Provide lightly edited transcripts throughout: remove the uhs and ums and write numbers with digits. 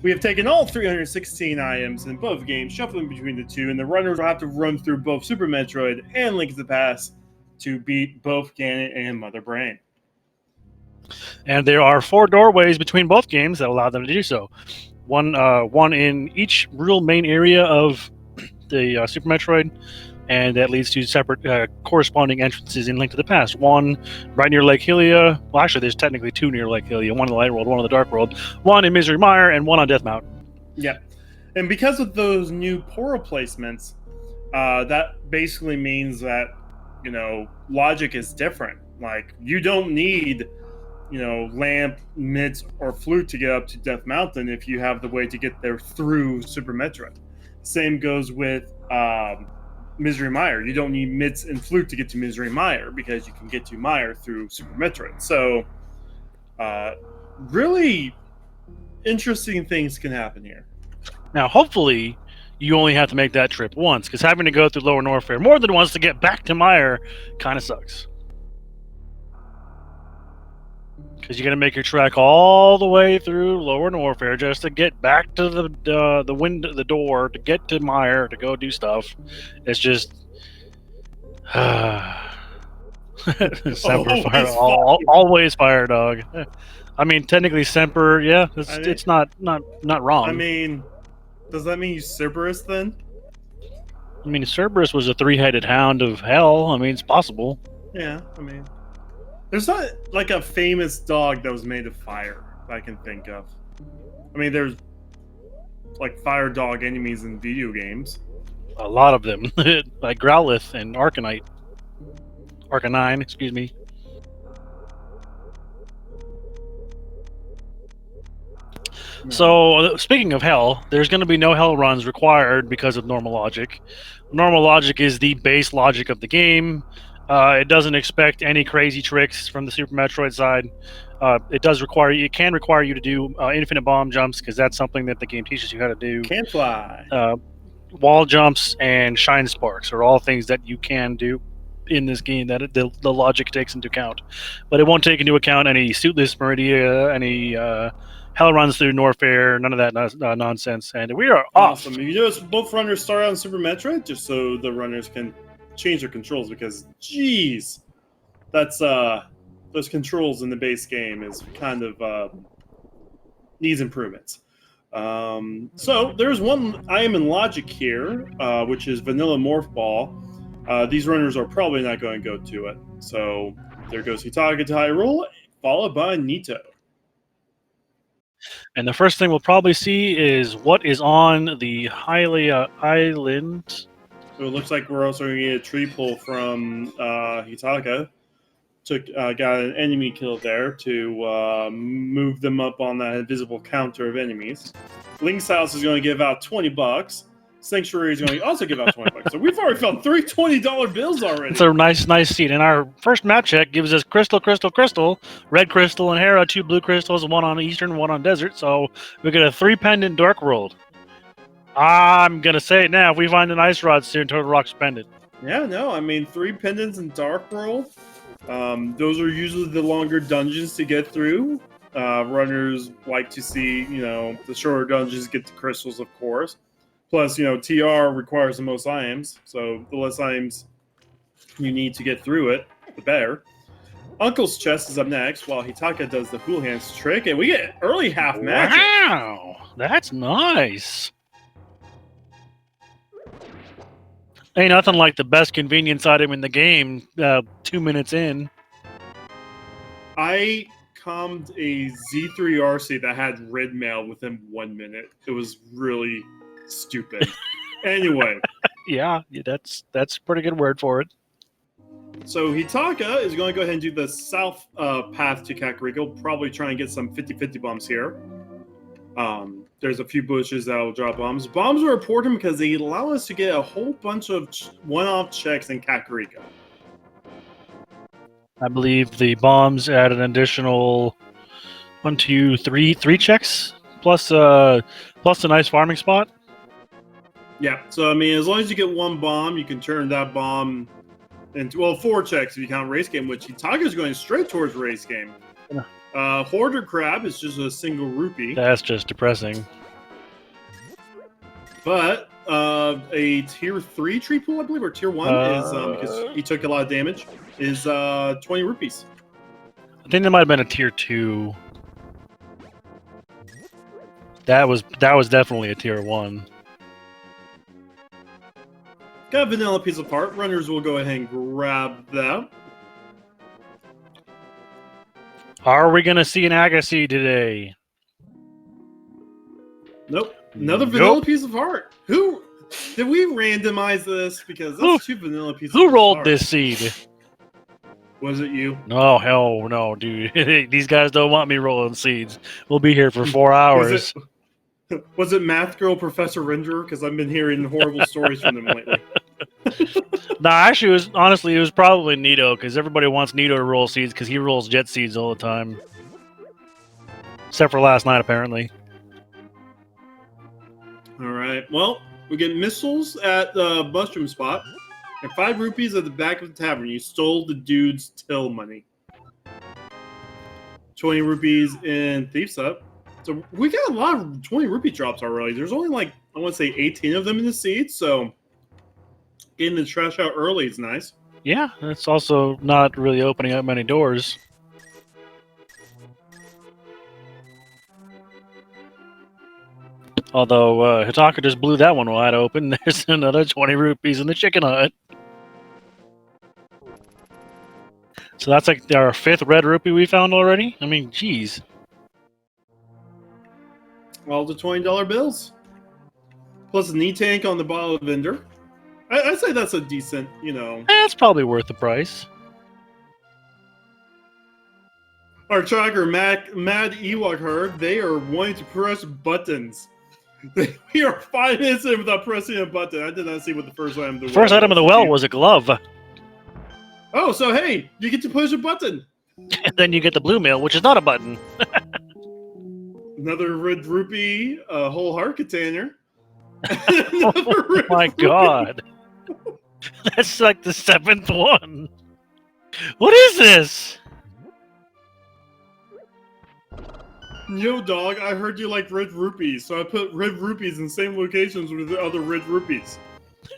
We have taken all 316 items in both games, shuffling between the two, and the runners will have to run through both Super Metroid and Link to the Past to beat both Ganon and Mother Brain. And there are 4 doorways between both games that allow them to do so. One in each real main area of the Super Metroid, and that leads to separate corresponding entrances in Link to the Past. One right near Lake Hylia. Well, actually, there's technically 2 near Lake Hylia. One in the Light World, one in the Dark World. One in Misery Mire, and one on Death Mountain. Yeah. And because of those new portal placements, that basically means that, logic is different. Like, you don't need, lamp, mitts, or flute to get up to Death Mountain if you have the way to get there through Super Metroid. Same goes with Misery Mire. You don't need mitts and flute to get to Misery Mire because you can get to Mire through Super Metroid. So, really interesting things can happen here. Now, hopefully, you only have to make that trip once, because having to go through Lower Norfair more than once to get back to Mire kind of sucks. Because you got to make your trek all the way through Lower Norfair just to get back to the door to get to Mire to go do stuff. It's just Semper Fire, always Fire Dog. I mean, technically Semper, yeah, it's not wrong. I mean, does that mean you Cerberus then? I mean, Cerberus was a 3-headed hound of hell. I mean, it's possible. Yeah, I mean, there's not like a famous dog that was made of fire that I can think of. I mean, there's like fire dog enemies in video games. A lot of them, like Growlithe and Arcanine, excuse me. So, speaking of hell, there's going to be no hell runs required because of normal logic. Normal logic is the base logic of the game. It doesn't expect any crazy tricks from the Super Metroid side. It can require you to do infinite bomb jumps, because that's something that the game teaches you how to do. Can't fly. Wall jumps and shine sparks are all things that you can do in this game that the logic takes into account. But it won't take into account any suitless Meridia, any hell runs through Norfair, none of that nonsense. And we are off. Awesome. You notice both runners start out on Super Metroid just so the runners can change their controls, because geez, that's those controls in the base game is kind of needs improvements. So there's one item in logic here, which is Vanilla Morph Ball. These runners are probably not going to go to it. So there goes Hitaka to Hyrule, followed by Nito. And the first thing we'll probably see is what is on the Hylia Island. So it looks like we're also going to get a tree pull from Hitaka. Got an enemy kill there to move them up on that invisible counter of enemies. Link's House is going to give out $20. Sanctuary is going to also give out $20. So we've already found 3 $20 bills already. It's a nice seed. And our first map check gives us Crystal, Red Crystal, and Hera, 2 blue crystals, 1 on Eastern, 1 on Desert. So we get a 3-pendant Dark World. I'm going to say it now. If we find an Ice Rod soon, Total Rock's pendant. Yeah, no, I mean, 3 pendants in Dark World. Those are usually the longer dungeons to get through. Runners like to see, the shorter dungeons get the crystals, of course. Plus, TR requires the most items, so the less items you need to get through it, the better. Uncle's Chest is up next, while Hitaka does the Fool Hands trick, and we get early half magic. Wow, that's nice. Ain't nothing like the best convenience item in the game 2 minutes in. I commed a Z3 RC that had red mail within 1 minute. It was really stupid. Anyway. Yeah, that's a pretty good word for it. So Hitaka is going to go ahead and do the south path to Kakariko. Probably try and get some 50-50 bombs here. There's a few bushes that will drop bombs. Bombs are important because they allow us to get a whole bunch of one-off checks in Kakariko. I believe the bombs add an additional 1, 2, 3 checks plus a nice farming spot. Yeah, so I mean, as long as you get 1 bomb, you can turn that bomb into 4 checks if you count race game, which Hitaka is going straight towards race game. Yeah. Hoarder Crab is just a single rupee. That's just depressing. But a tier 3 tree pool, I believe, or tier 1 is because he took a lot of damage, is 20 rupees. I think there might have been a tier 2. That was definitely a tier 1. Got a vanilla piece of heart. Runners will go ahead and grab that. Are we gonna see an Agassi today? Nope. Another vanilla piece of heart. Who did we randomize this? Because that's 2 vanilla pieces. Who of rolled heart. this seed? Was it you? No, hell no, dude. These guys don't want me rolling seeds. We'll be here for 4 hours. Was it Math Girl Professor Renderer? Because I've been hearing horrible stories from them lately. Nah, actually, it was probably Nito, because everybody wants Nito to roll seeds, because he rolls jet seeds all the time. Except for last night, apparently. Alright, well, we get missiles at the mushroom spot, and 5 rupees at the back of the tavern. You stole the dude's till money. 20 rupees in Thief's Hut. So we got a lot of 20 rupee drops already. There's only like, I want to say 18 of them in the seed, so getting the trash out early is nice. Yeah, it's also not really opening up many doors. Although Hitaka just blew that one wide open. There's another 20 rupees in the chicken hut. So that's like our 5th red rupee we found already? I mean, geez. All the $20 bills. Plus a knee tank on the bottle vendor. I'd say that's a decent, you know. That's probably worth the price. Our tracker, Mad Ewok Herd, they are wanting to press buttons. We are 5 minutes in without pressing a button. I did not see what the first item of the well was. First item of the well was a glove. Oh, so hey, you get to push a button. And then you get the blue mail, which is not a button. Another red rupee, a whole heart container. Oh my god. That's like the 7th one. What is this? Yo, dog, I heard you like red rupees, so I put red rupees in the same locations with the other red rupees.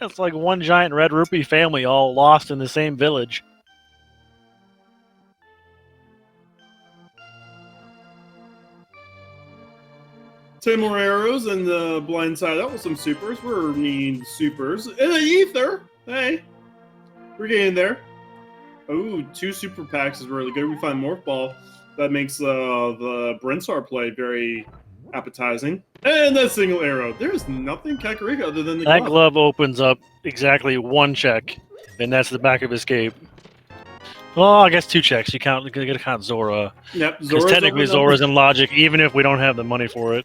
It's like one giant red rupee family all lost in the same village. 10 more arrows and the blind side out with some supers. We're needing supers. And an ether! Hey! We're getting there. Oh, 2 super packs is really good. We find Morph Ball. That makes the Brinstar play very appetizing. And that single arrow. There's nothing Kakariko other than the glove. That glove opens up exactly 1 check, and that's the back of Escape. Well, I guess 2 checks. You gotta count Zora. Yep, because technically Zora's in Logic, even if we don't have the money for it.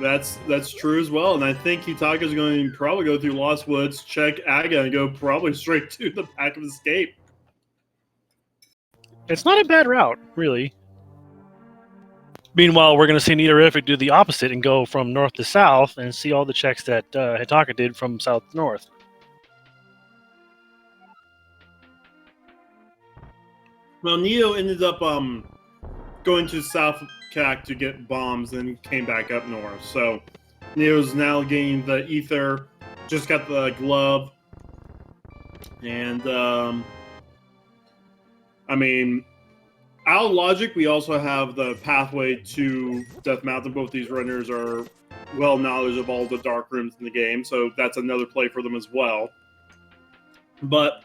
That's true as well, and I think Hitaka's going to probably go through Lost Woods, check Aga, and go probably straight to the back of Escape. It's not a bad route, really. Meanwhile, we're going to see Nitorific do the opposite and go from north to south and see all the checks that Hitaka did from south to north. Well, Neo ended up going to South Cac to get bombs and came back up north. So Neo's now getting the ether, just got the glove, and I mean, out of Logic, we also have the pathway to Death Mountain. Both these runners are well knowledge of all the dark rooms in the game, so that's another play for them as well. But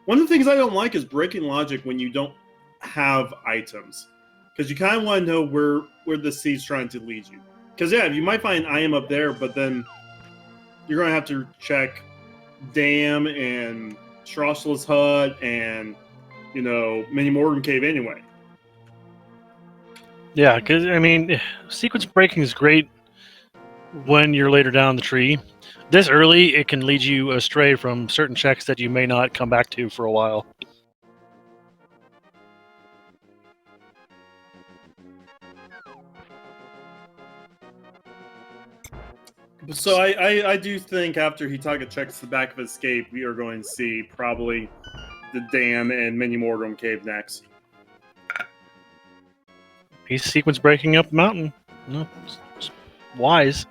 one of the things I don't like is breaking Logic when you don't have items, because you kind of want to know where the seed's trying to lead you. Because yeah, you might find I am up there, but then you're going to have to check Dam and Straussela's Hut and, you know, Mini Morgan Cave anyway. Yeah, because, I mean, sequence breaking is great when you're later down the tree. This early, it can lead you astray from certain checks that you may not come back to for a while. So I do think after Hitaka checks the back of Escape, we are going to see probably the Dam and Mini Morgan Cave next. He's sequence breaking up the mountain. No, it's wise.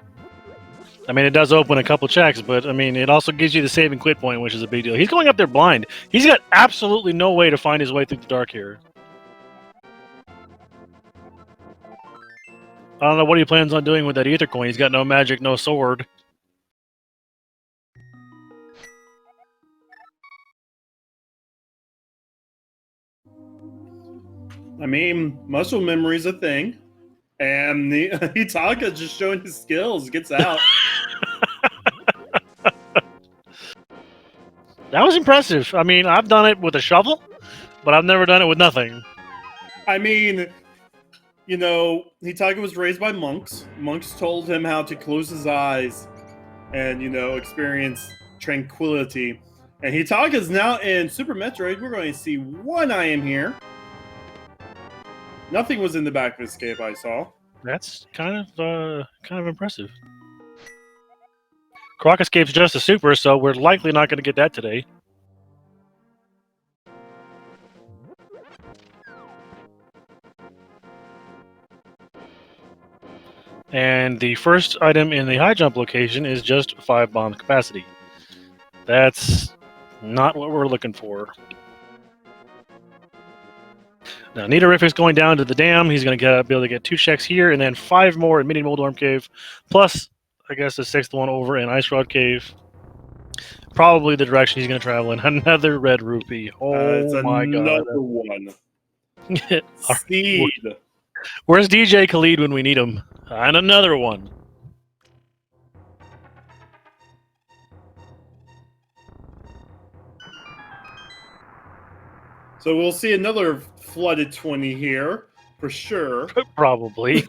I mean, it does open a couple checks, but I mean, it also gives you the save and quit point, which is a big deal. He's going up there blind. He's got absolutely no way to find his way through the dark here. I don't know what he plans on doing with that ether coin. He's got no magic, no sword. I mean, muscle memory's a thing. And the Hitaka just showing his skills, gets out. That was impressive. I mean, I've done it with a shovel, but I've never done it with nothing. I mean, you know, Hitaka was raised by monks. Monks told him how to close his eyes and, you know, experience tranquility. And Hitaka's now in Super Metroid. We're going to see one item here. Nothing was in the back of his cave, I saw. That's kind of impressive. Croc Escape's just a super, so we're likely not going to get that today. And the first item in the high jump location is just 5 bomb capacity. That's not what we're looking for. Now, Nidorific's going down to the dam. He's going to be able to get 2 checks here, and then 5 more in Mini Moldorm Cave, plus, I guess, the 6th one over in Ice Rod Cave. Probably the direction he's going to travel in. Another red rupee. Oh my god. Another one. Seed. Where's DJ Khalid when we need him? And another one. So we'll see another flooded 20 here, for sure. Probably.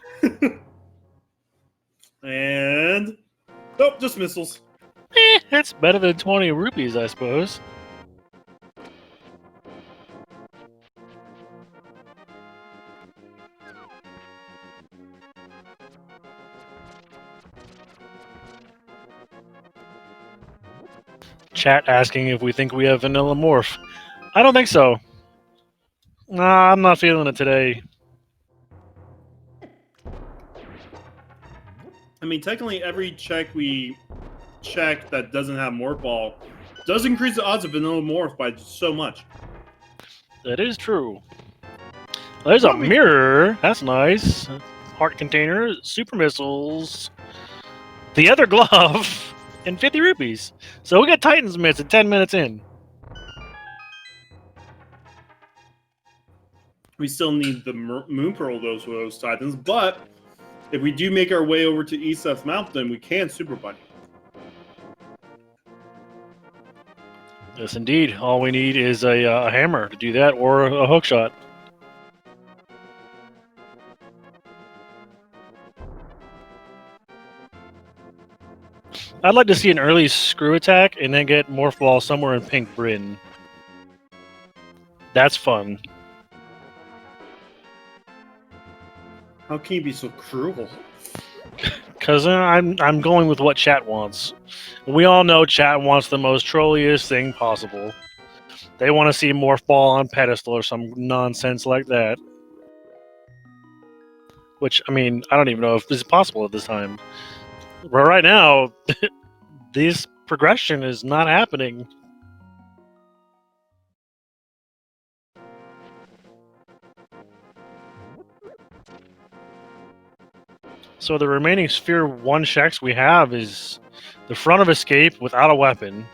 And... nope, just missiles. That's better than 20 rupees, I suppose. Chat asking if we think we have Vanilla Morph. I don't think so. Nah, I'm not feeling it today. I mean, technically every check we check that doesn't have Morph Ball does increase the odds of Vanilla Morph by so much. That is true. There's a mirror. That's nice. Heart container, super missiles, the other glove, and 50 rupees. So we got Titan's Mitts at 10 minutes in. We still need the Moon Pearl those Titans, but if we do make our way over to East Mountain, we can Super Bunny. Yes, indeed. All we need is a hammer to do that, or a hook shot. I'd like to see an early screw attack and then get Morph Ball somewhere in Pink Bryn. That's fun. How can you be so cruel? Because I'm going with what chat wants. We all know chat wants the most trolliest thing possible. They want to see Morph Ball on pedestal or some nonsense like that. Which, I mean, I don't even know if this is possible at this time. But right now, this progression is not happening. So the remaining Sphere 1 checks we have is the front of escape without a weapon,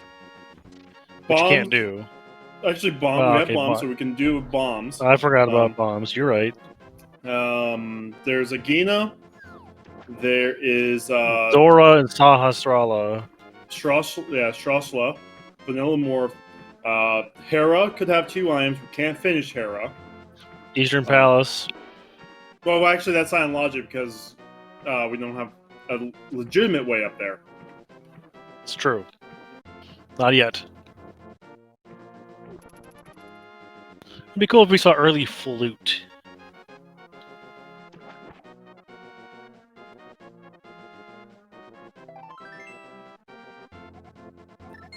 which you can't do. Actually, we have bombs, so we can do bombs. I forgot about bombs. You're right. There's Agina. There is Dora and Sahasrara. Strasla. Vanilla Morph. Hera could have 2 items. We can't finish Hera. Eastern Palace. Well, actually, that's not in logic because we don't have a legitimate way up there. It's true. Not yet. It'd be cool if we saw early flute.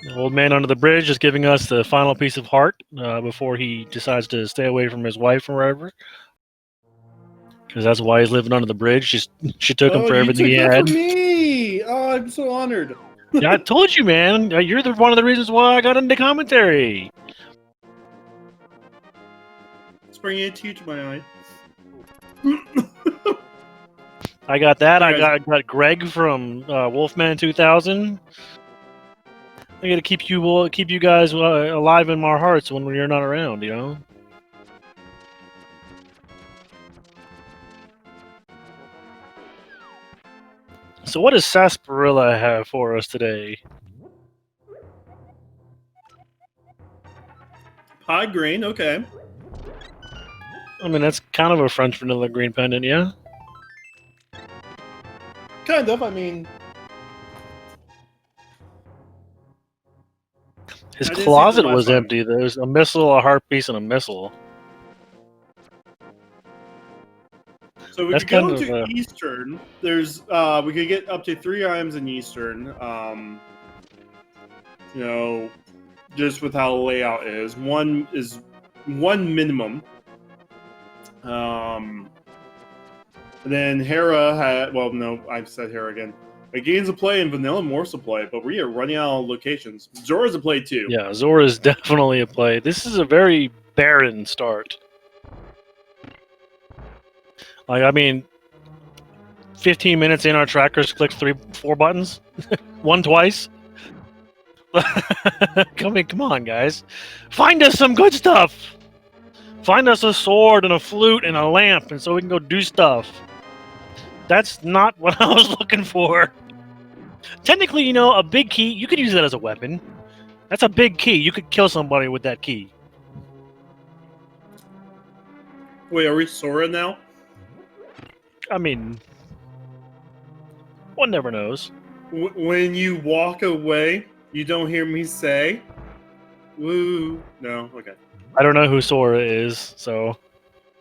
The old man under the bridge is giving us the final piece of heart before he decides to stay away from his wife forever. Because that's why he's living under the bridge. She took him for everything he had. For me! Oh, I'm so honored. Yeah, I told you, man. You're one of the reasons why I got into commentary. It's bringing a tear to my eye. I got that. Hey, I got Greg from Wolfman 2000. I got to keep you guys alive in our hearts when you're not around. You know. So what does Sarsaparilla have for us today? High grain, okay. I mean, that's kind of a French vanilla green pendant, yeah? Kind of, I mean... His I didn't see it the closet last was time. empty. There's a missile, a heart piece, and a missile. So we That's could go kind into of, Eastern. There's we could get up to 3 items in Eastern. You know, just with how the layout is. One minimum. And then Hera had I said Hera again. It gains a play and Vanilla Morse a play, but we are running out of locations. Zora's a play too. Yeah, Zora's definitely a play. This is a very barren start. Like, I mean, 15 minutes in, our trackers clicked 4 buttons. One twice. Come on, guys. Find us some good stuff. Find us a sword and a flute and a lamp, and so we can go do stuff. That's not what I was looking for. Technically, you know, a big key, you could use that as a weapon. That's a big key. You could kill somebody with that key. Wait, are we Sora now? I mean, one never knows. When you walk away, you don't hear me say, "Woo." No, okay. I don't know who Sora is, so...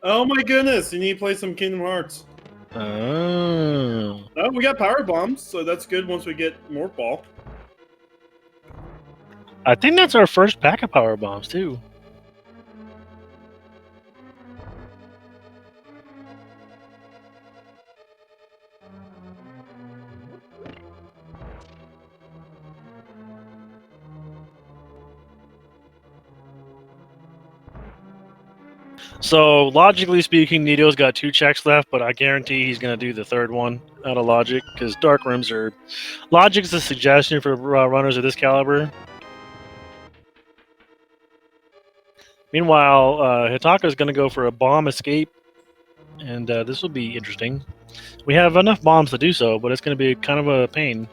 Oh my goodness, you need to play some Kingdom Hearts. Oh. Oh, we got power bombs, so that's good once we get more ball. I think that's our first pack of power bombs, too. So, logically speaking, Nito's got 2 checks left, but I guarantee he's going to do the third one out of logic, because Dark Rooms are... Logic's a suggestion for runners of this caliber. Meanwhile, Hitaka's going to go for a bomb escape, and this will be interesting. We have enough bombs to do so, but it's going to be kind of a pain.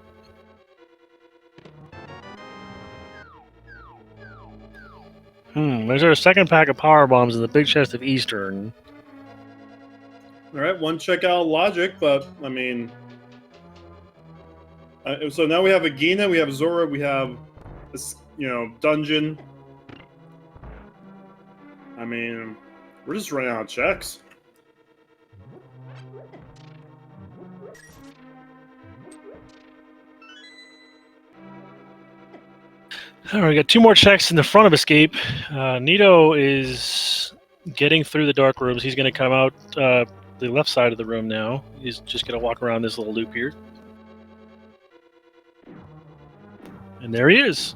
There's our second pack of power bombs in the big chest of Eastern. All right, one check out logic, but I mean, so now we have a Gina, we have Zora, we have this, dungeon. I mean, we're just running out of checks. All right, we got 2 more checks in the front of escape. Nito is getting through the dark rooms. He's going to come out the left side of the room now. He's just going to walk around this little loop here. And there he is.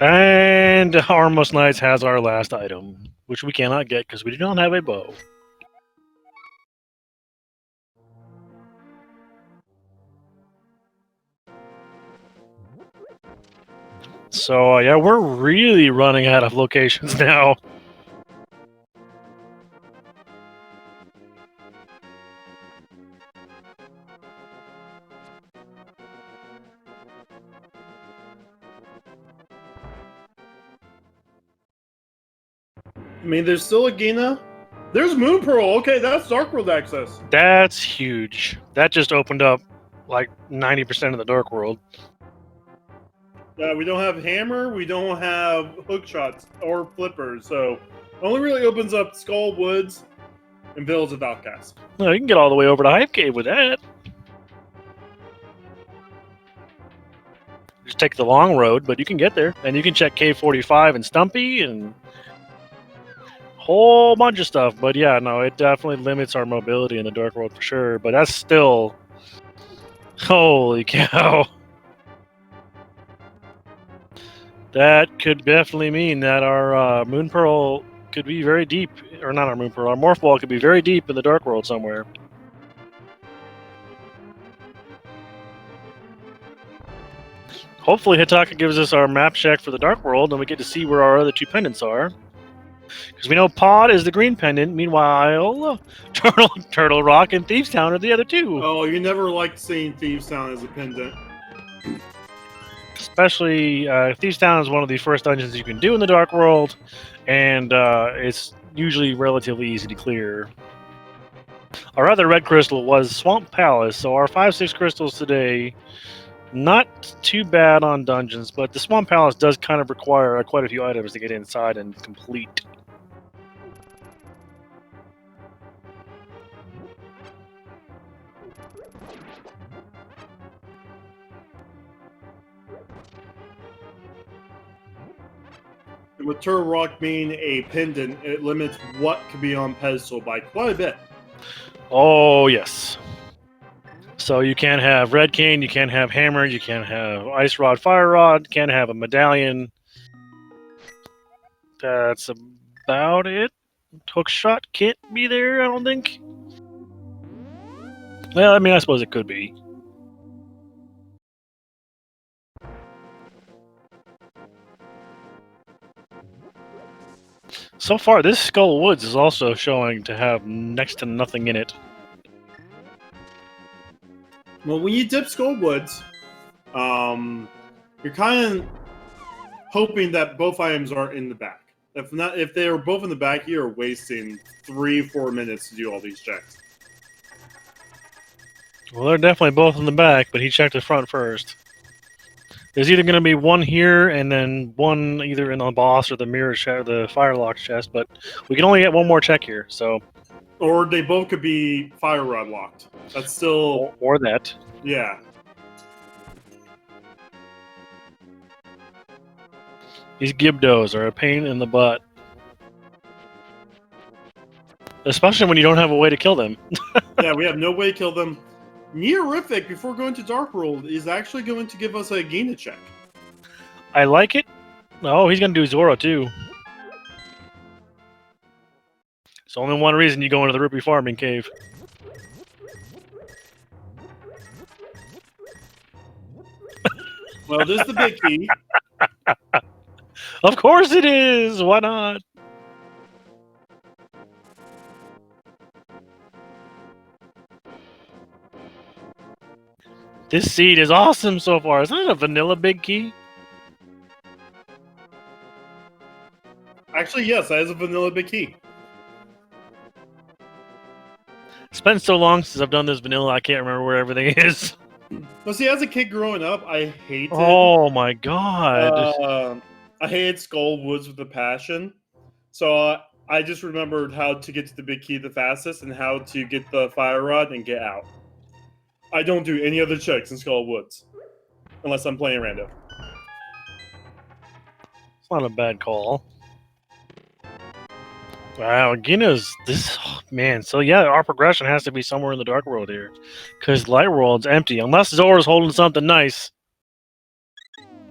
And Harmless Knights has our last item, which we cannot get because we do not have a bow. So, yeah, we're really running out of locations now. I mean, there's still a Gina. There's Moon Pearl. Okay, that's Dark World access. That's huge. That just opened up like 90% of the Dark World. We don't have hammer, we don't have hook shots or flippers, so it only really opens up Skull Woods and Village of Outcast. No, you can get all the way over to Hype Cave with that. Just take the long road, but you can get there, and you can check Cave 45 and Stumpy and whole bunch of stuff. But yeah, no, it definitely limits our mobility in the Dark World for sure. But that's still, holy cow. That could definitely mean that our Moon Pearl could be very deep, or not our Moon Pearl, our Morph Ball could be very deep in the Dark World somewhere. Hopefully Hitaka gives us our map check for the Dark World, and we get to see where our other two pendants are. Because we know Pod is the green pendant, meanwhile, Turtle Rock and Thieves Town are the other two. Oh, you never liked seeing Thieves Town as a pendant. Especially, Thieves Town is one of the first dungeons you can do in the Dark World, and it's usually relatively easy to clear. Our other red crystal was Swamp Palace, so our 5-6 crystals today, not too bad on dungeons, but the Swamp Palace does kind of require quite a few items to get inside and complete. And with Turtle Rock being a pendant, it limits what could be on pedestal by quite a bit. Oh, yes. So you can't have Red Cane, you can't have Hammer, you can't have Ice Rod, Fire Rod, you can't have a Medallion. That's about it. Hook Shot can't be there, I don't think. Well, I mean, I suppose it could be. So far, this Skull Woods is also showing to have next to nothing in it. Well, when you dip Skull Woods, you're kind of hoping that both items aren't in the back. If not, if they are both in the back, you're wasting 3-4 minutes to do all these checks. Oh. Well, they're definitely both in the back, but he checked the front first. There's either going to be one here and then one either in the boss or the mirror chest, the Firelock chest, but we can only get one more check here, so. Or they both could be Fire Rod locked. That's still... Or that. Yeah. These Gibdos are a pain in the butt. Especially when you don't have a way to kill them. Yeah, we have no way to kill them. Neorific, before going to Dark World, is actually going to give us a Gina check. I like it. Oh, he's going to do Zoro, too. It's only one reason you go into the Rupee Farming Cave. Well, this is the big key. Of course it is! Why not? This seed is awesome so far. Isn't it a vanilla big key? Actually, yes, that is a vanilla big key. It's been so long since I've done this vanilla, I can't remember where everything is. Well, see, as a kid growing up, I hated... Oh my god. I hated Skull Woods with a passion. So I just remembered how to get to the big key the fastest and how to get the Fire Rod and get out. I don't do any other checks in Skull Woods. Unless I'm playing random. It's not a bad call. Wow, Gina's this... Oh, man, so yeah, our progression has to be somewhere in the Dark World here. Because Light World's empty. Unless Zora's holding something nice.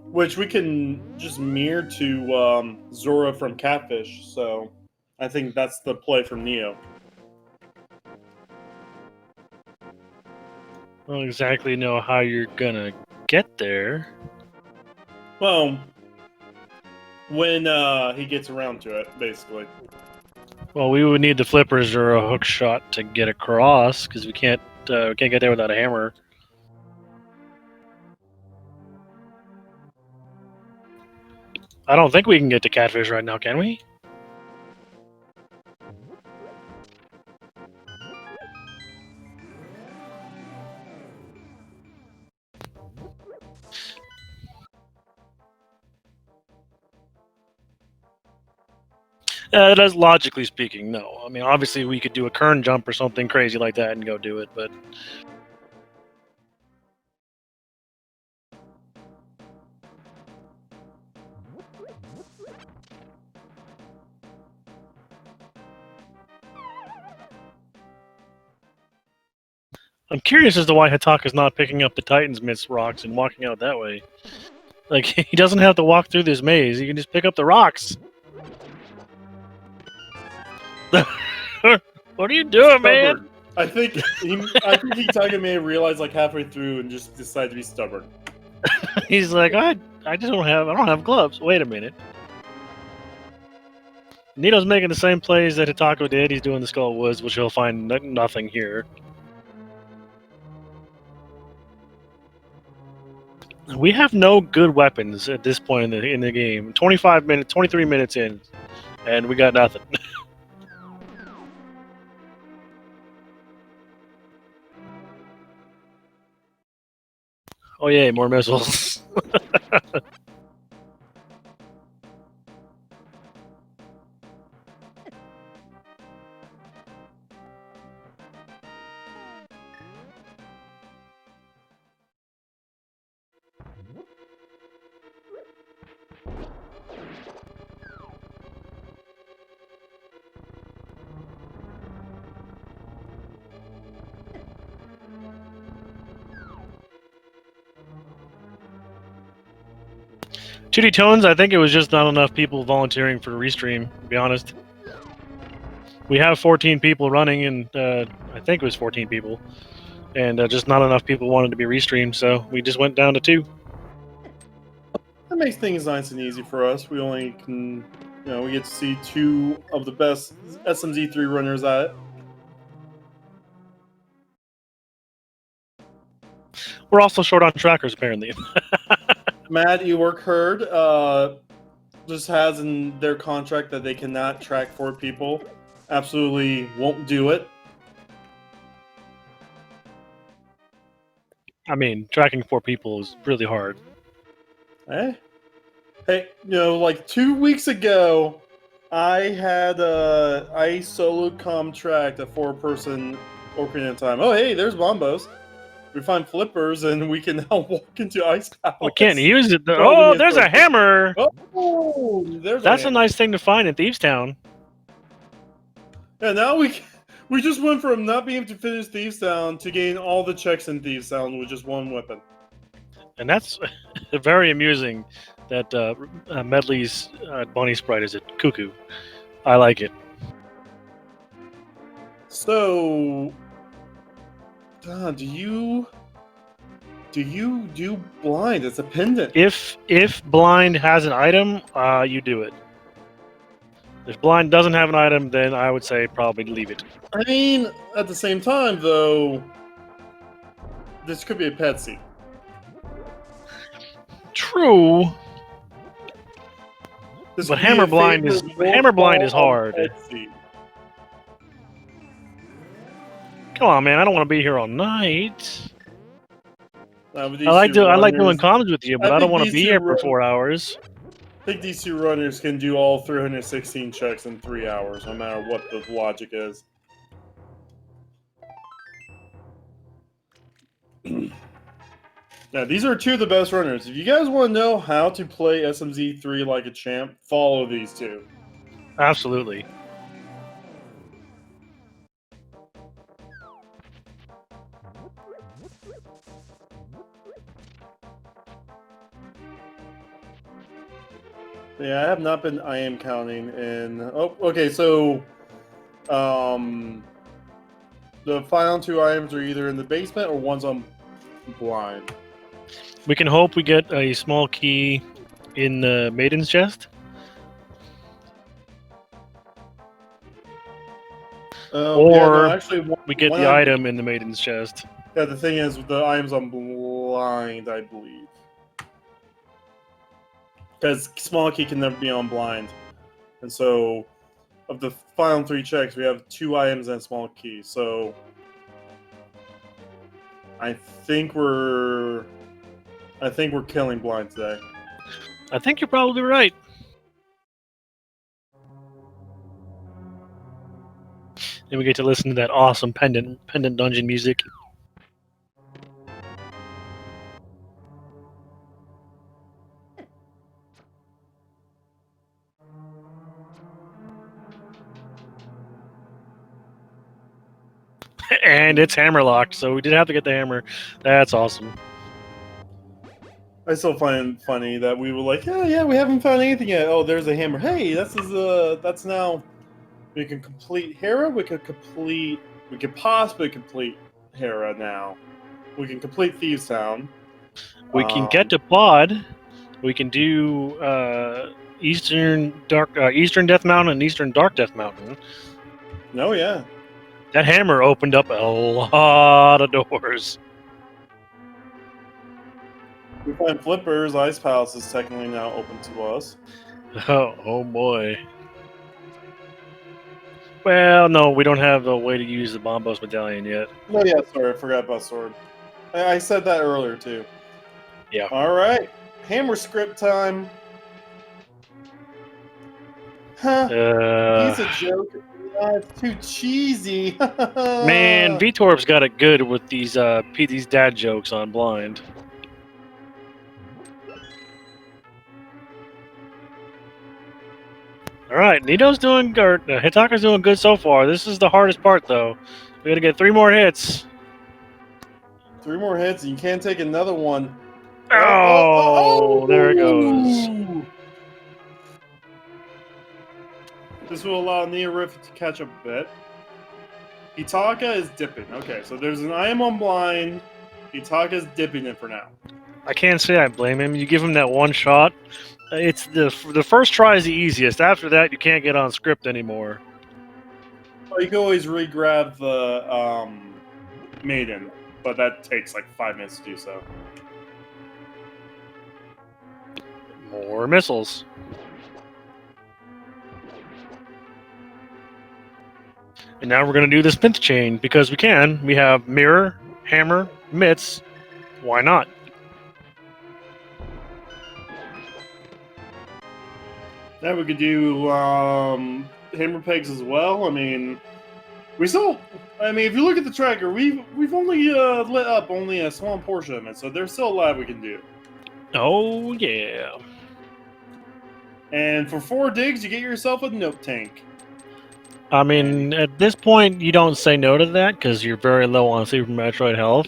Which we can just mirror to Zora from Catfish. So I think that's the play from Neo. I don't exactly know how you're gonna get there. Well, when he gets around to it, basically. Well, we would need the flippers or a hook shot to get across, because we can't get there without a hammer. I don't think we can get to Catfish right now, can we? That's logically speaking, no. I mean, obviously we could do a kern jump or something crazy like that and go do it, but... I'm curious as to why Hitaka's not picking up the Titan's Mist rocks and walking out that way. Like, he doesn't have to walk through this maze. He can just pick up the rocks. What are you doing, man? Stubborn. I think Hitaka may have realized like halfway through and just decided to be stubborn. He's like, I just don't have gloves. Wait a minute. Nito's making the same plays that Hitako did. He's doing the Skull Woods, which he'll find nothing here. We have no good weapons at this point in the game. 23 minutes in, and we got nothing. Oh yeah, more missiles. 2D Tones, I think it was just not enough people volunteering for Restream, to be honest. We have 14 people running, and I think it was 14 people, and just not enough people wanted to be Restreamed, so we just went down to 2. That makes things nice and easy for us. We only can, we get to see 2 of the best SMZ3 runners at it. We're also short on trackers, apparently. Matt, you work heard, just has in their contract that they cannot track 4 people. Absolutely won't do it. I mean, tracking 4 people is really hard. Hey, like 2 weeks ago, I had I solo tracked a 4-person Ocarina of Time. Oh, hey, there's Bombos. We find flippers, and we can now walk into Ice Palace. We can't use it. Oh, there's a hammer! Oh, that's a nice thing to find in Thieves Town. Yeah, now we just went from not being able to finish Thieves Town to gain all the checks in Thieves Town with just 1 weapon. And that's very amusing that Medley's bunny sprite is a cuckoo. I like it. So, do you do blind? It's a pendant. If blind has an item, you do it. If blind doesn't have an item, then I would say probably leave it. I mean, at the same time, though, this could be a pet seat. True. But hammer blind is hard. Come on, man! I don't want to be here all night. I like doing comms with you, but I don't want to be here for 4 hours. I think these 2 runners can do all 316 checks in 3 hours, no matter what the logic is. Now, these are 2 of the best runners. If you guys want to know how to play SMZ3 like a champ, follow these 2. Absolutely. Yeah, I have not been IM counting in... Oh, okay, so... the final 2 items are either in the basement or one's on blind. We can hope we get a small key in the Maiden's chest. We get the item in the Maiden's chest. Yeah, the thing is, the item's on blind, I believe. Because small key can never be on blind. And so, of the final 3 checks, we have 2 items and small key. So, I think we're killing blind today. I think you're probably right. And we get to listen to that awesome pendant dungeon music. And it's hammer locked, so we did have to get the hammer. That's awesome. I still find funny that we were like, yeah, we haven't found anything yet. Oh, there's a hammer. Hey, that's now. We can complete Hera. We could possibly complete Hera now. We can complete Thieves Town. We can get to Pod. We can do Eastern Death Mountain and Eastern Dark Death Mountain. Oh yeah. That hammer opened up a lot of doors. We find Flipper's Ice Palace is technically now open to us. Oh boy. Well, no, we don't have a way to use the Bombos Medallion yet. Oh yeah, sorry, I forgot about Sword. I said that earlier too. Yeah. All right, hammer script time. Huh? He's a joke. It's too cheesy. Man, Vtorp's got it good with these dad jokes on Blind. All right, Nito's doing good. Hitaka's doing good so far. This is the hardest part, though. We got to get 3 more hits. 3 more hits, and you can't take another one. Oh, there it goes. This will allow Neorific to catch up a bit. Hitaka is dipping. Okay, so there's an I am on blind. Hitaka's dipping it for now. I can't say I blame him. You give him that one shot. It's the first try is the easiest. After that, you can't get on script anymore. Well, you can always re-grab the maiden, but that takes like 5 minutes to do so. More missiles. And now we're going to do this pinch chain because we can. We have mirror, hammer, mitts. Why not? Yeah, we could do hammer pegs as well. I mean, if you look at the tracker, we've only lit up only a small portion of it, so there's still a lot we can do. Oh yeah. And for 4 digs, you get yourself a note tank. I mean, at this point, you don't say no to that because you're very low on Super Metroid health.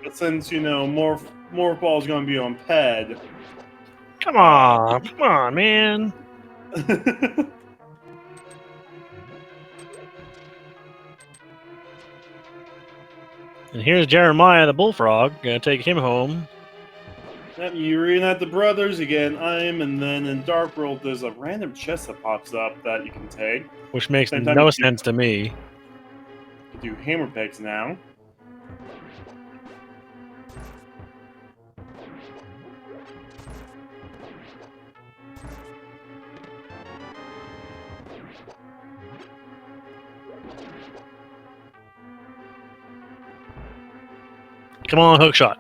But since more balls going to be on ped. Come on, man. And here's Jeremiah the Bullfrog. Gonna take him home. Yep, you reunite the brothers, you get an item, and then in Dark World, there's a random chest that pops up that you can take. Which makes no sense to me. You do hammer pegs now. Come on, hookshot.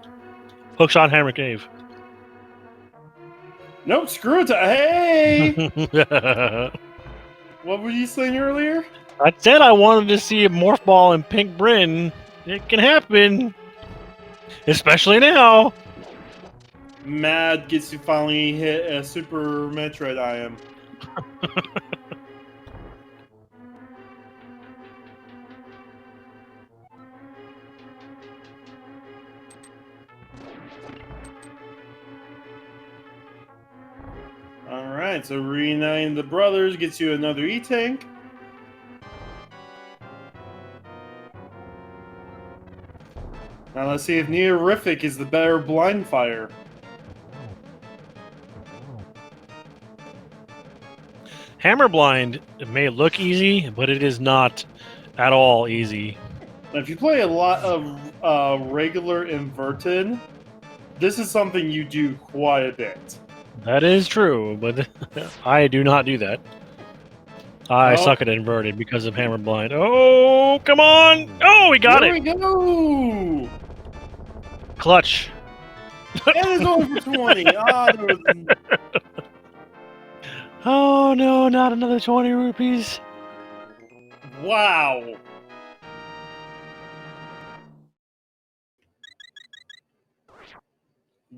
Hookshot hammer cave. Nope, screw it. Hey! What were you saying earlier? I said I wanted to see a Morph Ball and Pink Bryn. It can happen. Especially now. Mad gets to finally hit a Super Metroid item. Alright, so reuniting the brothers gets you another E-Tank. Now let's see if Neorific is the better blind fire. Hammer blind, it may look easy, but it is not at all easy. Now, if you play a lot of regular inverted, this is something you do quite a bit. That is true, but I do not do that. I suck at inverted because of hammer blind. Oh, come on! Oh, we got it! There we go! Clutch. And it's over 20. Oh no, not another 20 rupees. Wow.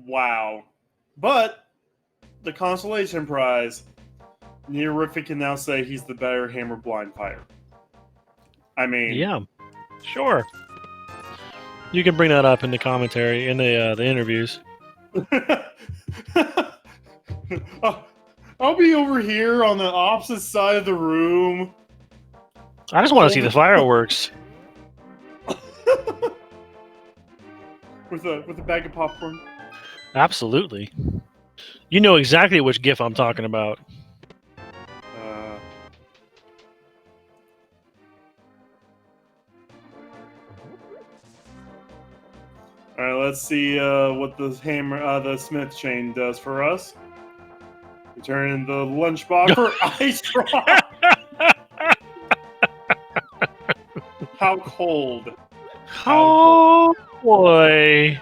Wow. But the consolation prize, Neorific can now say he's the better hammer blind fire. I mean, Yeah, sure. You can bring that up in the commentary in the interviews. I'll be over here on the opposite side of the room. I just want to see the fireworks. with a bag of popcorn. Absolutely. You know exactly which GIF I'm talking about. All right, let's see what the Smith chain does for us. We turn the lunchbox for ice drop. How cold? Oh boy!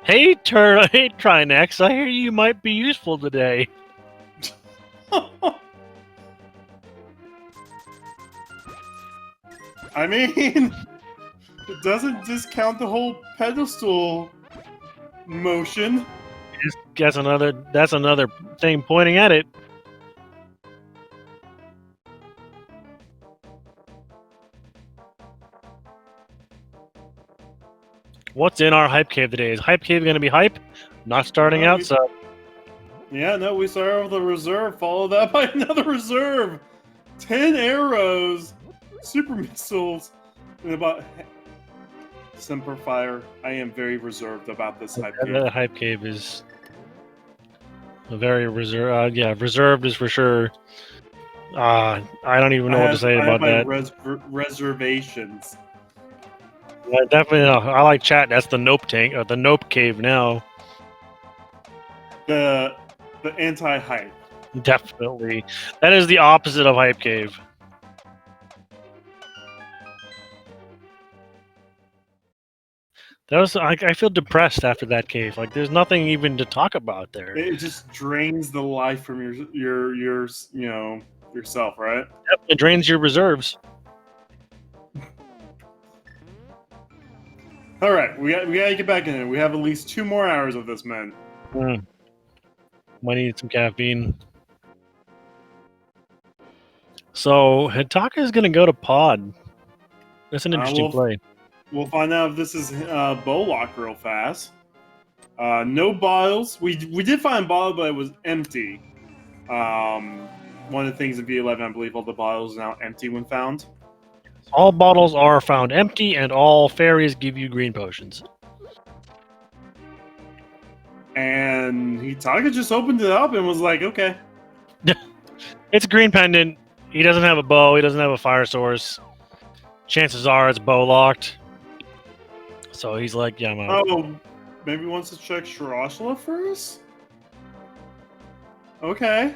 Hey, hey, Trinex. I hear you might be useful today. I mean, it doesn't discount the whole pedestal motion. That's another thing pointing at it. What's in our hype cave today? Is hype cave going to be hype? Not starting out, so. Yeah, no, we started with a reserve, followed that by another reserve. 10 arrows, super missiles, and about Semper Fire. I am very reserved about this hype cave. The hype cave is a very reserved. Yeah, reserved is for sure. I don't even know what to say about that. Reservations. Yeah, definitely. I like chat. That's the Nope tank, or the Nope cave now. The anti-hype. Definitely, that is the opposite of hype cave. That was I feel depressed after that cave. Like there's nothing even to talk about there. It just drains the life from your yourself, right? Yep, it drains your reserves. All right, we gotta get back in it. We have at least 2 more hours of this, man. Might need some caffeine. So Hitaka is gonna go to Pod. That's an interesting play. We'll find out if this is Bowlock real fast. No bottles. We did find bottle, but it was empty. One of the things in V11, I believe all the bottles are now empty when found. All bottles are found empty, and all fairies give you green potions. And Hitaka just opened it up and was like, okay. It's a green pendant. He doesn't have a bow. He doesn't have a fire source. Chances are it's bow locked. So he's like, yeah, I'm out. Oh, maybe he wants to check Shirashla first? Okay.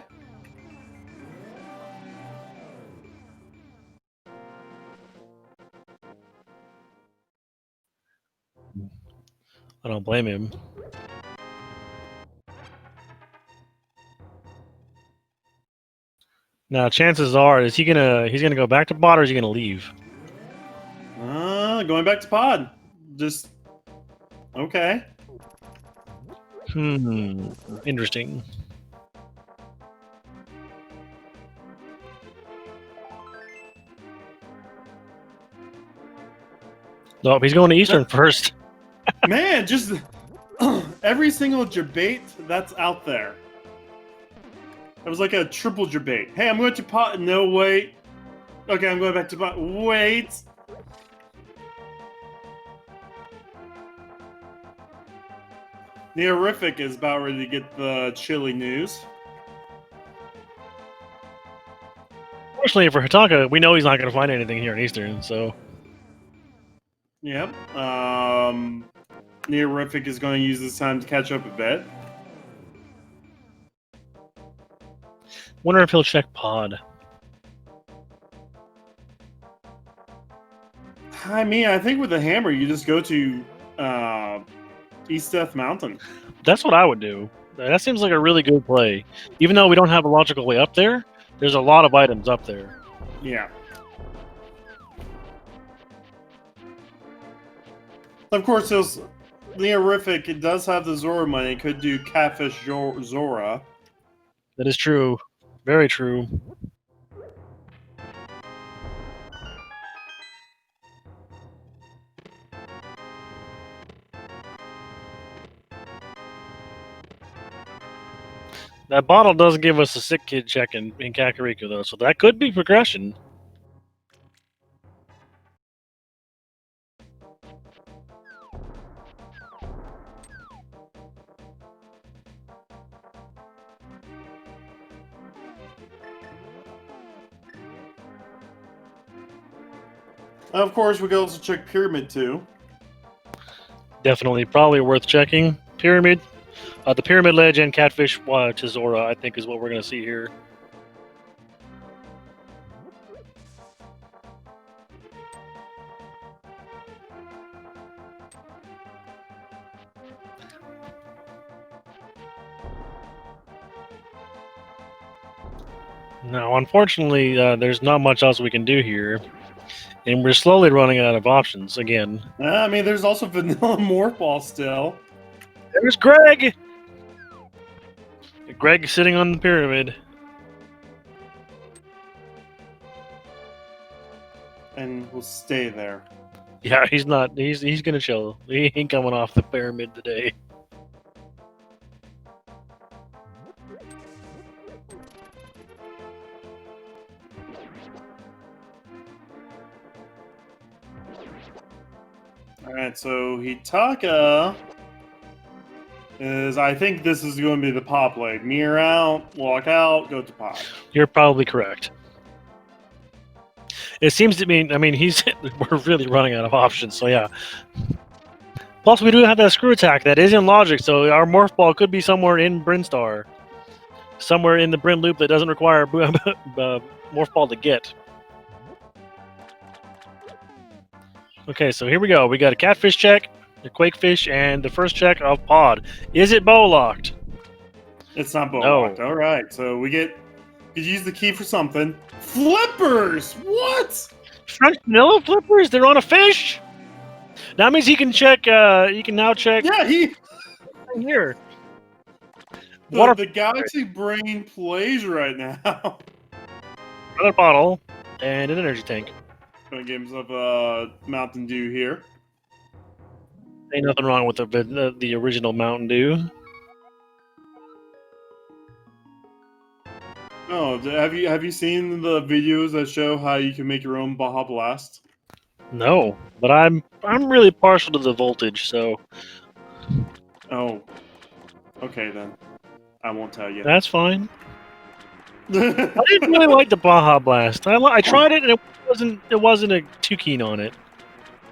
I don't blame him. Now, chances are, he's gonna go back to Pod, or is he gonna leave? Going back to Pod. Just okay. Interesting. No, he's going to Eastern first. Man, just every single debate that's out there. It was like a triple debate. Hey, I'm going to Pot. No, wait. Okay, I'm going back to Pot. Wait. Neorific is about ready to get the chilly news. Fortunately for Hitaka, we know he's not going to find anything here in Eastern, so... Yep. Neorific is going to use this time to catch up a bit. Wonder if he'll check Pod. I mean, I think with the hammer, you just go to East Death Mountain. That's what I would do. That seems like a really good play. Even though we don't have a logical way up there, there's a lot of items up there. Yeah. Of course, there's Neorific. It does have the Zora money. It could do Catfish Zora. That is true. Very true. That bottle does give us a sick kid check in Kakariko, though, so that could be progression. Of course, we could also check Pyramid too. Definitely, probably worth checking. Pyramid, the Pyramid Ledge and Catfish Tezora, I think, is what we're going to see here. Now, unfortunately, there's not much else we can do here, and we're slowly running out of options again. I mean, there's also Vanilla Morph Ball still. There's Greg! Greg sitting on the pyramid. And we'll stay there. Yeah, he's not. He's gonna chill. He ain't coming off the pyramid today. Alright, so Hitaka is, I think this is going to be the pop leg. Mirror out, walk out, go to pop. You're probably correct. It seems to me, I mean, we're really running out of options, so yeah. Plus, we do have that screw attack that is in logic, so our Morph Ball could be somewhere in Brinstar. Somewhere in the Brin loop that doesn't require Morph Ball to get. Okay, so here we go. We got a Catfish check, a Quakefish, and the first check of Pod. Is it bow locked? It's not bow No. locked. Alright, so we could use the key for something. Flippers! What? French vanilla flippers? They're on a fish? That means he can check, he can now check Yeah, here. the Galaxy Brain plays right now. Another bottle and an energy tank. Gonna give himself a Mountain Dew here. Ain't nothing wrong with the original Mountain Dew. Oh, have you seen the videos that show how you can make your own Baja Blast? No, but I'm really partial to the voltage, so Oh, okay then. I won't tell you. that's fine. I didn't really like the Baja Blast. I tried it and it wasn't too keen on it.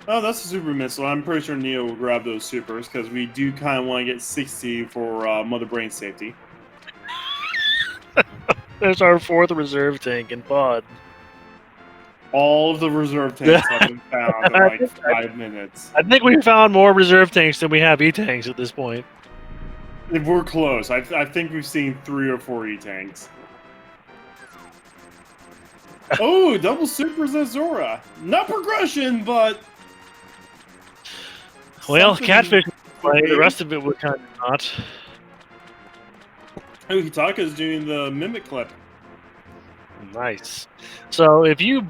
Oh, that's a super missile. I'm pretty sure Neo will grab those supers because we do kind of want to get 60 for Mother Brain safety. There's our fourth reserve tank in Pod. All of the reserve tanks have been found in like 5 minutes. I think we found more reserve tanks than we have E-tanks at this point. If we're close, I think we've seen 3 or 4 E-tanks. Oh, double supers at Zora. Not progression, but... Well, something- Catfish play, the rest of it was kind of not. Oh, Hitaka's doing the mimic clip. Nice. So if you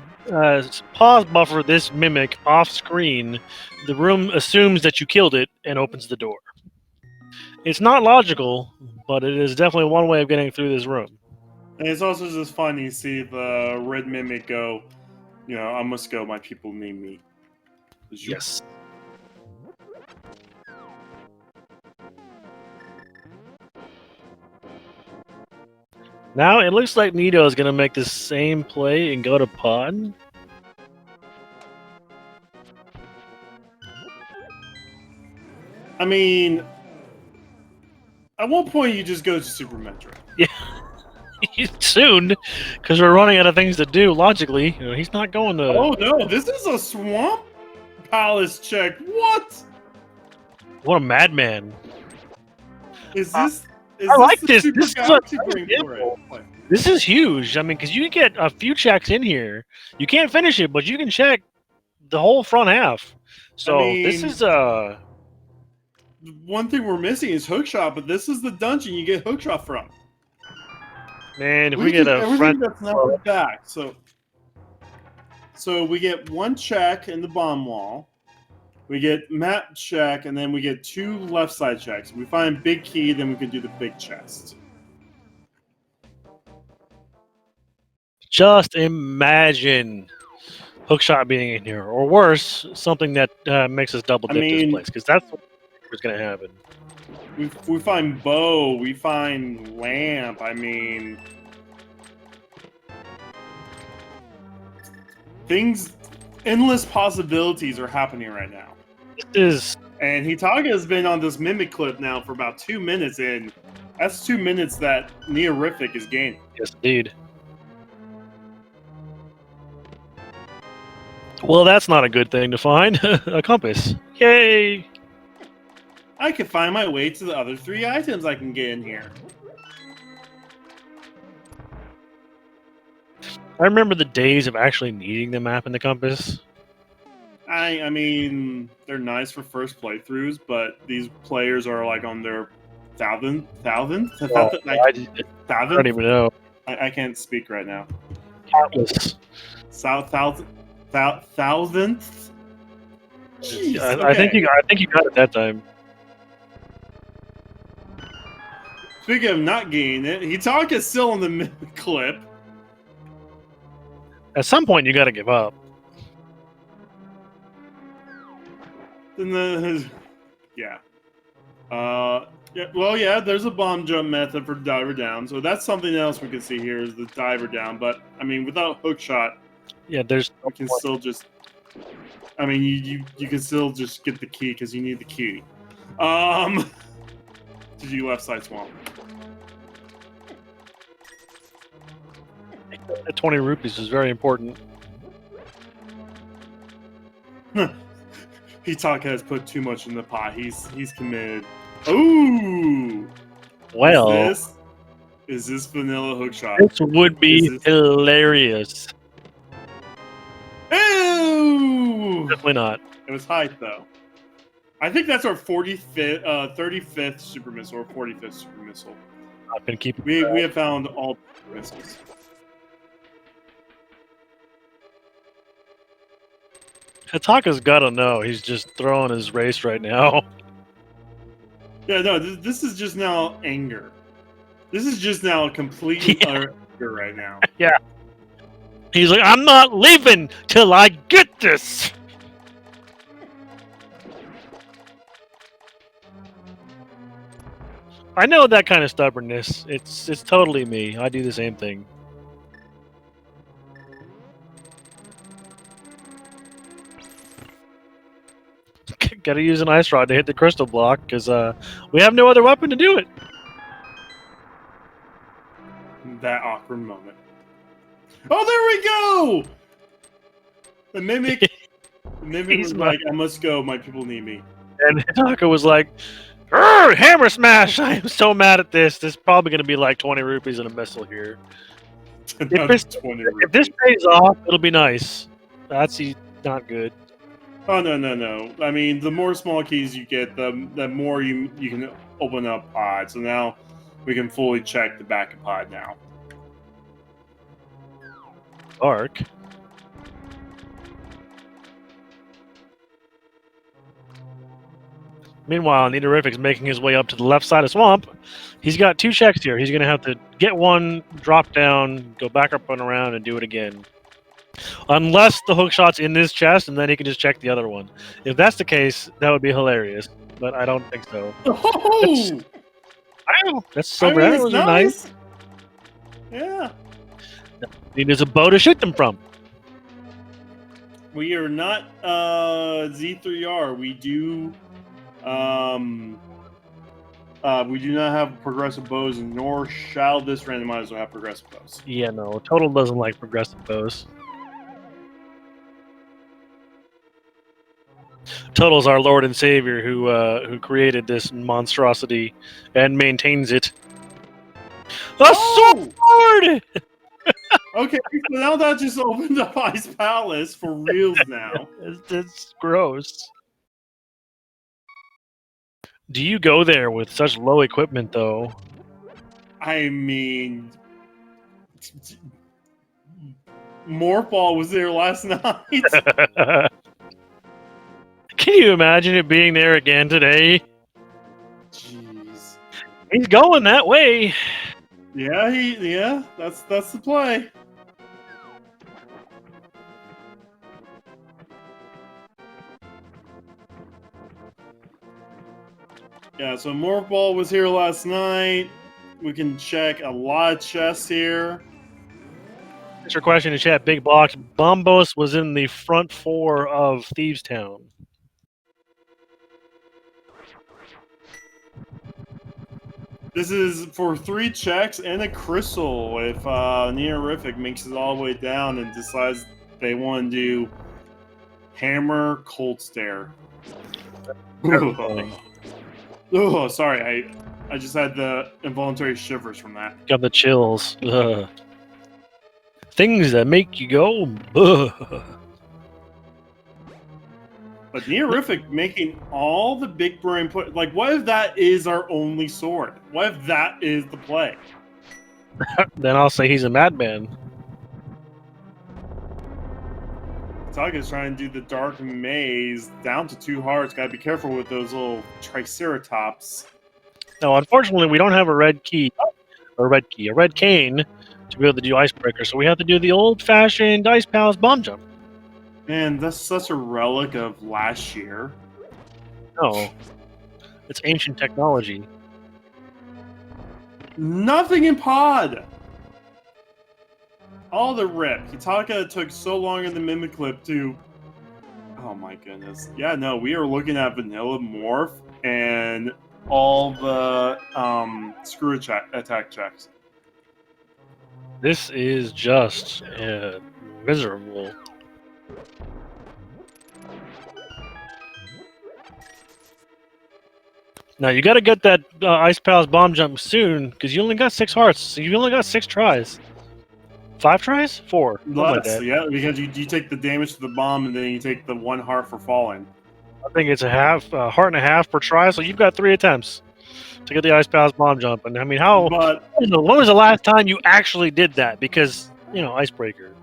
pause buffer this mimic off screen, the room assumes that you killed it and opens the door. It's not logical, but it is definitely one way of getting through this room. And it's also just funny to see the red mimic go, you know, I must go, my people need me. Yes. Now it looks like Nito is going to make the same play and go to Pod. I mean, at one point you just go to Super Metroid. Yeah. Soon, because we're running out of things to do logically. You know, he's not going to. Oh no, this is a Swamp Palace check. What? What a madman! Is this? I like this. Super This is Galaxy a Brain for it? This is huge. I mean, because you get a few checks in here. You can't finish it, but you can check the whole front half. So this is one thing we're missing is hookshot, but this is the dungeon you get hookshot from. Man, if we get a everything front, that's not back, so we get 1 check in the bomb wall, we get map check, and then we get 2 left side checks. We find big key, then we can do the big chest. Just imagine hookshot being in here, or worse, something that makes us double I dip this mean, place, because that's what's going to happen. we find bow, we find lamp. I mean, endless possibilities are happening right now. This is And Hitaga has been on this mimic clip now for about 2 minutes, and that's 2 minutes that Neorific is gaining. yes, indeed. Well, that's not a good thing to find. A compass. Yay! I can find my way to the other 3 items I can get in here. I remember the days of actually needing the map and the compass. I mean, they're nice for first playthroughs, but these players are like on their thousandth? Oh, I don't even know. I can't speak right now. Countless. Thousandth? Jeez, I think you got it that time. Speaking of not getting it, Hitaka's still on the clip. At some point, you got to give up. Then yeah. Well, yeah, there's a bomb jump method for diver down, so that's something else we can see here is the diver down. But I mean, without hook shot, yeah, there's you can still just. I mean, you can still just get the key because you need the key. To do left side swamp. That 20 rupees is very important. Hitaka has put too much in the pot. He's committed. Ooh. Well, is this vanilla hookshot? This would be hilarious. Ooh. Definitely not. It was height though. I think that's our 35th super missile or 45th super missile. I've been keeping. We have found all missiles. Hitaka's got to know. He's just throwing his race right now. Yeah, no, this is just now anger. This is just now complete anger right now. Yeah. He's like, I'm not leaving till I get this. I know that kind of stubbornness. It's totally me. I do the same thing. Gotta use an ice rod to hit the crystal block because we have no other weapon to do it. That awkward moment. Oh, there we go! The mimic was like, I must go, my people need me. And Hitaka was like, hammer smash! I am so mad at this. This is probably going to be like 20 rupees and a missile here. If this pays off, it'll be nice. That's not good. Oh, no. I mean, the more small keys you get, the more you can open up pods. So now we can fully check the back of pod now. Arc. Meanwhile, Neorific's making his way up to the left side of swamp. He's got 2 checks here. He's going to have to get one, drop down, go back up and around, and do it again. Unless the hook shot's in this chest, and then he can just check the other one. If that's the case, that would be hilarious. But I don't think so. Oh! That's so bad. It was nice. Yeah. There's a bow to shoot them from. We are not Z3R. We do not have progressive bows, nor shall this randomizer have progressive bows. Yeah, no. Total doesn't like progressive bows. Total's our Lord and Savior who created this monstrosity and maintains it. A sword! Okay, so now that just opened up Ice Palace for reals now. It's gross. Do you go there with such low equipment, though? I mean, Morphball was there last night. Can you imagine it being there again today? Jeez. He's going that way. Yeah, that's the play. Yeah, so Morph Ball was here last night. We can check a lot of chests here. Thanks for question in chat. Big Box. Bombos was in the front four of Thieves Town. This is for 3 checks and a crystal if Neorific makes it all the way down and decides they want to do Hammer Cold Stare. Oh, sorry, I just had the involuntary shivers from that. Got the chills. Ugh. Things that make you go. Ugh. But Neorific making all the big brain put, like, what if that is our only sword? What if that is the play? Then I'll say he's a madman. Taka's trying to do the dark maze down to 2 hearts. Gotta be careful with those little triceratops. No, unfortunately, we don't have a red cane to be able to do Icebreaker, so we have to do the old-fashioned Ice Palace bomb jump. Man, that's such a relic of last year. No, it's ancient technology. Nothing in pod! All the rip. Hitaka took so long in the Mimic Clip to... Oh my goodness. Yeah, no, we are looking at Vanilla Morph and all the screw attack checks. This is just miserable. Now you got to get that Ice Palace bomb jump soon because you only got 6 hearts. So you only got 6 tries. 5 tries? 4. Less, like yeah, because you take the damage to the bomb and then you take the 1 heart for falling. I think it's a heart and a half per try. So you've got 3 attempts to get the Ice Palace bomb jump. And I mean, when was the last time you actually did that? Because Icebreaker.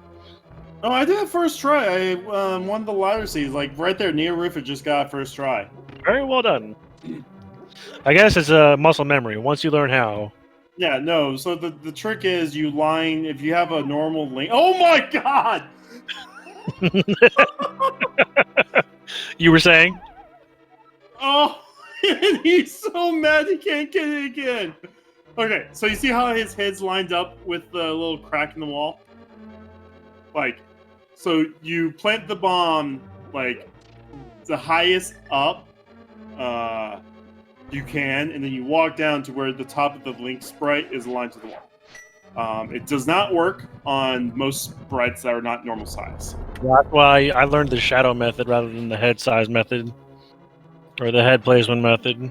Oh, I did it first try. I won the ladder seeds. Like right there, Neorific just got first try. Very well done. I guess it's a muscle memory. Once you learn how. Yeah, no. So the trick is you line if you have a normal link. Oh my god! You were saying? Oh, and he's so mad he can't get it again. Okay, so you see how his head's lined up with the little crack in the wall? Like, so you plant the bomb like the highest up you can, and then you walk down to where the top of the link sprite is aligned to the wall. It does not work on most sprites that are not normal size. That's why I learned the shadow method rather than the head size method. Or the head placement method.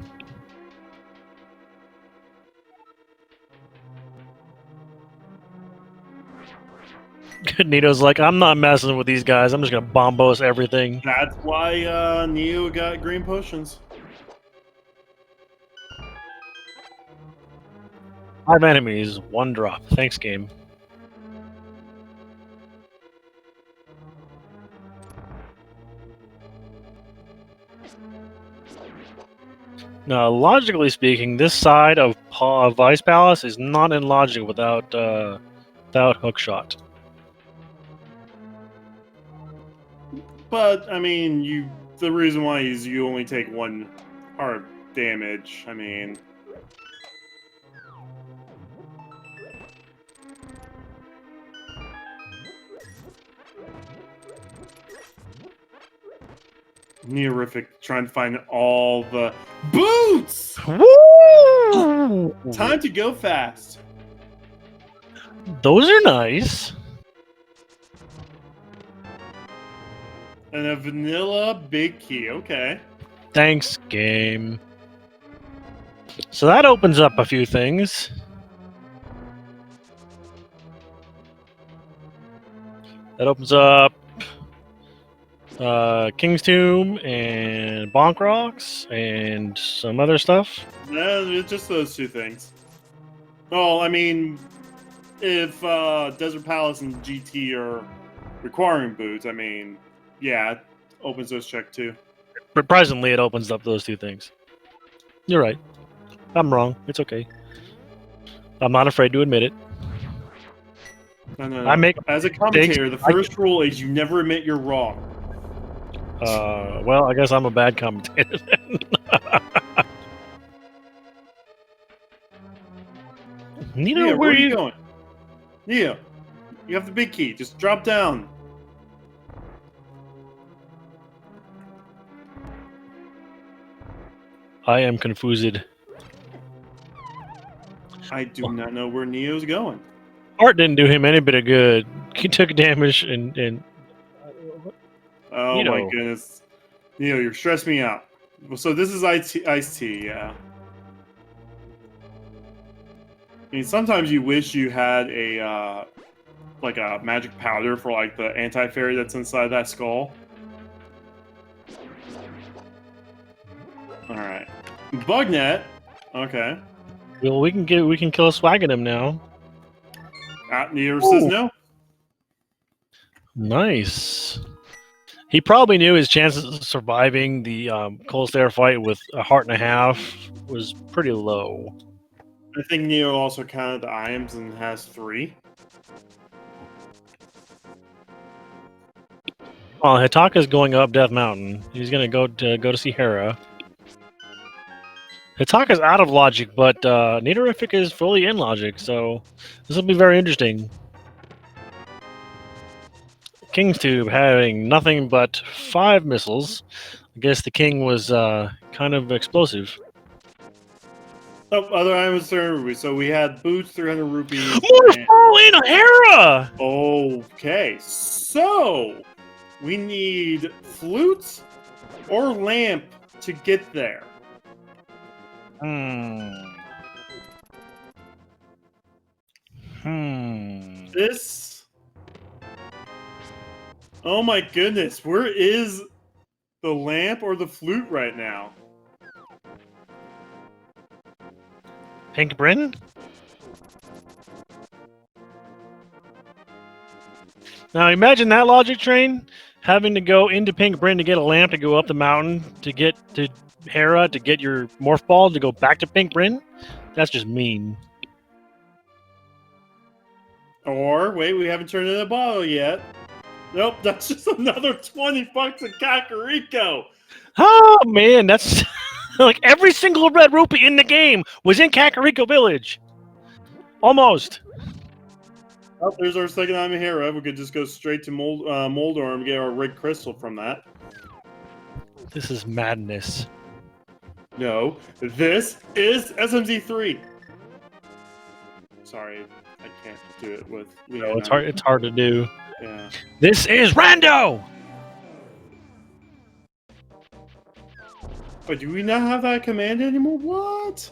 Nito's like, I'm not messing with these guys. I'm just going to bombos everything. That's why Neo got green potions. 5 enemies, 1 drop. Thanks, game. Now, logically speaking, this side of Ice Palace is not in logic without hookshot. But I mean, the reason why is you only take 1 heart damage. I mean. Neorific trying to find all the boots. Woo! Time to go fast. Those are nice. And a vanilla big key. Okay. Thanks, game. So that opens up a few things. That opens up King's Tomb and Bonk Rocks and some other stuff. No, it's just those 2 things. Well, I mean, if Desert Palace and GT are requiring boots, I mean, yeah, it opens those check too. Surprisingly, it opens up those 2 things. You're right. I'm wrong. It's okay. I'm not afraid to admit it. No. As a commentator, the first rule is you never admit you're wrong. Well, I guess I'm a bad commentator then. Nino, Neo, where where are are you you? going? Neo, you have the big key. Just drop down. I am confused. I do not know where Neo's going. Art didn't do him any bit of good. He took damage and Oh my Nino. goodness. Neo, you're stressing me out. So this is Ice-T, yeah. I mean, sometimes you wish you had a, like a magic powder for like the anti-fairy that's inside that skull. Alright. Bugnet. Okay. Well, we can kill a swag at him now. Neo says Ooh. no. Nice. He probably knew his chances of surviving the Cold Stare fight with a heart and a half was pretty low. I think Neo also counted the items and has 3. Oh, Hitaka's going up Death Mountain. He's gonna go to see Hera. Hitaka's out of logic, but Nidorific is fully in logic, so this will be very interesting. King's Tube having nothing but 5 missiles. I guess the king was kind of explosive. Oh, other items 300 rupees. So we had boots, 300 rupees. More fall in Hera! Okay, so we need flute or lamp to get there. This. Oh my goodness, where is the lamp or the flute right now? Pink Bryn? Now imagine that logic train having to go into Pink Bryn to get a lamp to go up the mountain to get to Hera to get your morph ball to go back to Pink Bryn. That's just mean. Or wait, we haven't turned in a bottle yet. Nope, that's just another 20 bucks in Kakariko. Oh man, that's like every single red rupee in the game was in Kakariko Village. Almost. Oh, there's our second item here. We could just go straight to Moldor and get our red crystal from that. This is madness. No, this is SMZ3. Sorry, I can't do it with. No, it's hard. It's hard to do. Yeah. This is Rando. But do we not have that command anymore? What?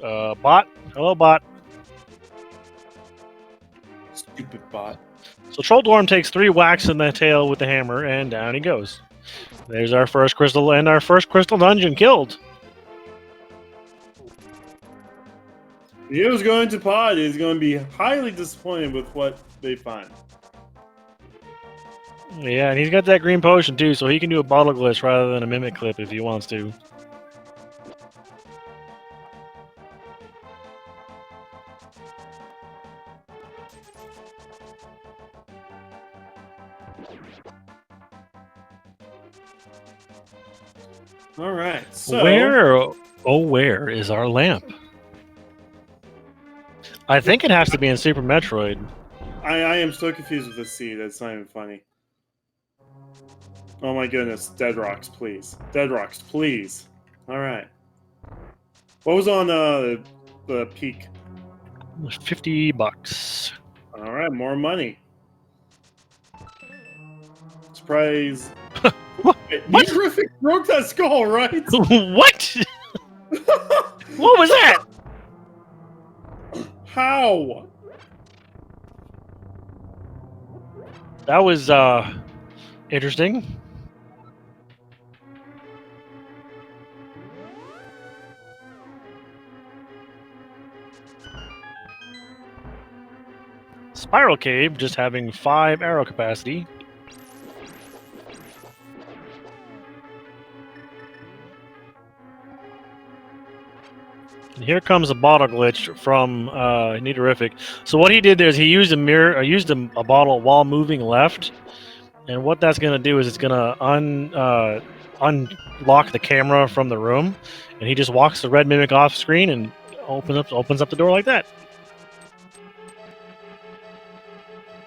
Bot. Hello, bot. Stupid bot. So Trolldorm takes 3 whacks in the tail with the hammer, and down he goes. There's our first crystal, and our first crystal dungeon killed. He was going to pod. He's going to be highly disappointed with what they find. Yeah, and he's got that green potion too, so he can do a bottle glitch rather than a mimic clip if he wants to. All right. So where is our lamp? I think it has to be in Super Metroid. I am so confused with this seed. That's not even funny. Oh my goodness. Dead rocks, please. Dead rocks, please. All right. What was on the peak? $50. All right, more money. Surprise. What? What? Terrific broke that skull, right? What? What was that? How? That was interesting. Spiral Cave just having 5 arrow capacity. And here comes a bottle glitch from Nidorific. So what he did there is he used a mirror, used a bottle while moving left, and what that's going to do is it's going to unlock the camera from the room, and he just walks the red mimic off screen and opens up the door like that.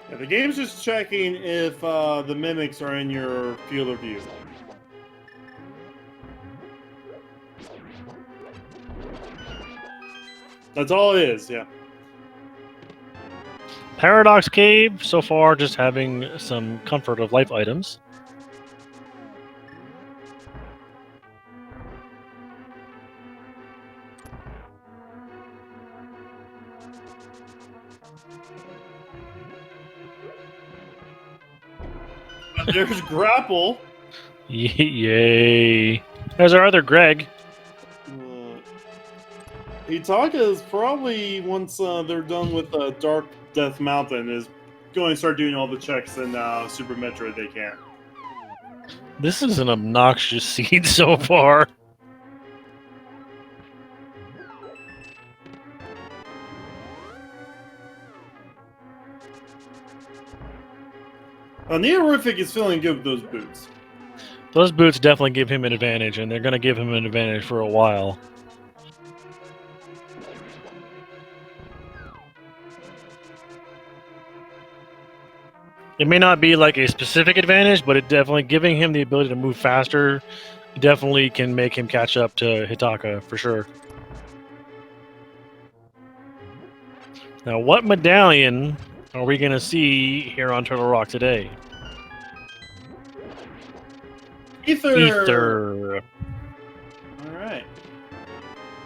Yeah, the game's just checking if the mimics are in your field of view. That's all it is, yeah. Paradox Cave, so far just having some comfort of life items. There's Grapple. Yay. There's our other Greg. Hitaka is probably, once they're done with Dark Death Mountain, is going to start doing all the checks in Super Metroid they can. This is an obnoxious seed so far. Neorific is feeling good with those boots. Those boots definitely give him an advantage, and they're going to give him an advantage for a while. It may not be like a specific advantage, but it definitely giving him the ability to move faster definitely can make him catch up to Hitaka for sure. Now, what medallion are we going to see here on Turtle Rock today? Ether! Alright.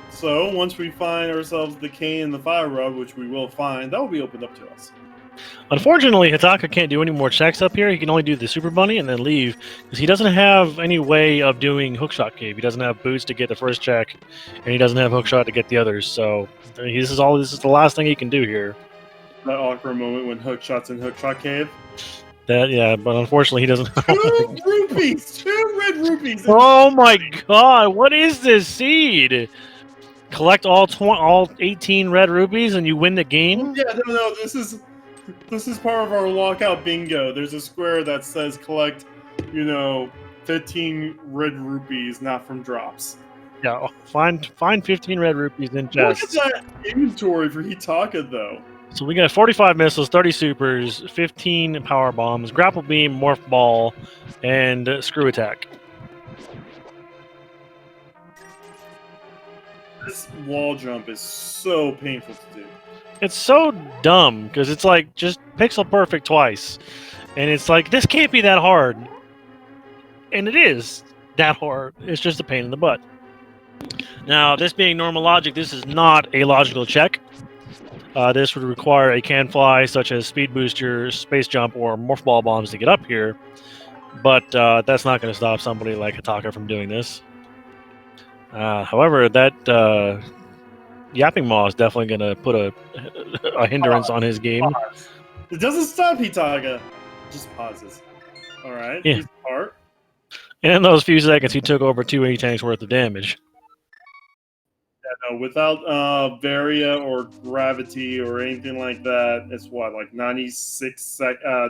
So, once we find ourselves the cane and the fire rod, which we will find, that will be opened up to us. Unfortunately, Hitaka can't do any more checks up here. He can only do the Super Bunny and then leave, because he doesn't have any way of doing Hookshot Cave. He doesn't have boots to get the first check, and he doesn't have Hookshot to get the others. So this is the last thing he can do here. That awkward moment when Hookshot's in Hookshot Cave. Yeah, but unfortunately he doesn't. 2 rupees! 2 red rupees! Oh my god! What is this seed? Collect all 18 red rupees and you win the game. Yeah, no. This is part of our lockout bingo. There's a square that says collect, 15 red rupees, not from drops. Yeah, find 15 red rupees in chests. Look at that inventory for Hitaka, though. So we got 45 missiles, 30 supers, 15 power bombs, grapple beam, morph ball, and screw attack. This wall jump is so painful to do. It's so dumb because it's like just pixel perfect twice, and it's like this can't be that hard, and it is that hard. It's just a pain in the butt. Now, this being normal logic, this is not a logical check. This would require a can fly, such as speed booster, space jump, or morph ball bombs to get up here, but that's not going to stop somebody like Hitaka from doing this. However, that Yapping Maw is definitely going to put a hindrance on his game. Pause. It doesn't stop Hitaka. It just pauses. All right. Yeah. He's apart. And in those few seconds, he took over 2 A-tanks worth of damage. Yeah, no, without Varia or Gravity or anything like that, it's what, like 96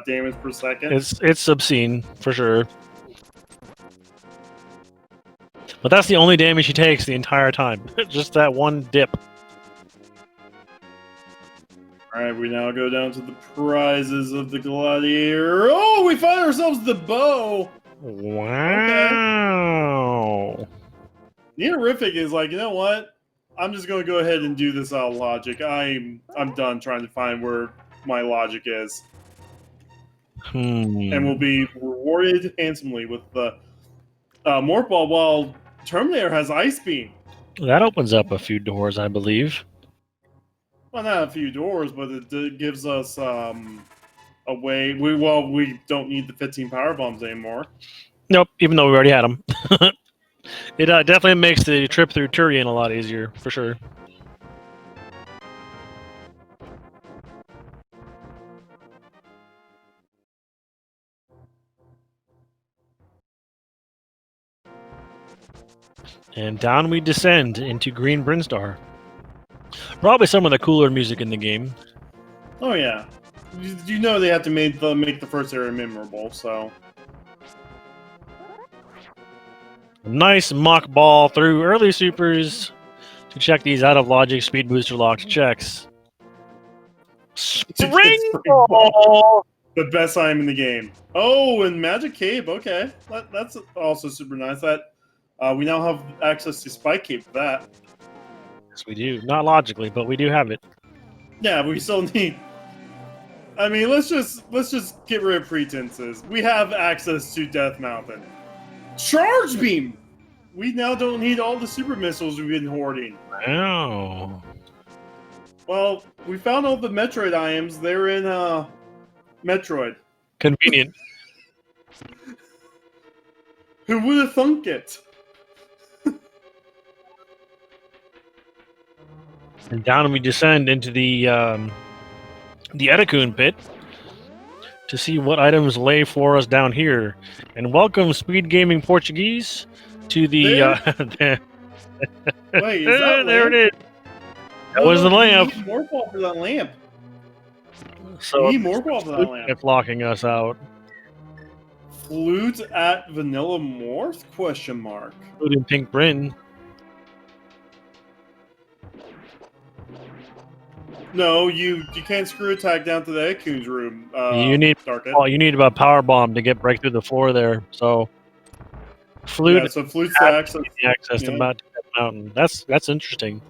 damage per second? It's obscene, for sure. But that's the only damage he takes the entire time. Just that one dip. Alright, we now go down to the prizes of the Gladiator. Oh, we find ourselves the bow! Wow. Okay. Neorific is like, you know what? I'm just going to go ahead and do this out of logic. I'm done trying to find where my logic is. And will be rewarded handsomely with the Morph Ball, while Terminator has Ice Beam. That opens up a few doors, I believe. Well, not a few doors, but it gives us a way. We don't need the 15 power bombs anymore. Nope, even though we already had them. It definitely makes the trip through Turian a lot easier, for sure. And down we descend into Green Brinstar. Probably some of the cooler music in the game. Oh yeah, you know they have to make the first area memorable. So Nice mock ball through early supers To check these out of logic speed booster locked checks. get Spring Spring Ball! The best item in the game. Oh, and Magic Cape. Okay, that's also super nice. That we now have access to Spike Cape for that. Yes, we do. Not logically, but we do have it. Yeah, but we still need. I mean, let's just get rid of pretenses. We have access to Death Mountain. Charge Beam. We now don't need all the super missiles we've been hoarding. Oh. Well, we found all the Metroid items. They're in Metroid. Convenient. Who would have thunk it? And down we descend into the Etakun pit to see what items lay for us down here. And welcome, Speed Gaming Portuguese, to the. Wait, is that there it is. That Oh, was the we lamp. need more ball for that lamp. So We need more ball for that lamp. it's locking us out. Flute at Vanilla Morph? Question mark. Including Pink Bryn. No, you can't screw attack down to the Ekun's room. You need Darkhead. you need a power bomb to get break through the floor there. So Flute Yeah, so Flute's the access. to that mountain. That's interesting.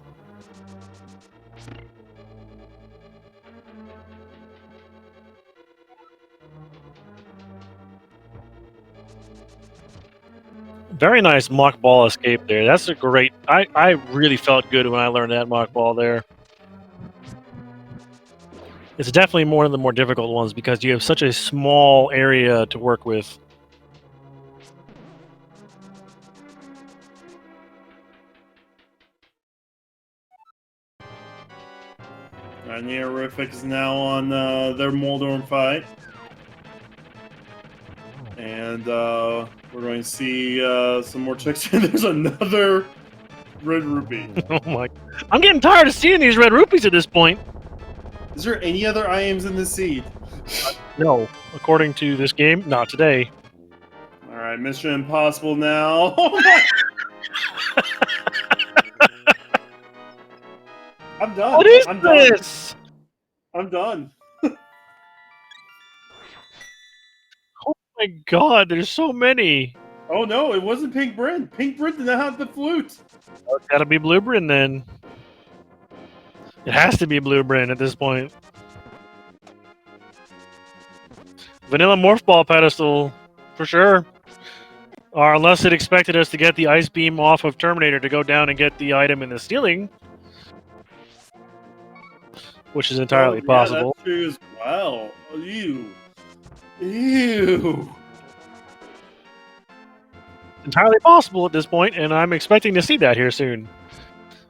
Very nice mock ball escape there. That's a great. I really felt good when I learned that mock ball there. It's definitely one of the more difficult ones because you have such a small area to work with. Neorific is now on their Moldorm fight. And we're going to see some more checks. There's another red rupee. Oh my! I'm getting tired of seeing these red rupees at this point. Is there any other items in the seed? No, according to this game, not today. All right, Mission Impossible now. Oh my! I'm done. What is I'm this? Done. I'm done. Oh my god, there's so many. Oh no, it wasn't Pink Bryn. Pink Bryn did not have the flute. Oh, it's gotta be Blue Bryn then. It has to be Blue Bryn at this point. Vanilla Morph Ball pedestal, for sure. Or unless it expected us to get the Ice Beam off of Terminator to go down and get the item in the ceiling. Which is entirely possible. That's true as well. Ew. Ew. Entirely possible at this point, and I'm expecting to see that here soon.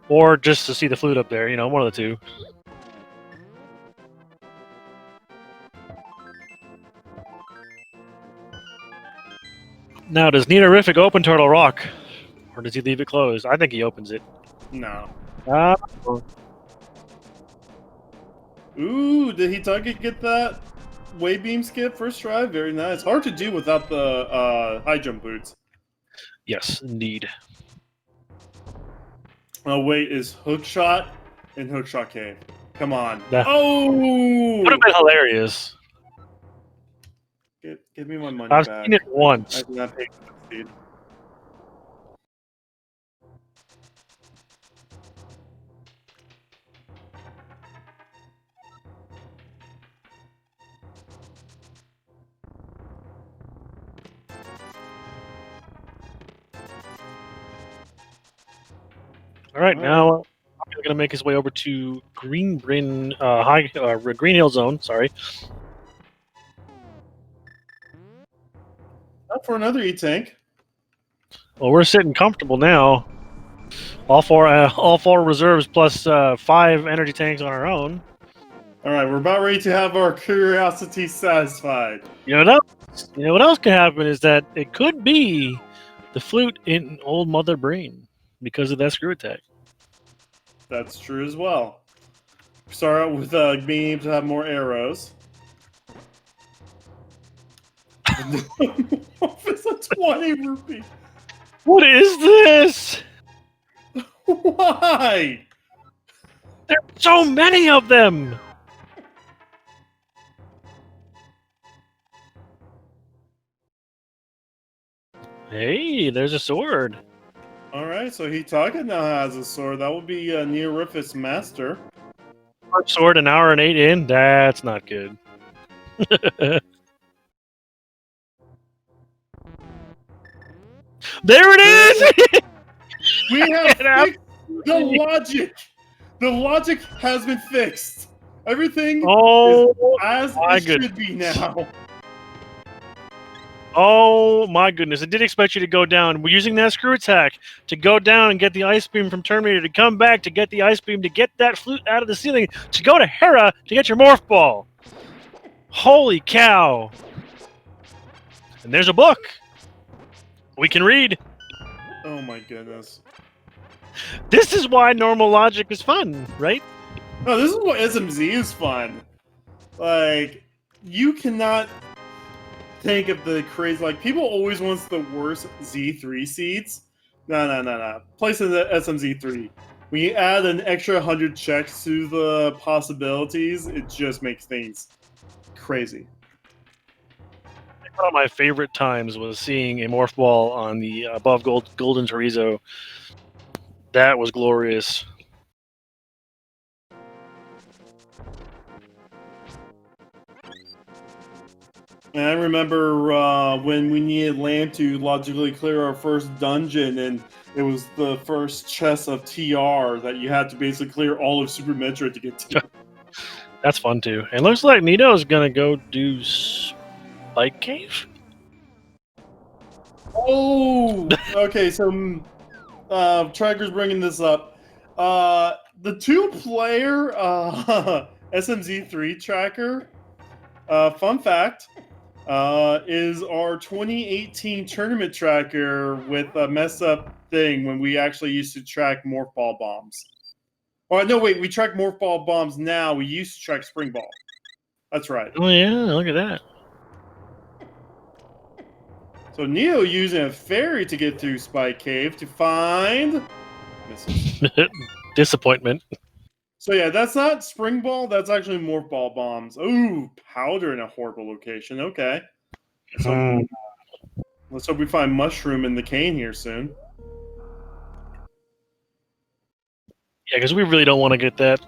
Or just to see the flute up there, you know, one of the two. Now, does Neorific open Turtle Rock? Or does he leave it closed? I think he opens it. No. Oh. Ooh, did he target get that wave beam skip first try? Very nice. Hard to do without the high jump boots. Yes, indeed. Oh wait, is Hookshot in Hookshot Cave? Come on. That Oh! would have been hilarious. Give me my money I've back. seen it once. I did not pay for this, dude. All right, now I'm going to make his way over to Green Bryn, Green Hill Zone. Sorry. Not for another E-Tank. Well, we're sitting comfortable now. All four reserves plus 5 energy tanks on our own. All right, we're about ready to have our curiosity satisfied. You know what else could happen is that it could be the flute in Old Mother Brain because of that screw attack. That's true as well. Start out with being able to have more arrows. It's a 20 rupee. What is this? Why? There's so many of them! Hey, there's a sword. All right, so Hitaka now has a sword. That would be Neorifus Master. First sword, an hour and 8 in? That's not good. There it is! We have Get out. fixed the logic. The logic has been fixed. Everything Oh is as my it should goodness. be now. Oh my goodness. I did expect you to go down. We're using that screw attack to go down and get the ice beam from Terminator, to come back to get the ice beam, to get that flute out of the ceiling, to go to Hera to get your morph ball. Holy cow. And there's a book. We can read. Oh my goodness. This is why normal logic is fun, right? No, this is what SMZ is fun. Like, you cannot think of the crazy. Like, people always wants the worst Z3 seeds. No. Place in the SMZ3. When you add an extra 100 checks to the possibilities, it just makes things crazy. One of my favorite times was seeing a morph ball on the above golden chorizo. That was glorious. And I remember when we needed Lamb to logically clear our first dungeon, and it was the first chest of TR that you had to basically clear all of Super Metroid to get to. That's fun too. And looks like Nito's gonna go do Spike Cave? Oh, okay. So, Tracker's bringing this up. The two-player SMZ3 tracker. Fun fact. Is our 2018 tournament tracker with a messed up thing when we actually used to track morph ball bombs. Oh, no, wait, we track morph ball bombs now. We used to track spring ball. That's right. Oh yeah, look at that. So Neo using a fairy to get through Spike Cave to find misses. Disappointment. So yeah, that's not spring ball. That's actually morph ball bombs. Ooh, powder in a horrible location. Okay. So let's hope we find mushroom in the cane here soon. Yeah, because we really don't want to get that.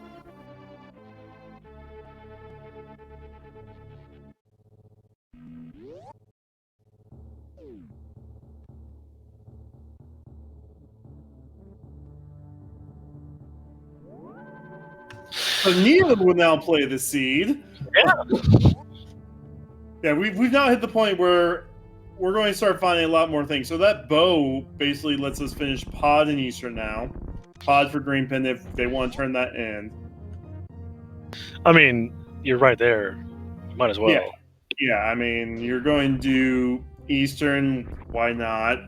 So Neo will now play the seed. Yeah. Yeah, we've now hit the point where we're going to start finding a lot more things. So that bow basically lets us finish Pod and Easter now. Pod for Green Pin if they want to turn that in. I mean, you're right there. Might as well. Yeah, I mean, you're going to do Eastern, why not?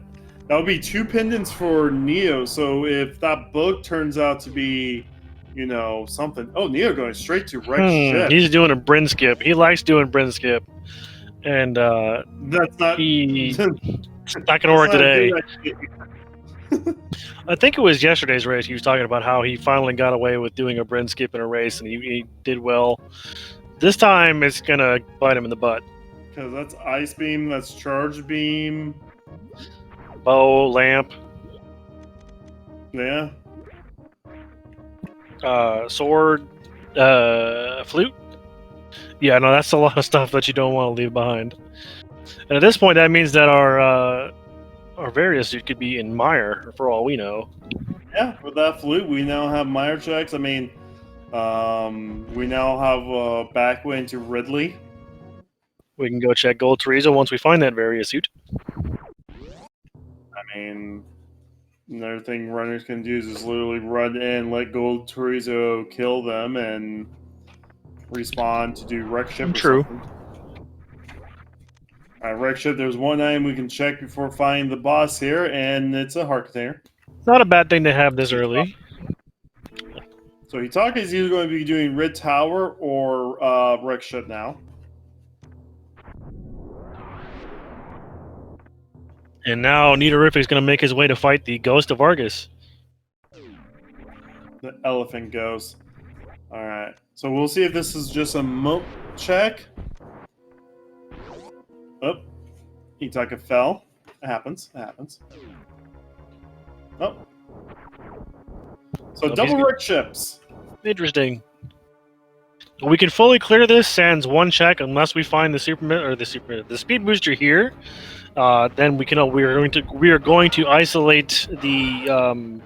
That would be 2 pendants for Neo. So if that book turns out to be, something. Oh, Neo going straight to Rex Ship. He's doing a Bryn skip. He likes doing Bryn skip. And that's not. He's not going to work today. I think it was yesterday's race. He was talking about how he finally got away with doing a Bryn skip in a race, and he did well. This time, it's going to bite him in the butt. Because that's Ice Beam, that's Charge Beam. Bow, lamp. Yeah. Sword, flute. Yeah, no, that's a lot of stuff that you don't want to leave behind. And at this point, that means that our various suit could be in Mire, for all we know. Yeah, with that flute, we now have Mire checks. I mean, we now have a back way into Ridley. We can go check Gold Teresa once we find that various suit. I mean, another thing runners can do is just literally run in, let Gold Teresa kill them, and respawn to do Wreck Ship. True. Wreck Ship, there's one item we can check before finding the boss here, and it's a heart container. Not a bad thing to have this early. So Hitaka is either going to be doing Red Tower or Wreck Ship now. And now Nitorific is going to make his way to fight the Ghost of Argus. The elephant goes. All right. So we'll see if this is just a moat check. Oh, Itaka fell. It happens. It happens. Oh. So double wreck ships. Interesting. We can fully clear this sans one check unless we find the the speed booster here. Then we are going to isolate the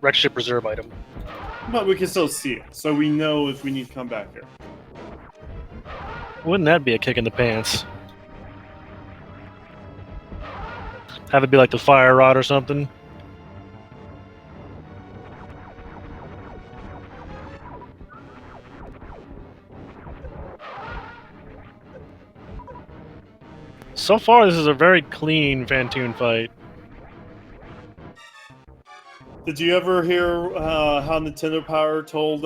wreck ship reserve item. But we can still see it, so we know if we need to come back here. Wouldn't that be a kick in the pants? Have it be like the fire rod or something. So far, this is a very clean Fantoon fight. Did you ever hear how Nintendo Power told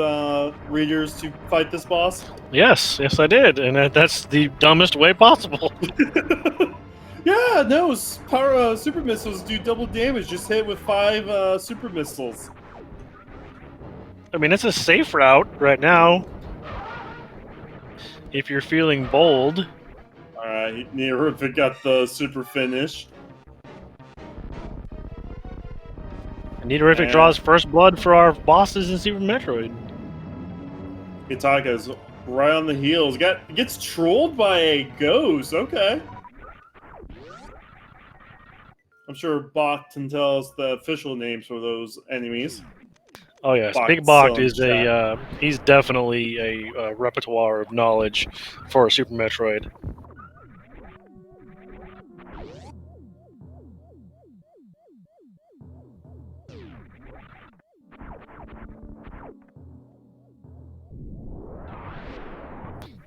readers to fight this boss? Yes, I did, and that's the dumbest way possible. Yeah, no, power super missiles do double damage. Just hit with 5 super missiles. I mean, it's a safe route right now. If you're feeling bold. Alright, Neorific got the super finish. Neorific draws first blood for our bosses in Super Metroid. Itaka's right on the heels. Gets trolled by a ghost. Okay. I'm sure Bach can tell us the official names for those enemies. Oh yes, Bach Big Bach still in is he's definitely a repertoire of knowledge for a Super Metroid.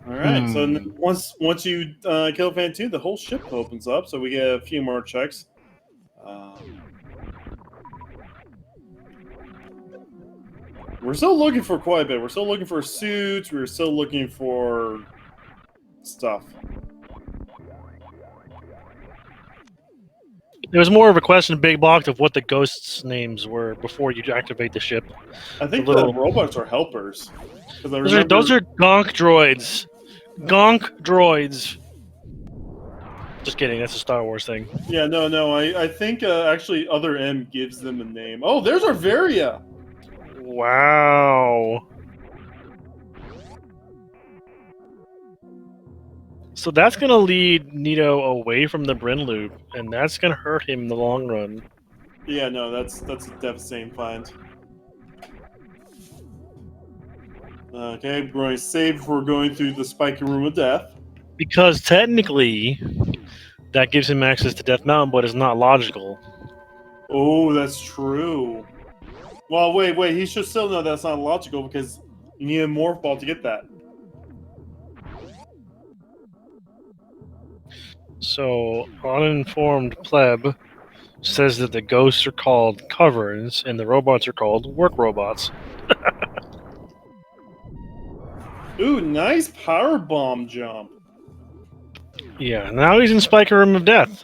Alright, so once you kill Fantoon, the whole ship opens up, so we get a few more checks. We're still looking for quite a bit. We're still looking for suits, we're still looking for stuff. It was more of a question, Big Bach, of what the ghosts' names were before you activate the ship. I think the robots are helpers. Those are gonk droids. Gonk droids. Just kidding, that's a Star Wars thing. Yeah, no, I think actually Other M gives them a name. Oh, there's Arvaria! Wow. So that's going to lead Nito away from the Bryn loop, and that's going to hurt him in the long run. Yeah, no, that's a devastating find. Okay, we're going to save before going through the spiky room of death. Because technically, that gives him access to Death Mountain, but it's not logical. Oh, that's true. Well, wait, he should still know that's not logical because you need a morph ball to get that. So, uninformed pleb says that the ghosts are called coverns and the robots are called work robots. Ooh, nice power bomb jump. Yeah, now he's in Spiker Room of Death.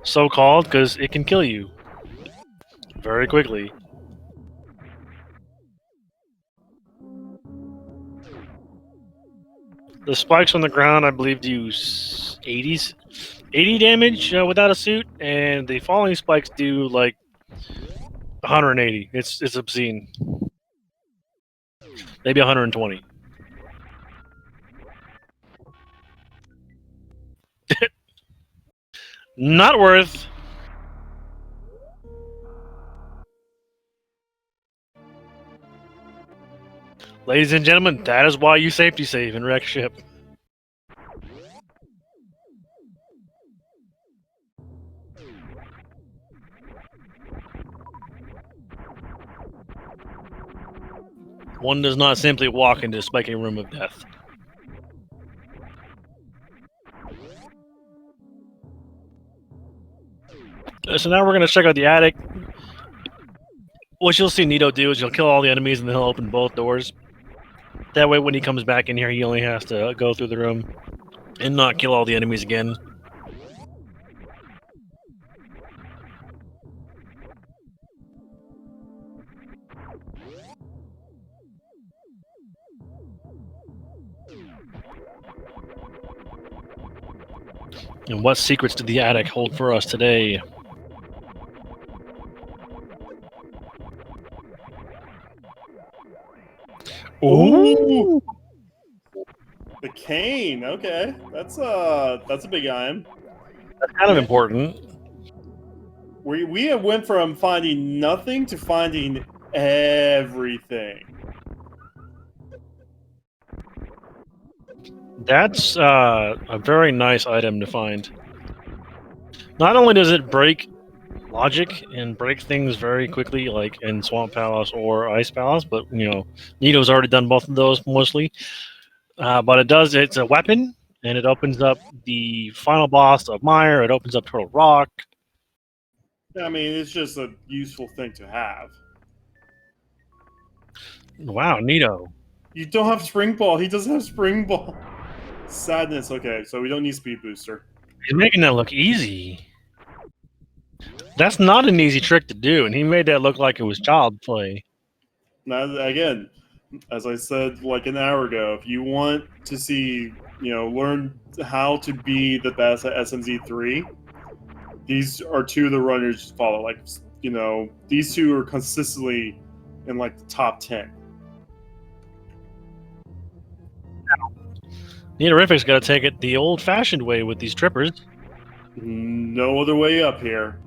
So called because it can kill you very quickly. The spikes on the ground, I believe, do 80 damage without a suit, and the falling spikes do like 180. It's obscene. Maybe 120. Not worth. Ladies and gentlemen, that is why you safety save in wreck ship. One does not simply walk into the spiking room of death. So now we're going to check out the attic. What you'll see Nito do is he'll kill all the enemies and then he'll open both doors. That way when he comes back in here, he only has to go through the room and not kill all the enemies again. And what secrets did the attic hold for us today? Ooh! The cane. Okay, that's a big item. That's kind of important. We have went from finding nothing to finding everything. That's a very nice item to find. Not only does it break logic and break things very quickly, like in Swamp Palace or Ice Palace, but Nito's already done both of those mostly. But it's a weapon, and it opens up the final boss of Mire. It opens up Turtle Rock. I mean, it's just a useful thing to have. Wow, Nito. You don't have Spring Ball. He doesn't have Spring Ball. Sadness. Okay, so we don't need Speed Booster. He's making that look easy. That's not an easy trick to do, and he made that look like it was child play. Now, again, as I said like an hour ago, if you want to see, learn how to be the best at SMZ3, these are two of the runners to follow. Like, these two are consistently in like the top 10. Nitorific's got to take it the old-fashioned way with these trippers. No other way up here.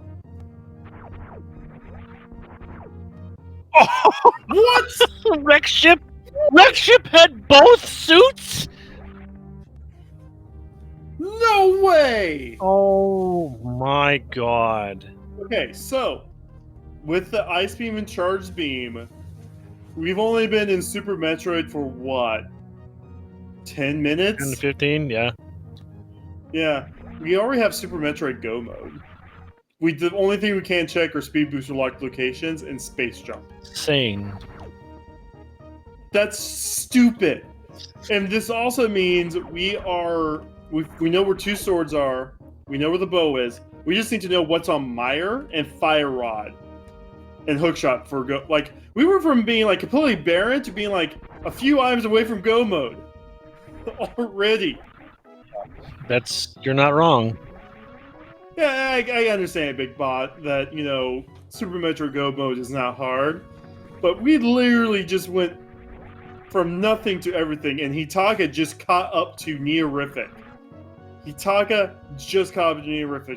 Oh, what? Wreck Ship had both suits? No way! Oh my god. Okay, so with the Ice Beam and Charge Beam, we've only been in Super Metroid for what? 10 minutes? 10 to 15, yeah. Yeah. We already have Super Metroid Go mode. The only thing we can't check are Speed Booster locked locations and Space Jump. Insane. That's stupid. And this also means we know where two swords are. We know where the bow is. We just need to know what's on Mire and Fire Rod and Hookshot for Go. Like, we were from being like completely barren to being like a few items away from Go mode already. You're not wrong. Yeah, I understand, Big Bot, that, Super Metro Go mode is not hard. But we literally just went from nothing to everything, and Hitaka just caught up to Neorific.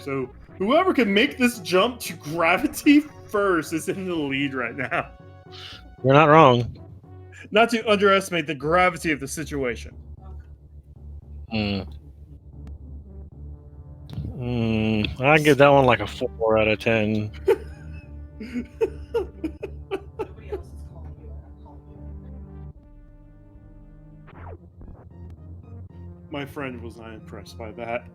So whoever can make this jump to gravity first is in the lead right now. You're not wrong. Not to underestimate the gravity of the situation. I give that one like a 4 out of 10. My friend was not impressed by that.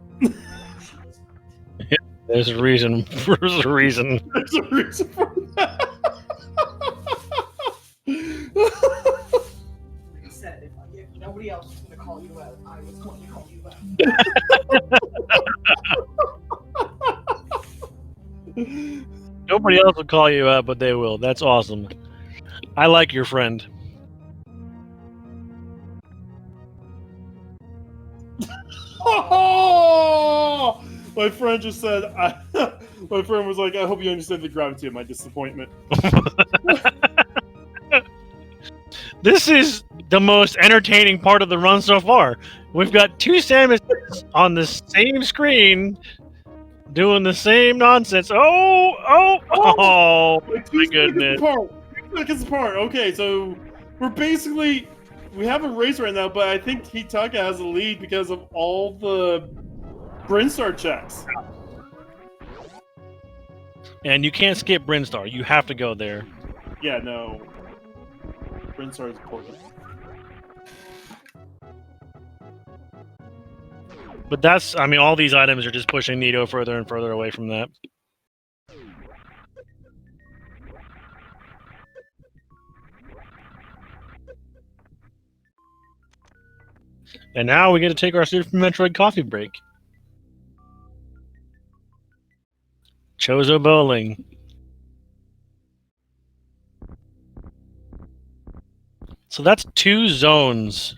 There's a reason. There's a reason. There's a reason for that. He said, if nobody else was going to call you out, I was going to call you out. Nobody else will call you out, but they will. That's awesome. I like your friend. Oh! My friend just said, my friend was like, I hope you understand the gravity of my disappointment. This is the most entertaining part of the run so far. We've got two Samuses on the same screen doing the same nonsense. Oh my goodness. 2 seconds apart. Okay, so we have a race right now, but I think Hitaka has a lead because of all the Brinstar checks. And you can't skip Brinstar. You have to go there. Yeah, no. Brinstar is important. But all these items are just pushing Nito further and further away from that. And now we get to take our Super Metroid coffee break. Chozo Bowling. So that's 2 zones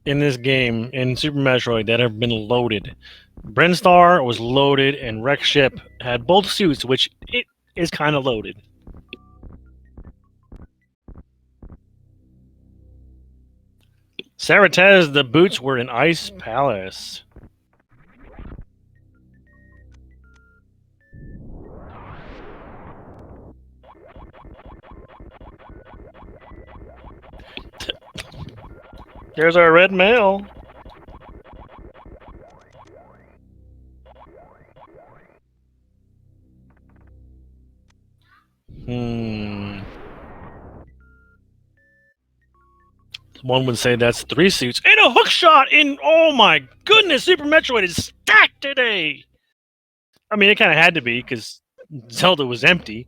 in this game, in Super Metroid, that have been loaded. Brinstar was loaded, and Wreck Ship had both suits, which it is kind of loaded. Saratez, the boots were in Ice Palace. There's our red mail. One would say that's 3 suits. And a hook shot in... Oh my goodness, Super Metroid is stacked today! I mean, it kind of had to be, because Zelda was empty.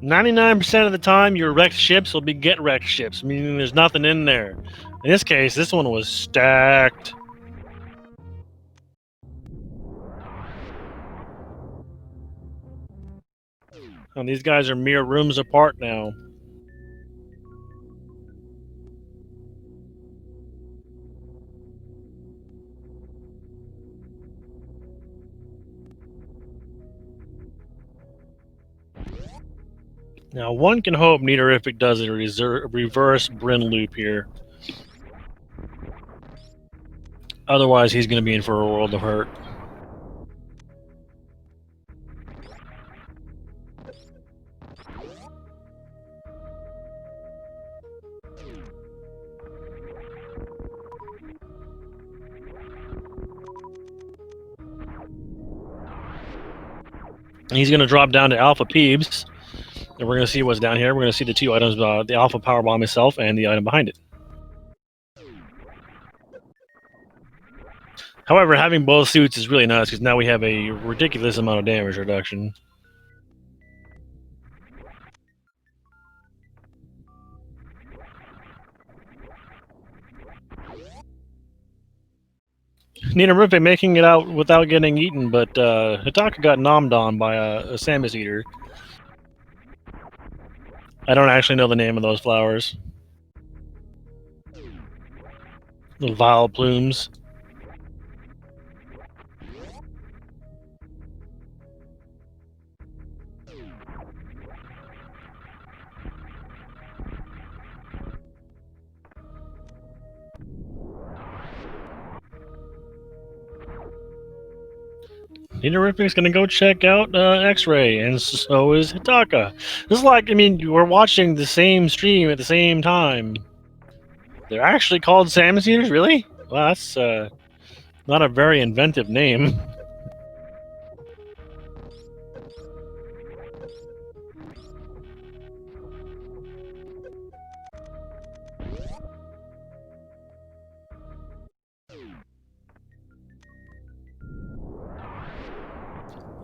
"99% of the time, your wrecked ships will be get wrecked ships," meaning there's nothing in there. In this case, this one was stacked. And these guys are mere rooms apart now. Now, one can hope Neaterific does a reverse Bryn loop here. Otherwise, he's going to be in for a world of hurt. He's going to drop down to Alpha Peebs. And we're going to see what's down here. We're going to see the 2 items, the Alpha Powerbomb itself and the item behind it. However, having both suits is really nice, because now we have a ridiculous amount of damage reduction. Neaterific making it out without getting eaten, but Hitaka got nommed on by a Samus Eater. I don't actually know the name of those flowers. The vile plumes. Neateriffic's gonna go check out X-Ray, and so is Hitaka. This is like, I mean, we're watching the same stream at the same time. They're actually called Samus Eaters, really? Well, that's not a very inventive name.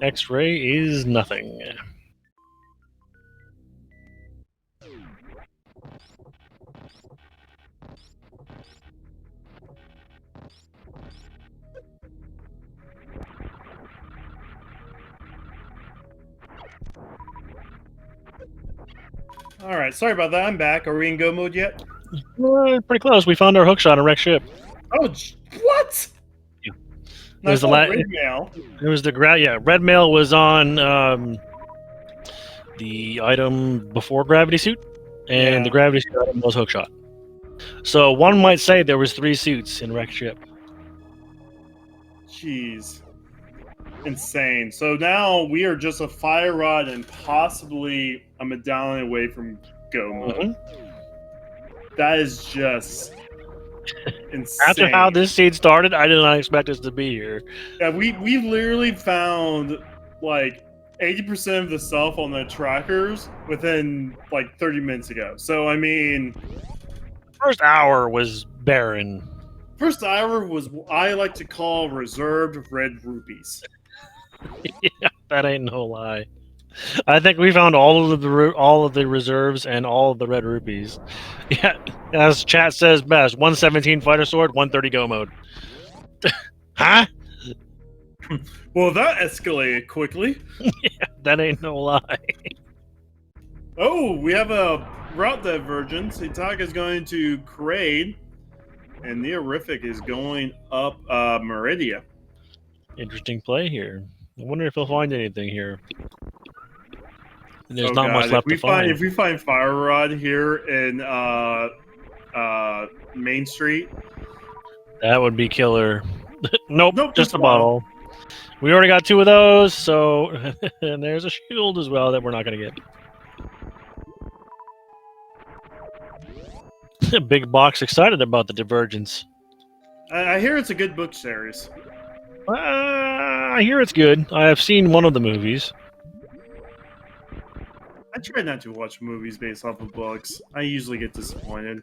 X-Ray is nothing. All right, sorry about that. I'm back. Are we in go mode yet? Pretty close. We found our hookshot on Wreck Ship. Oh, what? Yeah. No, There's I the saw red mail. It was the red mail was on the item before gravity suit, and the gravity suit item was hookshot. So one might say there was 3 suits in Wreck Ship. Jeez. Insane. So now we are just a fire rod and possibly a medallion away from go mode. That is just insane. After how this seed started, I did not expect us to be here. Yeah, we literally found like 80% of the stuff on the trackers within like 30 minutes ago. So I mean, First hour was barren. first hour was what I like to call reserved red rupees. Yeah, that ain't no lie. I think we found all of the reserves and all of the red rupees. Yeah, as chat says best, 117 fighter sword, 130 go mode. Huh? Well, that escalated quickly. That ain't no lie. Oh, we have a route divergence. Hitaka's going to Kraid, and Neorific is going up Meridia. Interesting play here. I wonder if he'll find anything here. There's Oh not much god, left to find. if we find Fire Rod here in Main Street. That would be killer. Nope, Nope, just just a one. bottle. We already got 2 of those, so and there's a shield as well that we're not going to get. Big Box excited about the divergence. I hear it's a good book series. I hear it's good. I have seen one of the movies. I try not to watch movies based off of books. I usually get disappointed.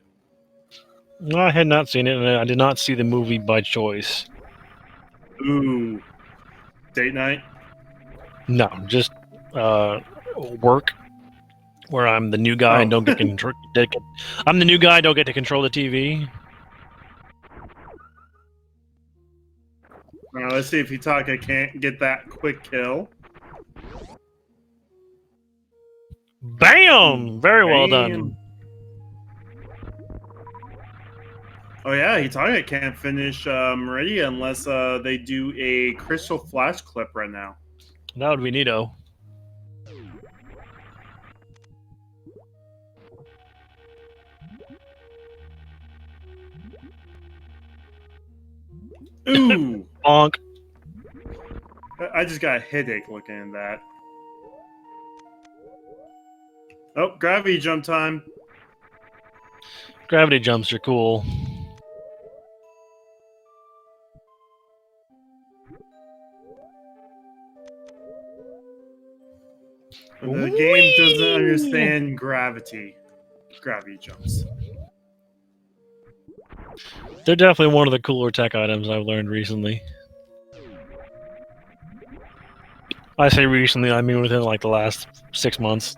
I had not seen it, and I did not see the movie by choice. Ooh. Date night? No, just work, where I'm the new guy and don't get control. I'm the new guy, don't get to control the TV. Now let's see if Hitaka can't get that quick kill. Bam! Very well done. Oh yeah, Hitaka can't finish Meridia unless they do a crystal flash clip right now. That would be neato. Ooh! Bonk. I just got a headache looking at that. Oh, gravity jump time. Gravity jumps are cool. The game doesn't understand gravity. Gravity jumps. They're definitely one of the cooler tech items I've learned recently. I say recently, I mean within like the last 6 months.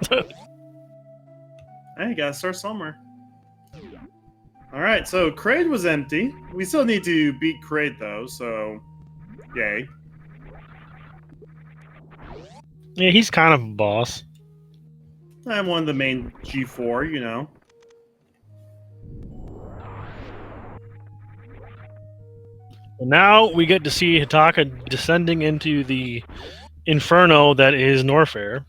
Hey, gotta start somewhere. Alright, so Kraid was empty. We still need to beat Kraid though, so yay. Yeah, he's kind of a boss. I'm one of the main G4, you know. And now we get to see Hitaka descending into the inferno that is Norfair.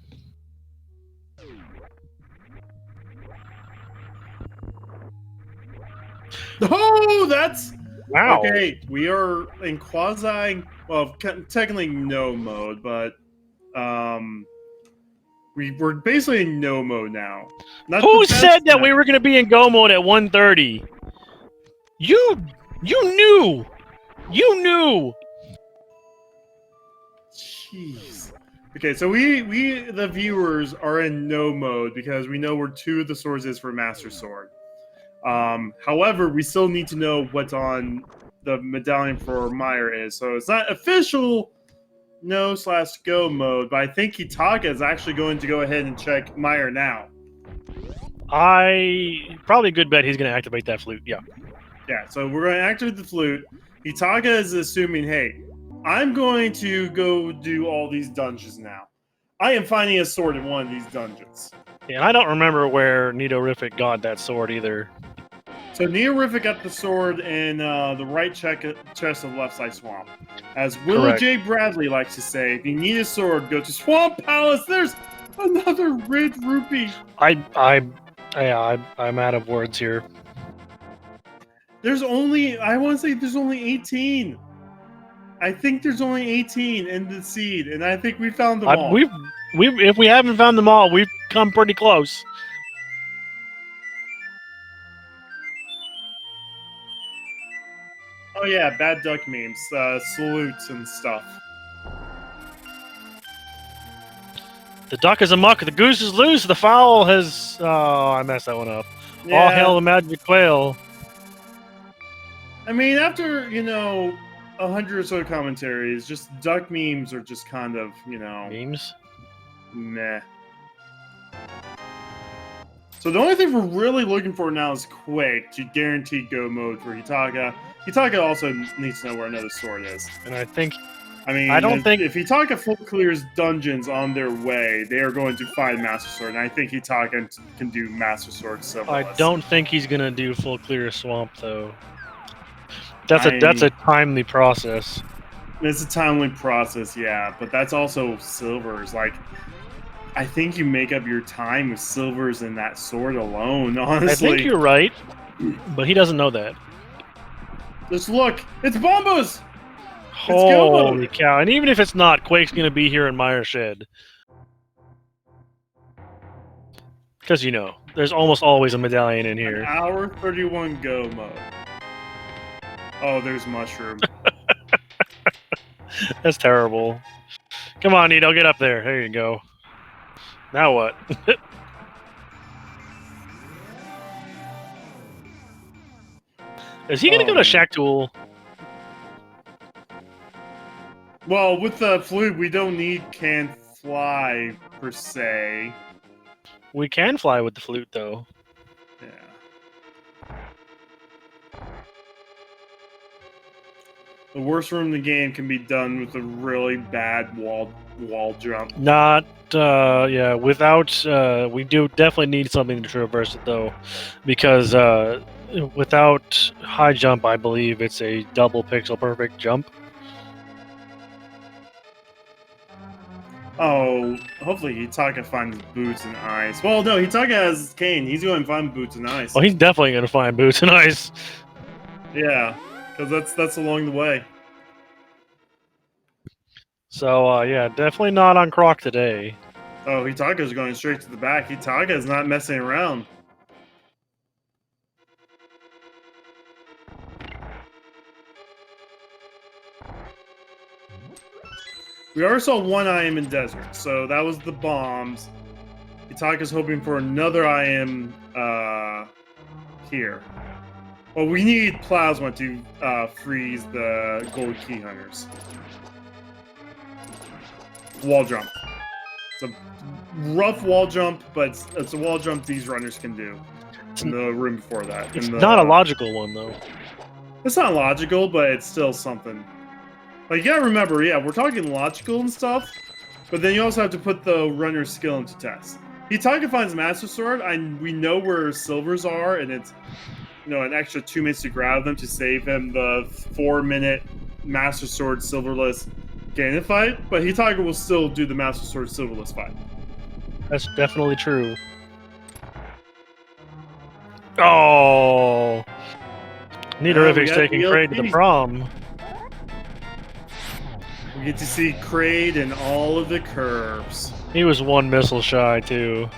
Oh, that's... Wow. Okay, we are in quasi... Well, technically no mode, but... We're basically in no mode now. Not Who the best, said that no. we were going to be in go mode at 1:30? You knew! You knew! Jeez. Okay, so we the viewers are in no mode because we know where 2 of the swords is for Master Sword. However, we still need to know what's on the medallion for Meyer is. So it's not official no/go mode, but I think Hitaka is actually going to go ahead and check Meyer now. Probably a good bet he's going to activate that flute, yeah. Yeah, so we're going to activate the flute. Hitaka is assuming, hey, I'm going to go do all these dungeons now. I am finding a sword in one of these dungeons. Yeah, and I don't remember where Neorific got that sword either. So Neorific got the sword in the right chest of left side swamp. As Willow Correct. J. Bradley likes to say, if you need a sword, go to Swamp Palace. There's another red rupee. I'm out of words here. There's only, I want to say there's only 18. I think there's only 18 in the seed, and I think we found them all. If we haven't found them all, we've come pretty close. Oh yeah, bad duck memes, salutes and stuff. The duck is amok, the goose is loose, the fowl has... Oh, I messed that one up. Yeah. All hail the magic quail. I mean, after, 100 or so commentaries, just duck memes are just kind of, Memes? meh. So the only thing we're really looking for now is Quake to guarantee go mode for Hitaka. Hitaka also needs to know where another sword is. And I think I mean, I don't think if Hitaka full clears dungeons on their way, they are going to find Master Sword, and I think Hitaka can do Master Sword I Silverless. don't think he's gonna do full clear swamp though. That's a timely process. It's a timely process, yeah, but that's also silvers. Like, I think you make up your time with silvers and that sword alone. Honestly, I think you're right, but he doesn't know that. Just look, it's Bombos. Holy cow! And even if it's not, Quake's gonna be here in Meyer's shed. Because, you know, there's almost always a medallion in here. An hour 31 go mode. Oh, there's Mushroom. That's terrible. Come on, Nito, get up there. There you go. Now what? Is he gonna go to Shack Tool? Well, with the flute, we don't need can fly per se. We can fly with the flute, though. Yeah. The worst room in the game can be done with a really bad wall jump. Not, yeah. Without, we do definitely need something to traverse it, though, because without high jump, I believe it's a double pixel perfect jump. Oh, hopefully Hitaka finds boots and ice. Well, no, Hitaka has Kane. He's going to find boots and ice. Well, he's definitely gonna find boots and ice. Yeah, because that's along the way. So, yeah, definitely not on Croc today. Oh, Hitaka's going straight to the back. Hitaka is not messing around. We already saw one IM in desert, so that was the bombs. Hitaka's hoping for another IM here. Well, we need plasma to freeze the gold key hunters. Wall jump. It's a rough wall jump, but it's a wall jump these runners can do. In the room before that. It's not a logical one, though. It's not logical, but it's still something. Like, you gotta remember, yeah, we're talking logical and stuff, but then you also have to put the runner's skill into test. Hitaka finds Master Sword, we know where silvers are, and it's, you know, an extra 2 minutes to grab them to save him the 4-minute Master Sword silverless Ganon fight, but Hitaka will still do the Master Sword silverless fight. That's definitely true. Oh! Nidorific's taking Kraid to the prom. We get to see Kraid in all of the curves. He was one missile shy, too.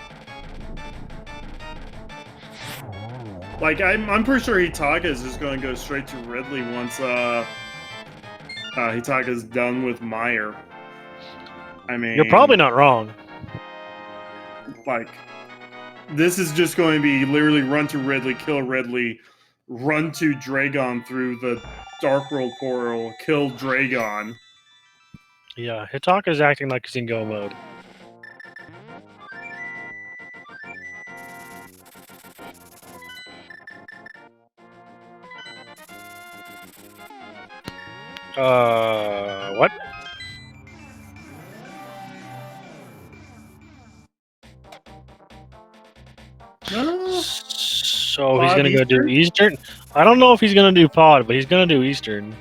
Like, I'm pretty sure Hitaka is just going to go straight to Ridley once Hitaka's done with Meyer. I mean... You're probably not wrong. Like, this is just going to be literally run to Ridley, kill Ridley, run to Dragon through the Dark World portal, kill Dragon. Yeah, Hitaka's acting like he's in go mode. What? So he's gonna go do Eastern? I don't know if he's gonna do Pod, but he's gonna do Eastern.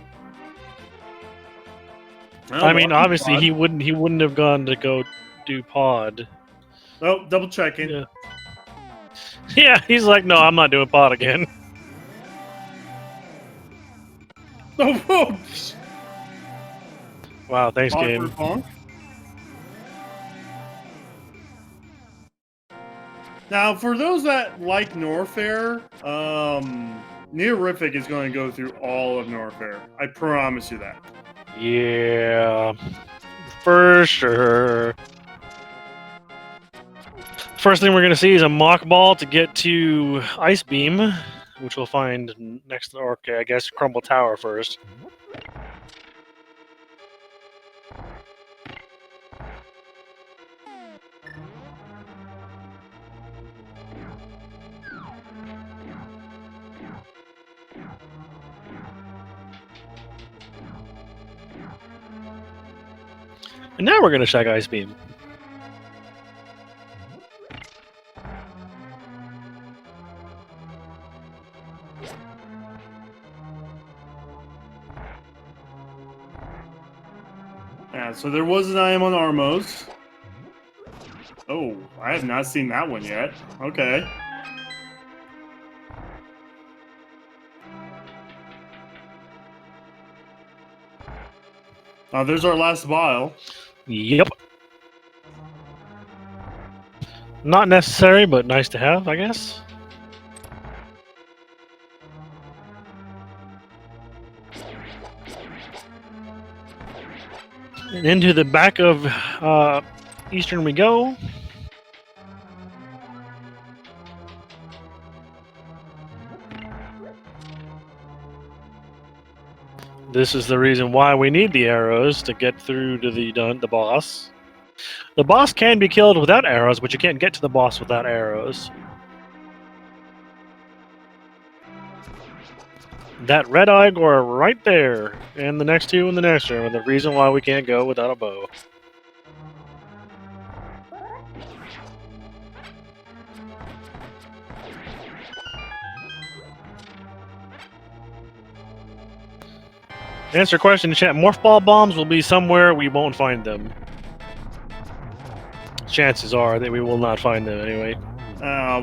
I mean, obviously he wouldn't have gone to go do Pod. Oh, double checking. Yeah. Yeah, he's like, no, I'm not doing Pod again. Oh, wow, thanks, game. Now, for those that like Norfair, Neorific is going to go through all of Norfair. I promise you that. Yeah, for sure. First thing we're going to see is a Mock Ball to get to Ice Beam, which we'll find next to, okay, I guess Crumble Tower first. And now we're going to check Ice Beam. Yeah, so there was an item on Armos. Oh, I have not seen that one yet. Okay. There's our last vial. Yep. Not necessary, but nice to have, I guess. And into the back of Eastern we go. This is the reason why we need the arrows to get through to the boss. The boss can be killed without arrows, but you can't get to the boss without arrows. That red Igor right there, and the next two in the next room, and the reason why we can't go without a bow. Answer question, chat. Morph ball bombs will be somewhere we won't find them. Chances are that we will not find them anyway.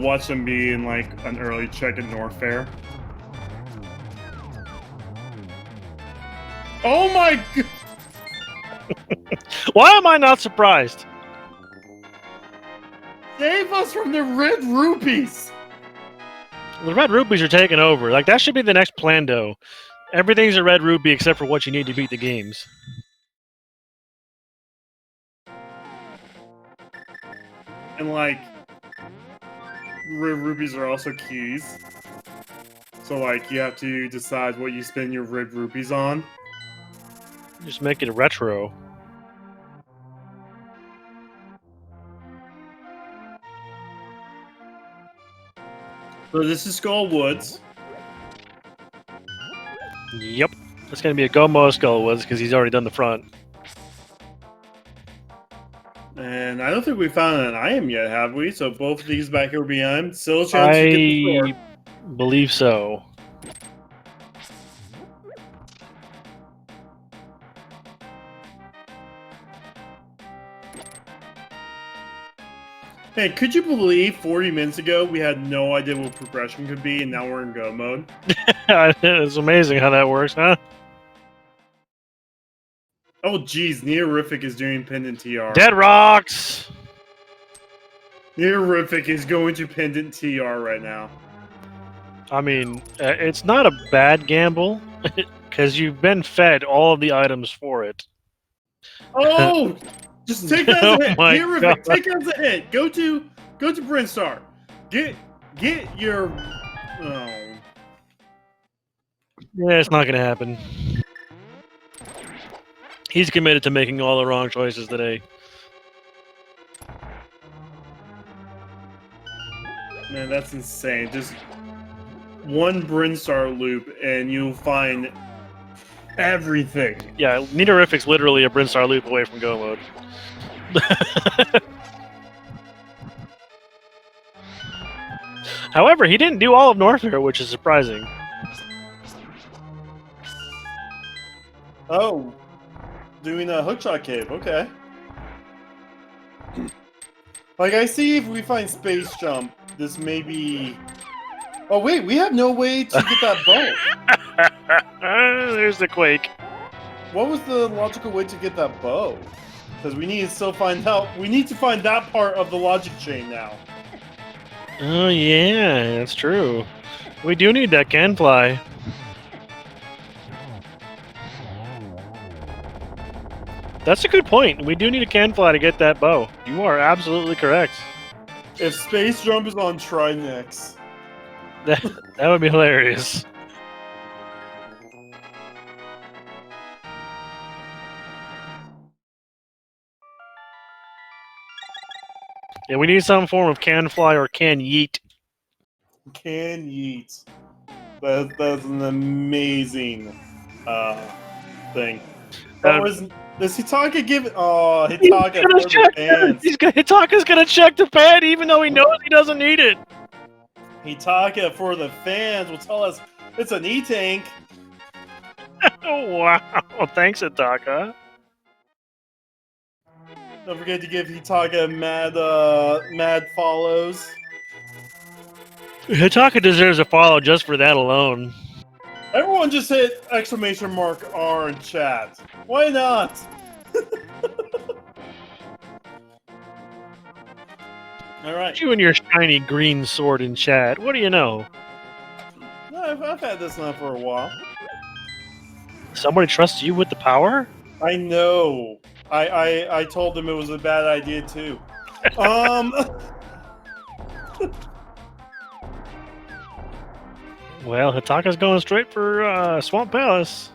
Watch them be in like an early check at Norfair. Oh my god! Why am I not surprised? Save us from the red rupees! The red rupees are taking over. Like, that should be the next Plando. Everything's a red rupee except for what you need to beat the games. And like, red rupees are also keys. So like, you have to decide what you spend your red rupees on. Just make it retro. So this is Skull Woods. Yep. It's going to be a Gomo Skullwoods because he's already done the front. And I don't think we found an item yet, have we? So both of these back here behind. Still a chance to get the sword. I believe so. Hey, could you believe 40 minutes ago we had no idea what progression could be, and now we're in go mode? It's amazing how that works, huh? Oh, geez, Neorific is doing Pendant TR. Dead rocks! Neorific is going to Pendant TR right now. I mean, it's not a bad gamble, because you've been fed all of the items for it. Oh! Just take that as a hit. Oh my Neorific, God. take that as a hit. Go to Brinstar. Get your... Oh. Yeah, it's not going to happen. He's committed to making all the wrong choices today. Man, that's insane. Just one Brinstar loop and you'll find everything. Yeah, Nidorific's literally a Brinstar loop away from go mode. However, he didn't do all of Norfair, which is surprising. Oh. Doing a hookshot cave, okay. Like, I see if we find space jump, this may be... Oh, wait, we have no way to get that bow. There's the Quake. What was the logical way to get that bow? Because we need to still find out. We need to find that part of the logic chain now. Oh, yeah, that's true. We do need that Canfly. That's a good point. We do need a Canfly to get that bow. You are absolutely correct. If space jump is on Trinex. That would be hilarious. Yeah, we need some form of Canfly or Can Yeet. Can yeet. That's an amazing thing. Does Hitaka give? Oh, Hitaka for the fans. Hitaka's gonna check the pad even though he knows he doesn't need it. Hitaka for the fans will tell us it's an E-tank. Oh, wow. Thanks, Hitaka. Don't forget to give Hitaka mad follows. Hitaka deserves a follow just for that alone. Everyone just hit !R in chat. Why not? Alright. You and your shiny green sword in chat. What do you know? I've had this now for a while. Somebody trusts you with the power? I know. I told them it was a bad idea too. Well, Hitaka's going straight for Swamp Palace.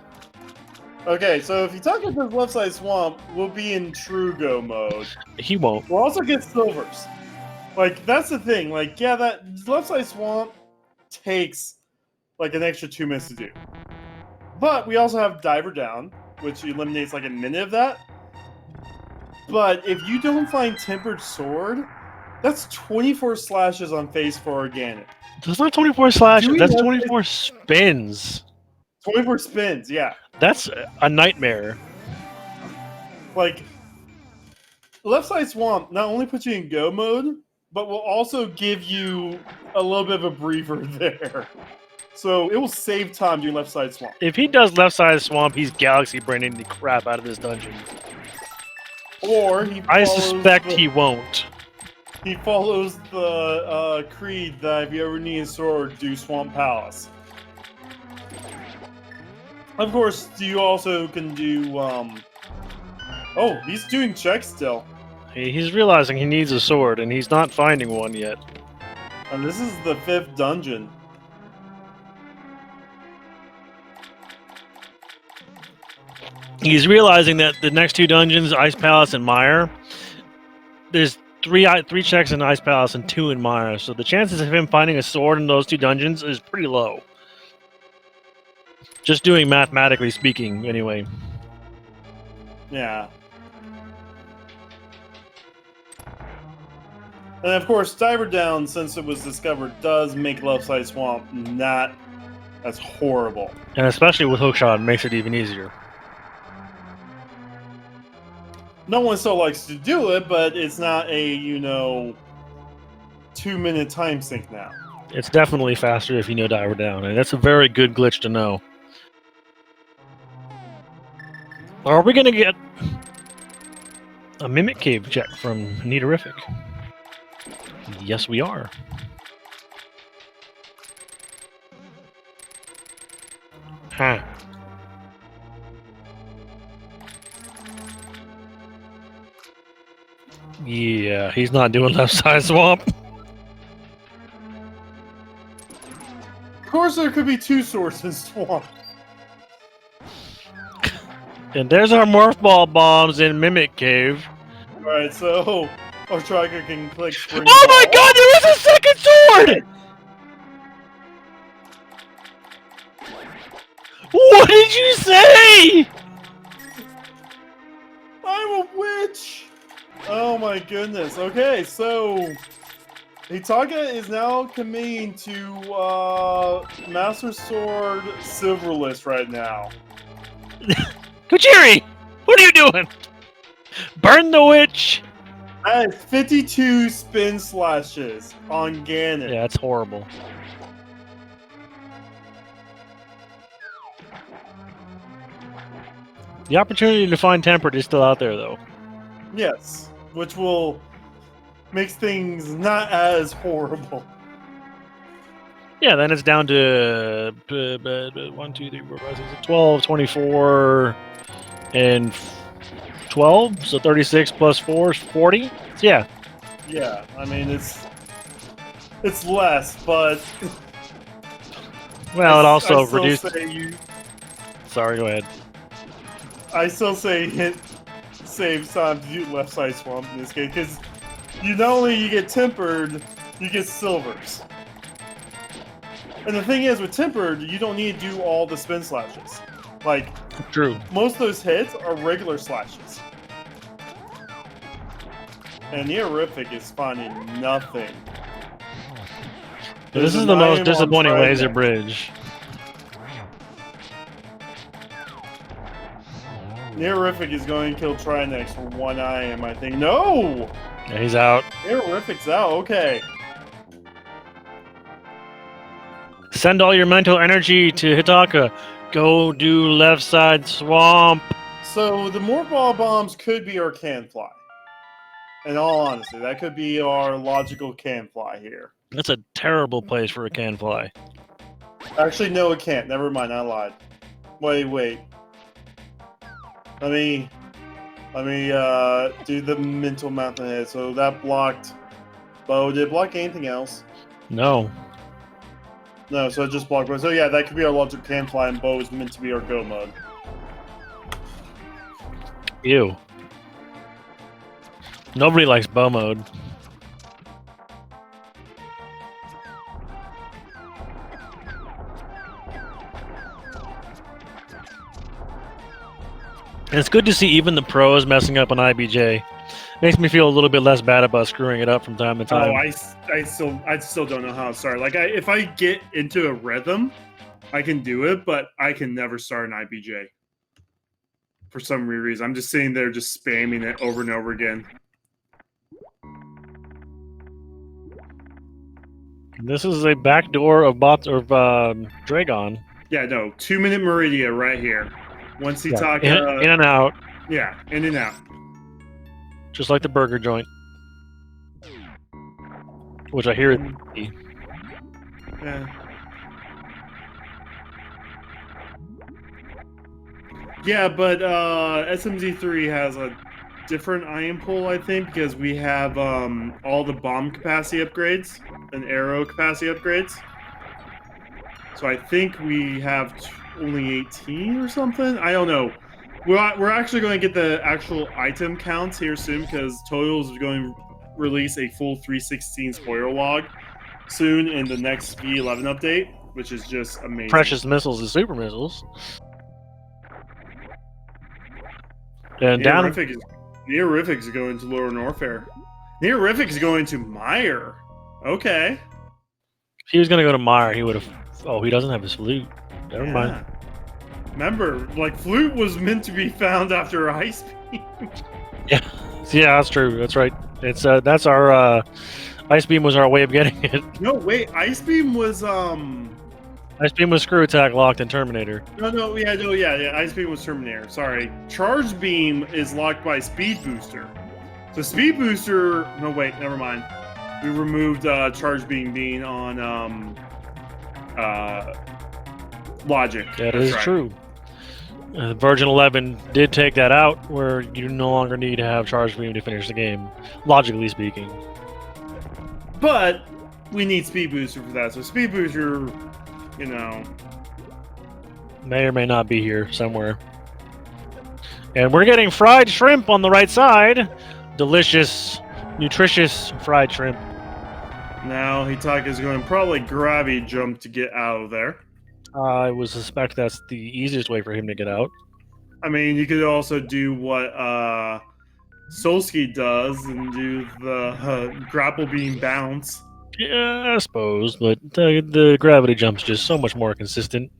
Okay, so if Hitaka does left side swamp, we'll be in true go mode. He won't. We'll also get silvers. Like, that's the thing. Like, yeah, that left side swamp takes like an extra 2 minutes to do. But we also have Diver Down, which eliminates like a minute of that. But if you don't find Tempered Sword, that's 24 slashes on phase 4 organic. That's not 24 slashes, that's 24 spins. 24 spins, yeah. That's a nightmare. Like, left side swamp not only puts you in go mode, but will also give you a little bit of a breather there. So it will save time doing left side swamp. If he does left side swamp, he's galaxy braining the crap out of this dungeon. Or he I suspect he won't. He follows the creed that if you ever need a sword, do Swamp Palace. Of course, you also can do. Oh, he's doing checks still. He's realizing he needs a sword, and he's not finding one yet. And this is the 5th dungeon. He's realizing that the next 2 dungeons, Ice Palace and Mire, there's 3 checks in Ice Palace and 2 in Mire, so the chances of him finding a sword in those 2 dungeons is pretty low. Just doing mathematically speaking, anyway. Yeah. And of course, Diver Down, since it was discovered, does make Left Side Swamp not as horrible. And especially with Hookshot, it makes it even easier. No one still likes to do it, but it's not a, 2-minute time sink now. It's definitely faster if you know Diver Down, and that's a very good glitch to know. Are we going to get a Mimic Cave check from Neaterific? Yes, we are. Huh. Yeah, he's not doing left side swamp. Of course, there could be 2 swords in Swamp. And there's our Morph Ball bombs in Mimic Cave. Alright, so our tracker can click spring Oh my ball. god, there is a second sword! What did you say? I'm a witch! Oh my goodness. Okay, so Hitaka is now committing to Master Sword Silverlist right now. Kujiri! What are you doing? Burn the witch! That is 52 spin slashes on Ganon. Yeah, it's horrible. The opportunity to find Tempered is still out there, though. Yes, which will makes things not as horrible. Yeah, then it's down to 1, 2, 3, 4, 5, 6, 12, 24, and 12. So 36 plus 4 is 40. So yeah. Yeah, I mean it's less, but Well, it also I still reduced. Sorry, go ahead. I still say hit save time to do left side swamp in this game because you not only you get tempered, you get silvers. And the thing is, with tempered, you don't need to do all the spin slashes. Like True. most of those hits are regular slashes. And Neorific is finding nothing. This is the most disappointing laser bridge. Neorific is going to kill Trinex for 1 IM, I think. No! Yeah, he's out. Neorific's out, okay. Send all your mental energy to Hitaka. Go do left side swamp. So the more ball bombs could be our can fly. In all honesty, that could be our logical can fly here. That's a terrible place for a can fly. Actually, no, it can't. Never mind, I lied. Wait. Let me do the mental math ahead. So that blocked Bo. Did it block anything else? No. No, so it just blocked Bo. So yeah, that could be our logical can fly, and Bo is meant to be our go mode. Ew. Nobody likes bow mode. And it's good to see even the pros messing up on IBJ. Makes me feel a little bit less bad about screwing it up from time to time. Oh, I still don't know how to start. Like, if I get into a rhythm, I can do it, but I can never start an IBJ. For some weird reason. I'm just sitting there just spamming it over and over again. This is a backdoor of Dragon. Yeah, no. 2-minute Meridia right here. Once he talk in and out. Yeah, in and out. Just like the burger joint. Which I hear Yeah. Yeah, but SMZ3 has a different iron pull, I think, because we have all the bomb capacity upgrades and arrow capacity upgrades. So I think we have only 18 or something. I don't know. We're actually going to get the actual item counts here soon because Toyos is going to release a full 316 spoiler log soon in the next V11 update, which is just amazing. Precious missiles and super missiles. And Neorific is going to Lower Norfair. Neorific is going to Meyer. Okay. If he was going to go to Meyer, he would have... Oh, he doesn't have his flute. Never mind. Remember, like, flute was meant to be found after Ice Beam. Yeah, that's true. That's right. It's that's our Ice Beam was our way of getting it. No, wait, Ice Beam was Ice Beam was Screw Attack locked in Terminator. Yeah. Ice Beam was Terminator. Sorry, Charge Beam is locked by Speed Booster. So Speed Booster. No, wait, never mind. We removed Charge Beam being on Logic. That is true. Version 11 did take that out, where you no longer need to have Charge Beam to finish the game, logically speaking. But we need Speed Booster for that. So Speed Booster, you know, may or may not be here somewhere. And we're getting fried shrimp on the right side. Delicious, nutritious fried shrimp. Now Hitaka is going to probably gravity jump to get out of there. I would suspect that's the easiest way for him to get out. I mean, you could also do what Solsky does and do the grapple beam bounce. Yeah, I suppose, but the gravity jump's just so much more consistent.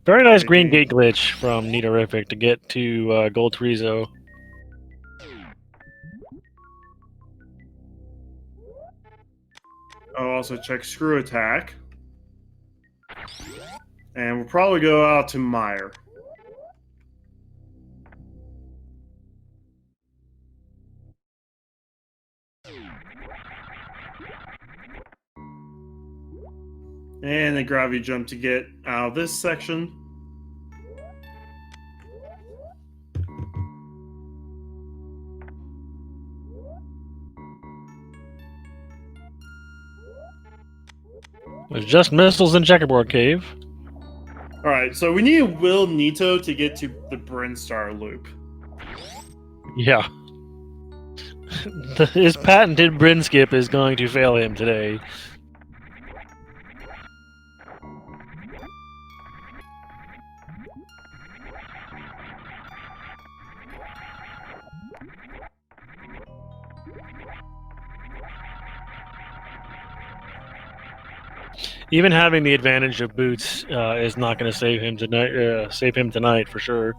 Very nice green gate glitch from Neorific to get to Gold Trizo. I'll also check Screw Attack. And we'll probably go out to Meyer. And a gravity jump to get out of this section. There's just missiles in Checkerboard Cave. Alright, so we need a Will Nito to get to the Brinstar loop. Yeah. His patented Bryn skip is going to fail him today. Even having the advantage of boots is not going to save him tonight. Save him tonight for sure.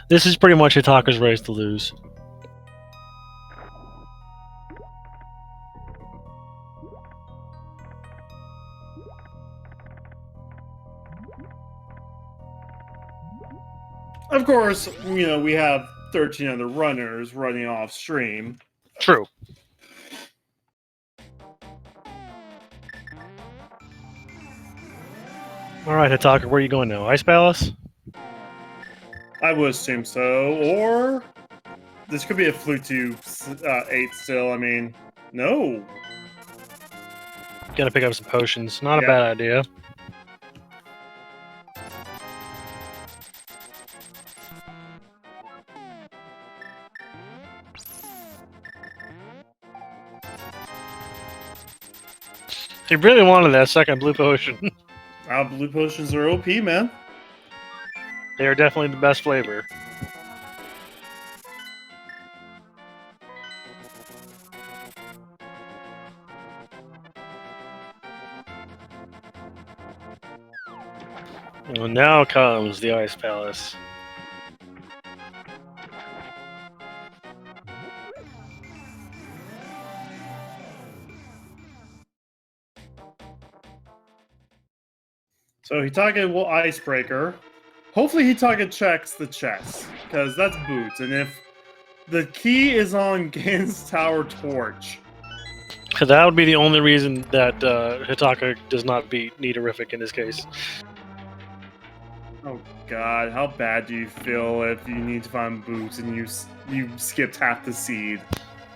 This is pretty much Hitaka's race to lose. Of course, we have 13 other runners running off stream. True. All right, Hitaka, where are you going now? Ice Palace? I would assume so. Or this could be a Flute to 8 still. I mean, no. Gotta pick up some potions. Not Yeah. a bad idea. He really wanted that second blue potion. Blue potions are OP, man. They are definitely the best flavor. Well, now comes the Ice Palace. So Hitaka will Icebreaker. Hopefully Hitaka checks the chest, because that's boots. And if the key is on Gan's Tower Torch, That would be the only reason that Hitaka does not beat Nidorific in this case. oh god, how bad do you feel if you need to find boots and you skipped half the seed?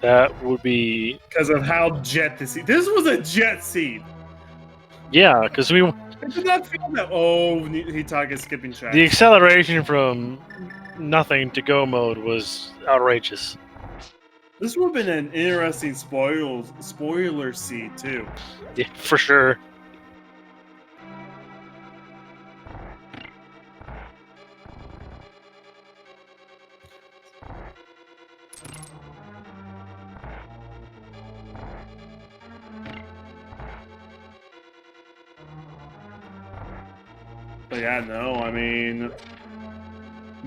That would be... Because of how jet the seed. This was a jet seed. Yeah, because we... I did not feel that. Oh, Hitaka's skipping checks. The acceleration from nothing to go mode was outrageous. This would have been an interesting spoiler seed too. Yeah, for sure. But yeah, no, I mean,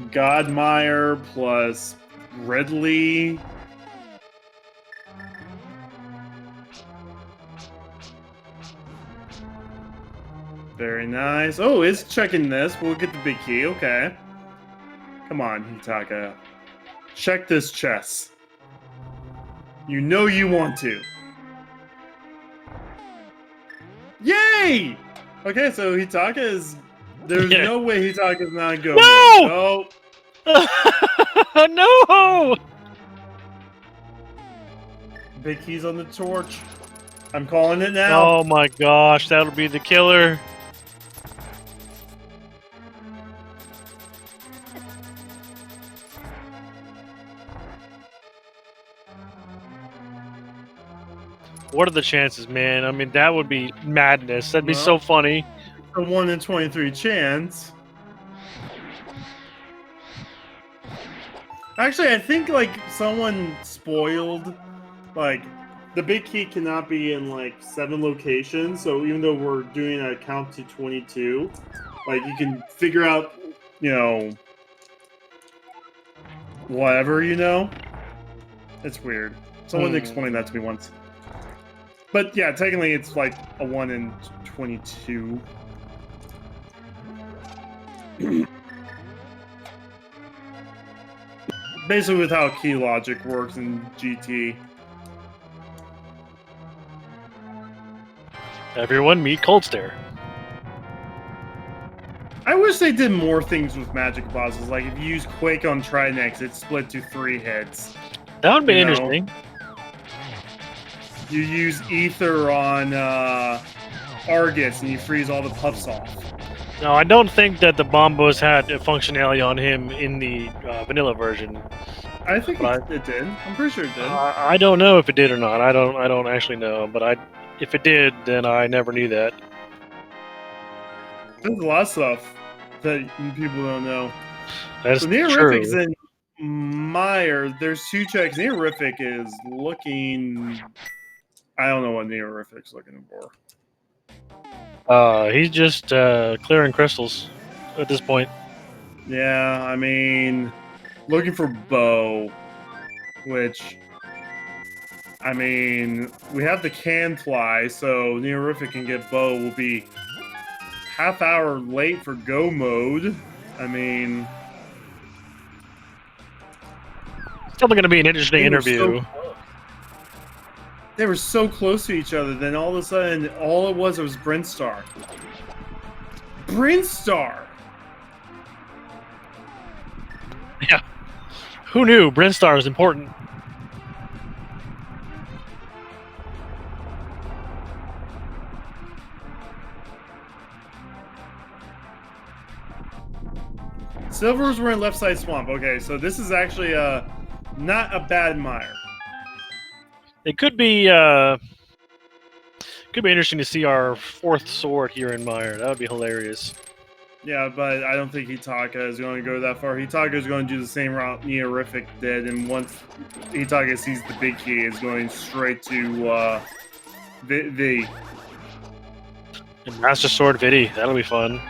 Godmire plus Ridley. Very nice. Oh, it's checking this. We'll get the big key. Okay. Come on, Hitaka. Check this chest. You know you want to. Yay! Okay, so Hitaka is... There's Yeah. no way Hitaka's not going. No! Oh, No! big keys on the torch. I'm calling it now. Oh my gosh, that'll be the killer. What are the chances, man? I mean, that would be madness. That'd be so funny. A 1 in 23 chance. Actually, I think like someone spoiled, like the big key cannot be in like 7 locations. So even though we're doing a count to 22, like you can figure out, whatever, It's weird. Someone explained that to me once. But yeah, technically it's like a 1 in 22. Basically with how key logic works in GT. Everyone meet Cold Stare. I wish they did more things with magic bosses. Like if you use Quake on Trinex, it's split to 3 hits. That would be interesting. You use Ether on Argus and you freeze all the puffs off. No, I don't think that the Bombos had a functionality on him in the vanilla version. I think But it did. I'm pretty sure it did. I don't know if it did or not. I don't actually know. But if it did, then I never knew that. There's a lot of stuff that people don't know. That's So true. Neorific's in Meyer. There's 2 checks. Neorific is looking... I don't know what Neorific's looking for. He's just clearing crystals at this point. Yeah, I mean, looking for Bo, which, I mean, we have the can fly, so Neorific can get Bo will be half hour late for go mode. I mean, It's probably going to be an interesting they were interview. they were so close to each other, then all of a sudden, all it was Brinstar. Brinstar! Yeah. Who knew Brinstar was important? Silvers were in left side swamp. Okay, so this is actually not a bad mire. It could be interesting to see our fourth sword here in Mire. That would be hilarious. Yeah, but I don't think Hitaka is going to go that far. Hitaka is going to do the same route Neorific did, and once Hitaka sees the big key, is going straight to V. And Master Sword Vidi. That'll be fun.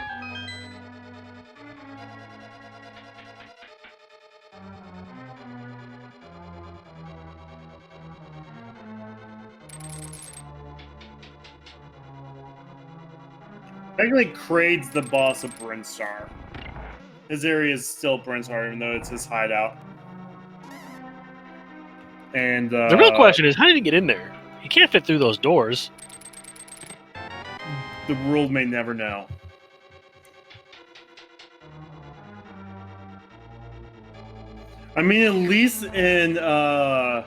Technically, Kraid's the boss of Brinstar. His area is still Brinstar, even though it's his hideout. And The real question is, how did he get in there? He can't fit through those doors. the world may never know. I mean, at least in the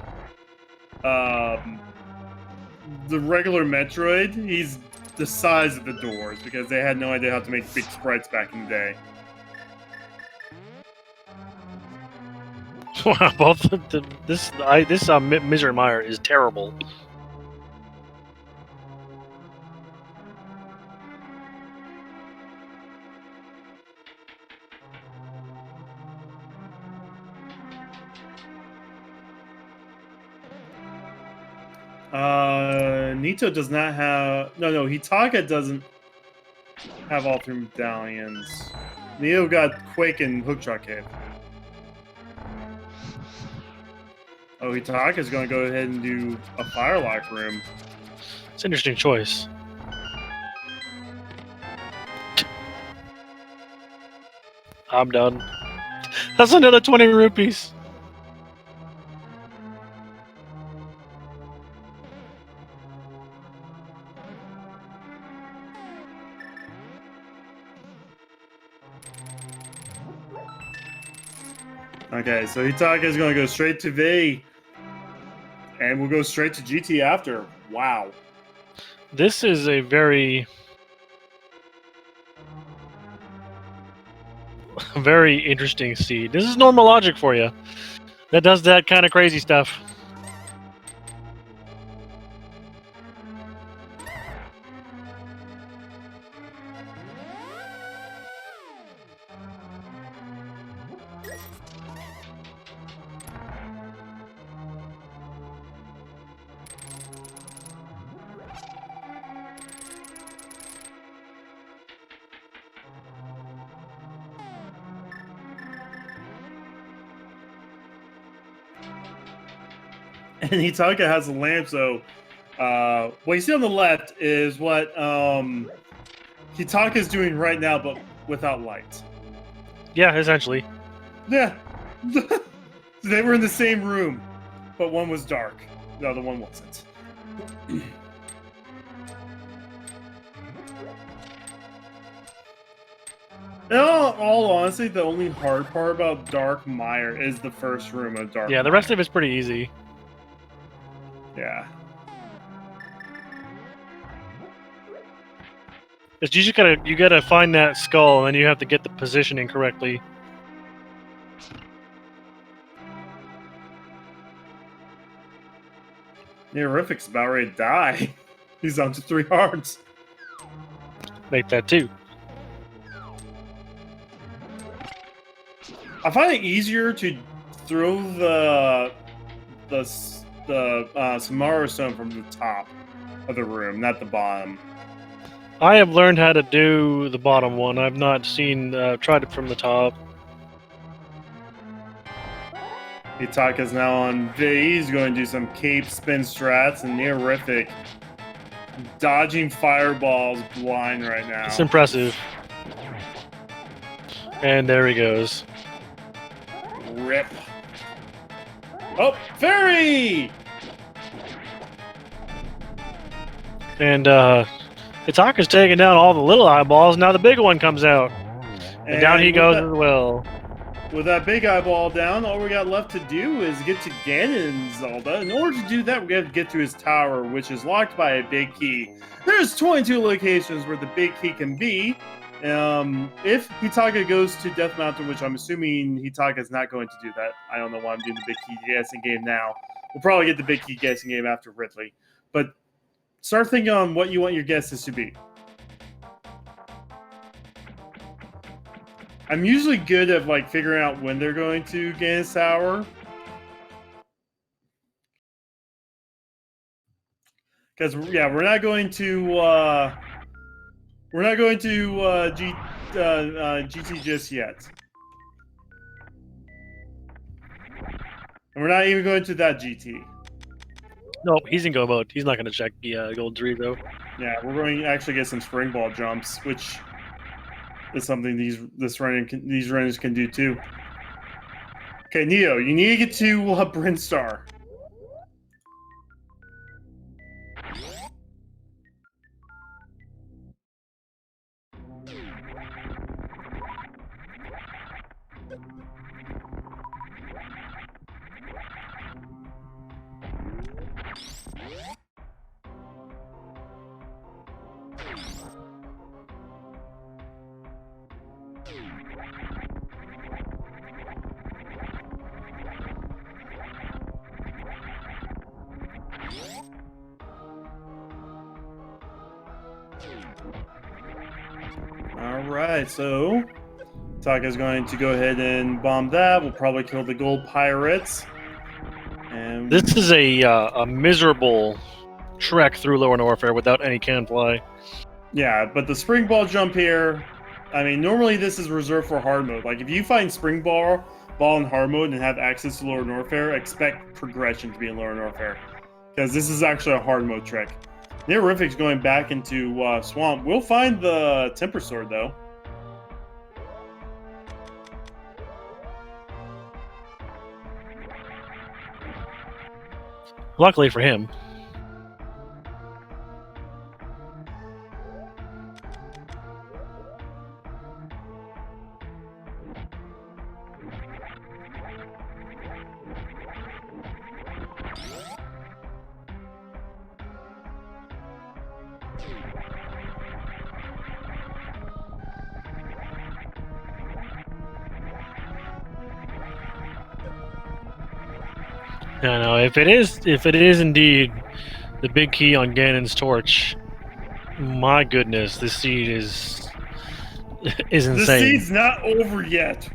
regular Metroid, he's the size of the doors because they had no idea how to make big sprites back in the day. Wow, both this Misery Mire is terrible. Nito does not have... No, Hitaka doesn't have all three medallions. Neo got Quake and Hook Shot Cave. Oh, Hitaka's going to go ahead and do a Firelock room. It's an interesting choice. I'm done. That's another 20 rupees. Okay, so Hitaka is going to go straight to V. And we'll go straight to GT after. Wow. This is a very interesting seed. This is normal logic for you. That does that kind of crazy stuff. And Hitaka has a lamp, so what you see on the left is what Hitaka is doing right now, but without light. Yeah, essentially. Yeah. They were in the same room, but one was dark. The other one wasn't. In all honesty, the only hard part about Dark Mire is the first room of Dark Yeah, the Mire. rest of it's pretty easy. Yeah. It's you just gotta find that skull, and then you have to get the positioning correctly. Neorific's about ready to die. He's on to 3 hearts. Make that too. I I find it easier to throw the the Samara Stone from the top of the room, not the bottom. I have learned how to do the bottom one. I've not tried it from the top. Hitaka's now on V. He's going to do some cape spin strats and neorific. Dodging fireballs blind right now. It's impressive. And there he goes. Rip. Oh, fairy! And Hitaka's taking down all the little eyeballs. Now the big one comes out. And down he goes as well. With that big eyeball down, all we got left to do is get to Ganon Zelda. In order to do that, we have to get to his tower, which is locked by a big key. There's 22 locations where the big key can be. If Hitaka goes to Death Mountain, which I'm assuming Hitaka's not going to do that. I don't know why I'm doing the big key guessing game now. We'll probably get the big key guessing game after Ridley. But start thinking on what you want your guesses to be. I'm usually good at like figuring out when they're going to Ganon's Tower. Because yeah, we're not going to GT just yet. And we're not even going to that GT. Nope, he's in go mode. He's not going to check the gold tree though. Yeah, we're going to actually get some spring ball jumps, which is something these runners can do too. Okay, Neo, you need to get to Brinstar. Alright, so Taka's going to go ahead and bomb that. We'll probably kill the gold pirates. And this is a miserable trek through Lower Norfair without any cannon fly. Yeah, but the spring ball jump here, I mean, normally this is reserved for hard mode. Like, if you find spring ball in hard mode and have access to Lower Norfair, expect progression to be in Lower Norfair. Because this is actually a hard mode trick. Neorific's going back into Swamp. We'll find the Temper Sword, though. Luckily for him. No, if it is indeed the big key on Ganon's torch, my goodness, this seed is insane. The seed's not over yet.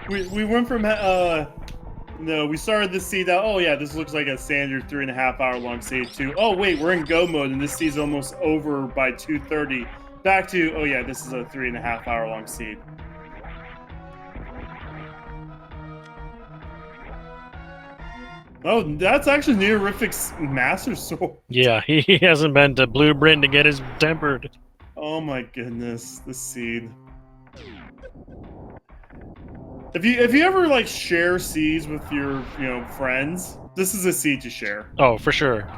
We went from no, we started this seed out. Oh yeah, this looks like a standard 3.5 hour long seed too. Oh wait, we're in go mode and this seed's almost over by 2:30. Back to oh yeah, this is a 3.5 hour long seed. Oh, that's actually Neorific's Master Sword. Yeah, he hasn't been to Blue Britain to get his tempered. Oh my goodness, the seed. If you ever like share seeds with your friends, this is a seed to share. Oh, for sure.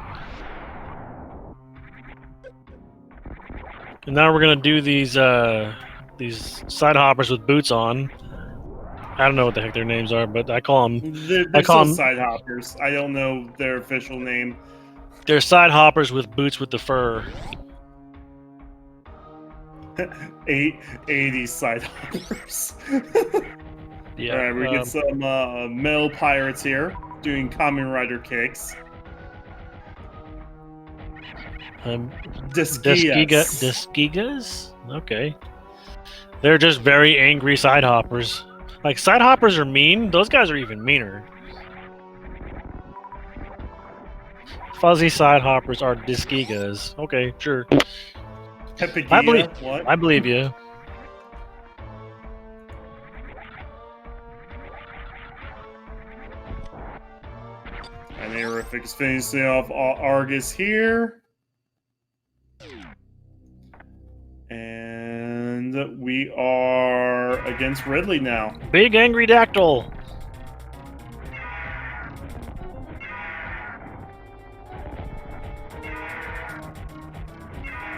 And now we're gonna do these side hoppers with boots on. I don't know what the heck their names are, but I call them. They're still side hoppers. I don't know their official name. They're side hoppers with boots with the fur. 80 side hoppers. Yeah. All right, we get some male pirates here doing Kamen Rider kicks. Deskigas? Okay. They're just very angry side hoppers. Like, side hoppers are mean. Those guys are even meaner. Fuzzy side hoppers are Disgigas. Okay, sure. Hepigia, what? I believe you. And Aerific is finishing off Argus here. And we are against Ridley now. Big angry dactyl.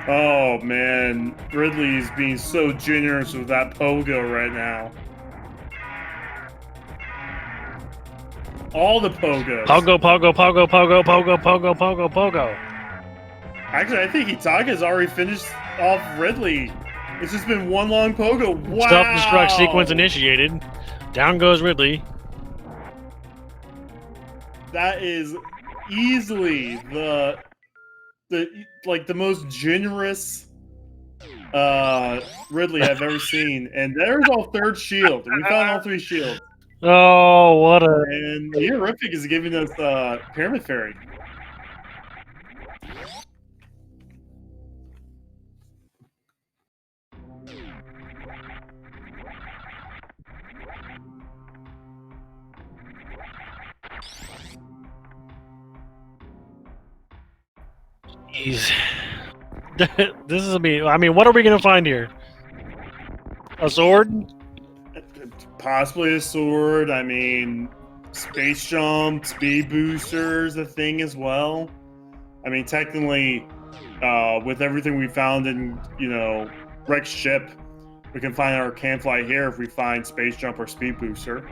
Oh man, Ridley's being so generous with that pogo right now. All the pogos. Pogo, pogo, pogo, pogo, pogo, pogo, pogo, pogo. Actually, I think Hitaka's already finished off Ridley. It's just been one long pogo. Wow. Self-destruct sequence initiated. Down goes Ridley. That is easily the most generous Ridley I've ever seen. And there's our third shield. We found all 3 shields. Oh, what a... And Neorific is giving us Pyramid Fairy. Jeez. This is me. I mean, what are we gonna find here? A sword? Possibly a sword. I mean, space jump, speed boosters, a thing as well. I mean, technically, with everything we found in, Rex ship, we can find our Canfly here if we find space jump or speed booster.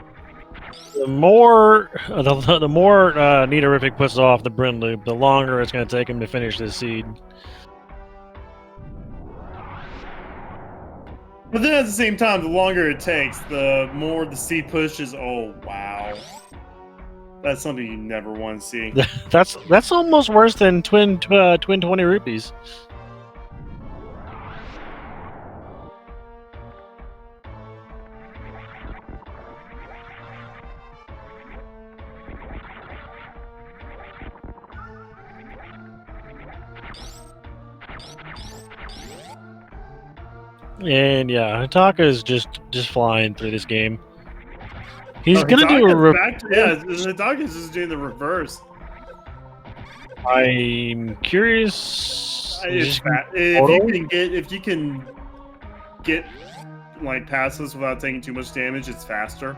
The more Nidorufic puts off the Bryn Loop, the longer it's going to take him to finish this seed. But then at the same time, the longer it takes, the more the seed pushes. Oh wow, that's something you never want to see. That's almost worse than twin 20 rupees. And yeah, Hitaka's just flying through this game. He's gonna do a Hitaka's just doing the reverse. I'm curious. If you can get like past this without taking too much damage, it's faster.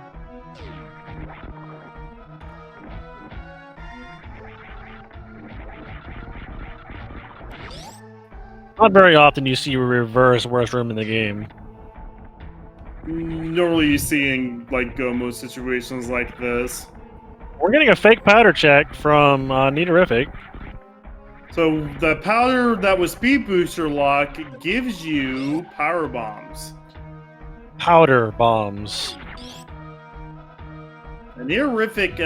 Not very often you see a reverse worst room in the game. Normally you see in like Gomo situations like this. We're getting a fake powder check from Nidorufic. So the powder that was speed booster lock gives you power bombs. Powder bombs. And Nidorufic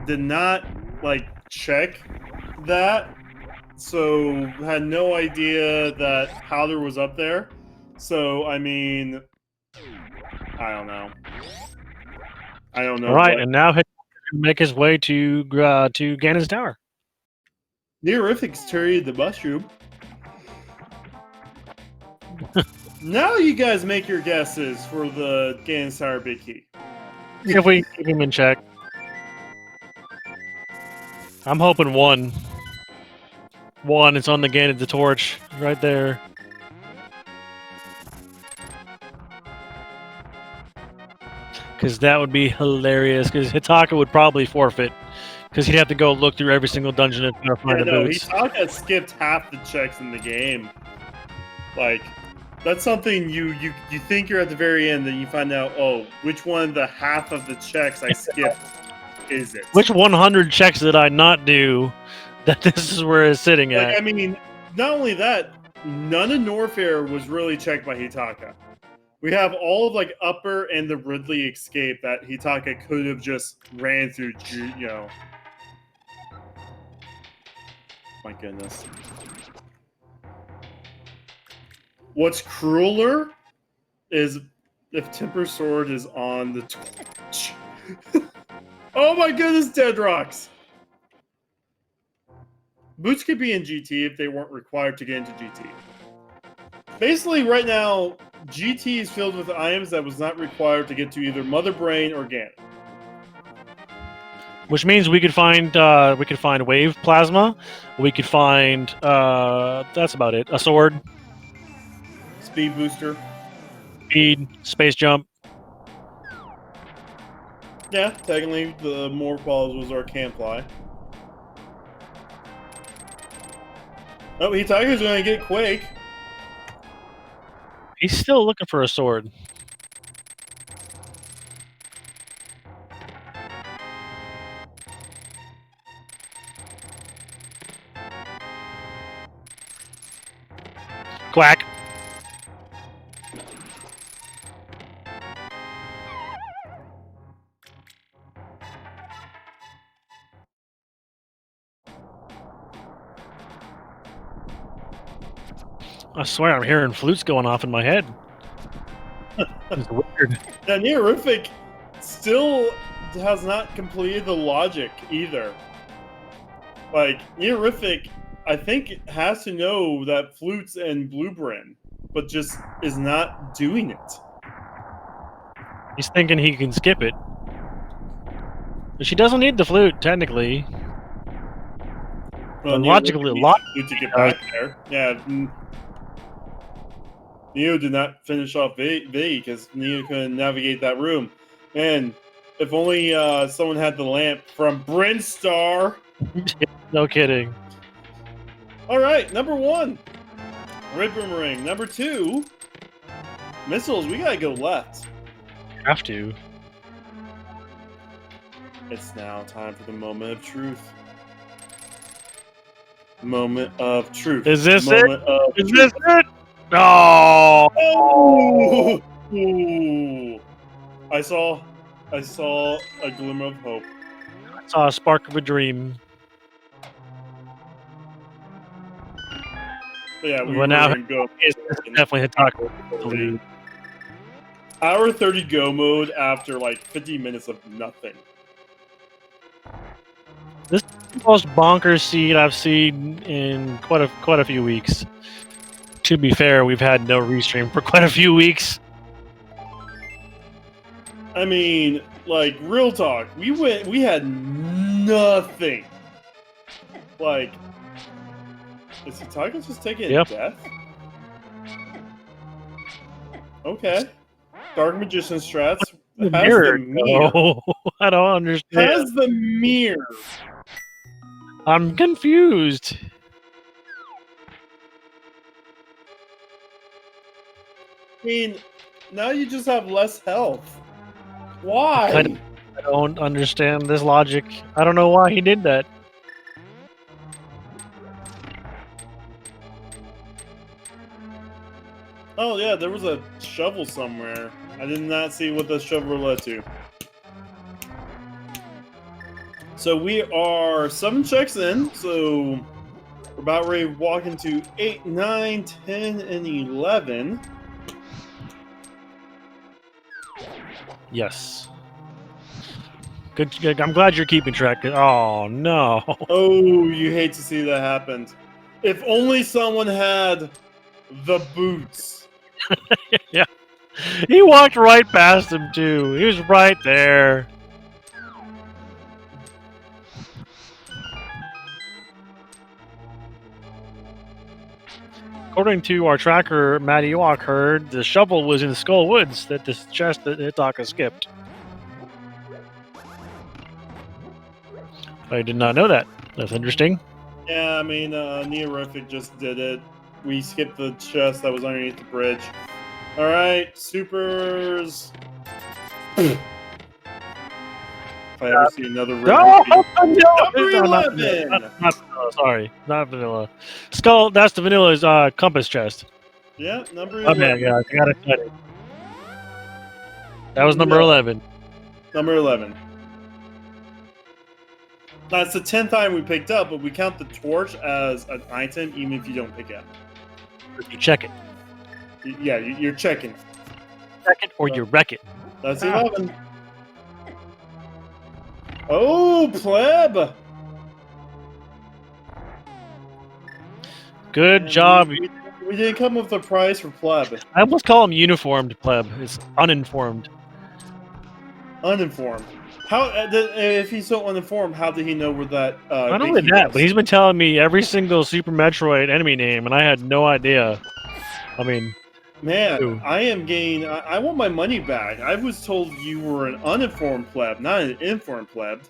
did not check that. So had no idea that powder was up there. So I mean, I don't know. All right, and now he can make his way to Ganon's Tower. Neorific's carried the mushroom. Now you guys make your guesses for the Ganon's Tower big key. If we keep him in check, I'm hoping one. It's on the Ganon the torch right there. Because that would be hilarious. Because Hitaka would probably forfeit. Because he'd have to go look through every single dungeon and find the boots. Hitaka skipped half the checks in the game. That's something you think you're at the very end, then you find out, oh, which one of the half of the checks I skipped is it? Which 100 checks did I not do that this is where it's sitting at? I mean, not only that, none of Norfair was really checked by Hitaka. We have all of Upper and the Ridley escape that Hitaka could have just ran through, My goodness. What's crueler is if Temper Sword is on the torch. Oh my goodness, Dead Rocks! boots could be in GT if they weren't required to get into GT. Basically, right now, GT is filled with items that was not required to get to either Mother Brain or Ganon. Which means we could find wave plasma. We could find that's about it. A sword, Speed booster. speed, space jump. Yeah, technically, the more qualities was our can fly. Oh, Hitaga's going to get Quake. He's still looking for a sword. Quack. I swear I'm hearing flutes going off in my head. It's weird. Now, Neorific still has not completed the logic either. Like, Neorific, I think, has to know that flutes and Bluebrand, but just is not doing it. He's thinking he can skip it. But she doesn't need the flute, technically. Well, But logically, to get back there. Yeah. Neo did not finish off V because Neo couldn't navigate that room. And if only someone had the lamp from Brinstar. no kidding. All right, number 1, Red Boomerang. Number 2, missiles. We gotta go left. Have to. It's now time for the moment of truth. Moment of truth. Is this moment it? Is this it? No. Oh! Ooh. I saw a glimmer of hope. I saw a spark of a dream. But yeah, we Well, were now gonna go. It's definitely Hitaka. Hour 30 go mode after like 50 minutes of nothing. This is the most bonkers seed I've seen in quite a few weeks. To be fair, we've had no restream for quite a few weeks. I mean, like, real talk. We had nothing. Like, is Hitaka just taking a death? Okay. Dark Magician strats. The Has mirror. the mirror. No, I don't understand. Has the mirror. I'm confused. I mean, now you just have less health. Why? I don't understand this logic. I don't know why he did that. Oh yeah, there was a shovel somewhere. I did not see what the shovel led to. So we are 7 checks in, so we're about ready to walk into 8, 9, 10, and 11. Yes. Good. I'm glad you're keeping track. Oh no. Oh, you hate to see that happen. If only someone had the boots. Yeah. He walked right past him too. He was right there. According to our tracker, Matty Ewok heard the shovel was in Skull Woods, that this chest that Hitaka skipped. I did not know that. That's interesting. Yeah, I mean, Neorific just did it. We skipped the chest that was underneath the bridge. Alright, supers. If I ever see another No! Number Not 11! vanilla, sorry. Not vanilla. Skull, that's the vanilla's compass chest. Yeah, number 11. Okay, yeah, I got it. That was number 11. Number 11. That's the 10th item we picked up, but we count the torch as an item even if you don't pick it up. You check it. Yeah, you're checking. Check it or you wreck it. That's 11. Oh, pleb! Good And job. We didn't come up with a prize for pleb. I almost call him uniformed pleb. It's uninformed. Uninformed. How? If he's so uninformed, how did he know where that? Not only Vicky that, was? but he's been telling me every single Super Metroid enemy name, and I had no idea. I mean, Man, Ew. I am getting. I want my money back. I was told you were an uninformed pleb, not an informed pleb.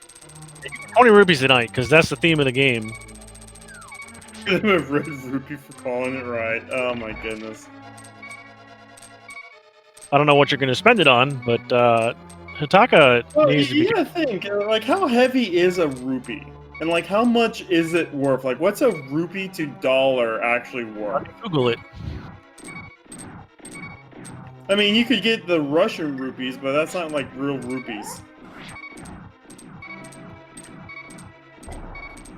20 rupees tonight, because that's the theme of the game. Give him a red rupee for calling it right. Oh my goodness. I don't know what you're going to spend it on, but Hitaka Well, needs to be. you gotta think, like, how heavy is a rupee? And, like, how much is it worth? Like, what's a rupee to dollar actually worth? Google it. I mean, you could get the Russian rupees, but that's not, like, real rupees.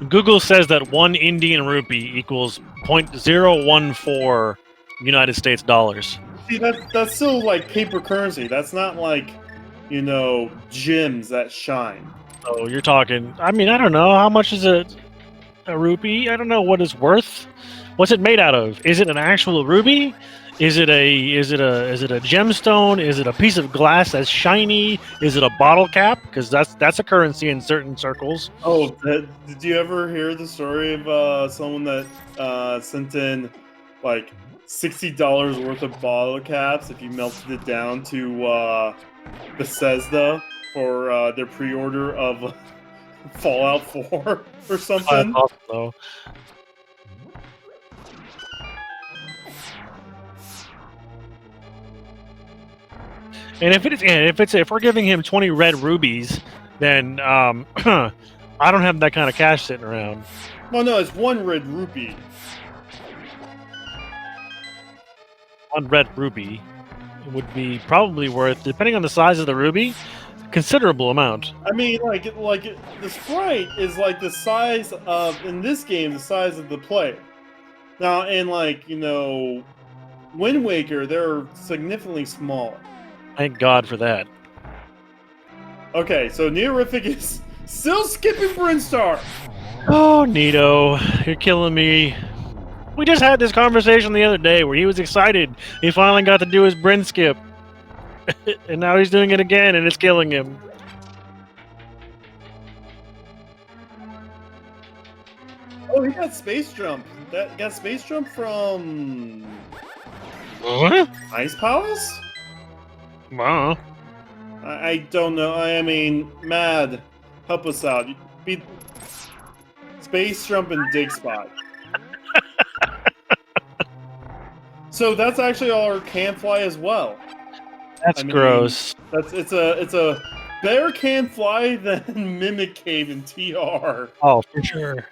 Google says that 1 Indian rupee equals 0.014 United States dollars. See, that's still, like, paper currency. That's not, like, you know, gems that shine. So you're talking. I mean, I don't know. How much is a rupee? I don't know what it's worth. What's it made out of? Is it an actual ruby? Is it a gemstone? Is it a piece of glass that's shiny? Is it a bottle cap? Because that's a currency in certain circles. Oh, did you ever hear the story of someone that sent in, like, $60 worth of bottle caps if you melted it down to Bethesda for their pre-order of Fallout 4 or something? Also, and if we're giving him 20 red rubies, then I don't have that kind of cash sitting around. Well, no, it's 1 red rupee. 1 red ruby would be probably worth, depending on the size of the ruby, a considerable amount. I mean, the sprite is like the size of, in this game, the size of the player. Now, in, like, you know, Wind Waker, they're significantly smaller. Thank God for that. Okay, so Neorific is still skipping Brinstar. Oh, Nito, you're killing me. We just had this conversation the other day where he was excited. He finally got to do his Bryn skip. And now he's doing it again, and it's killing him. Oh, he got Space Jump. That got Space Jump from What? Ice Palace? Wow. I don't know. I mean, Mad, help us out. You beat Space Jump and Dig Spot. So that's actually our can fly as well. That's I mean, gross. It's a better can fly than Mimic Cave in TR. Oh, for sure.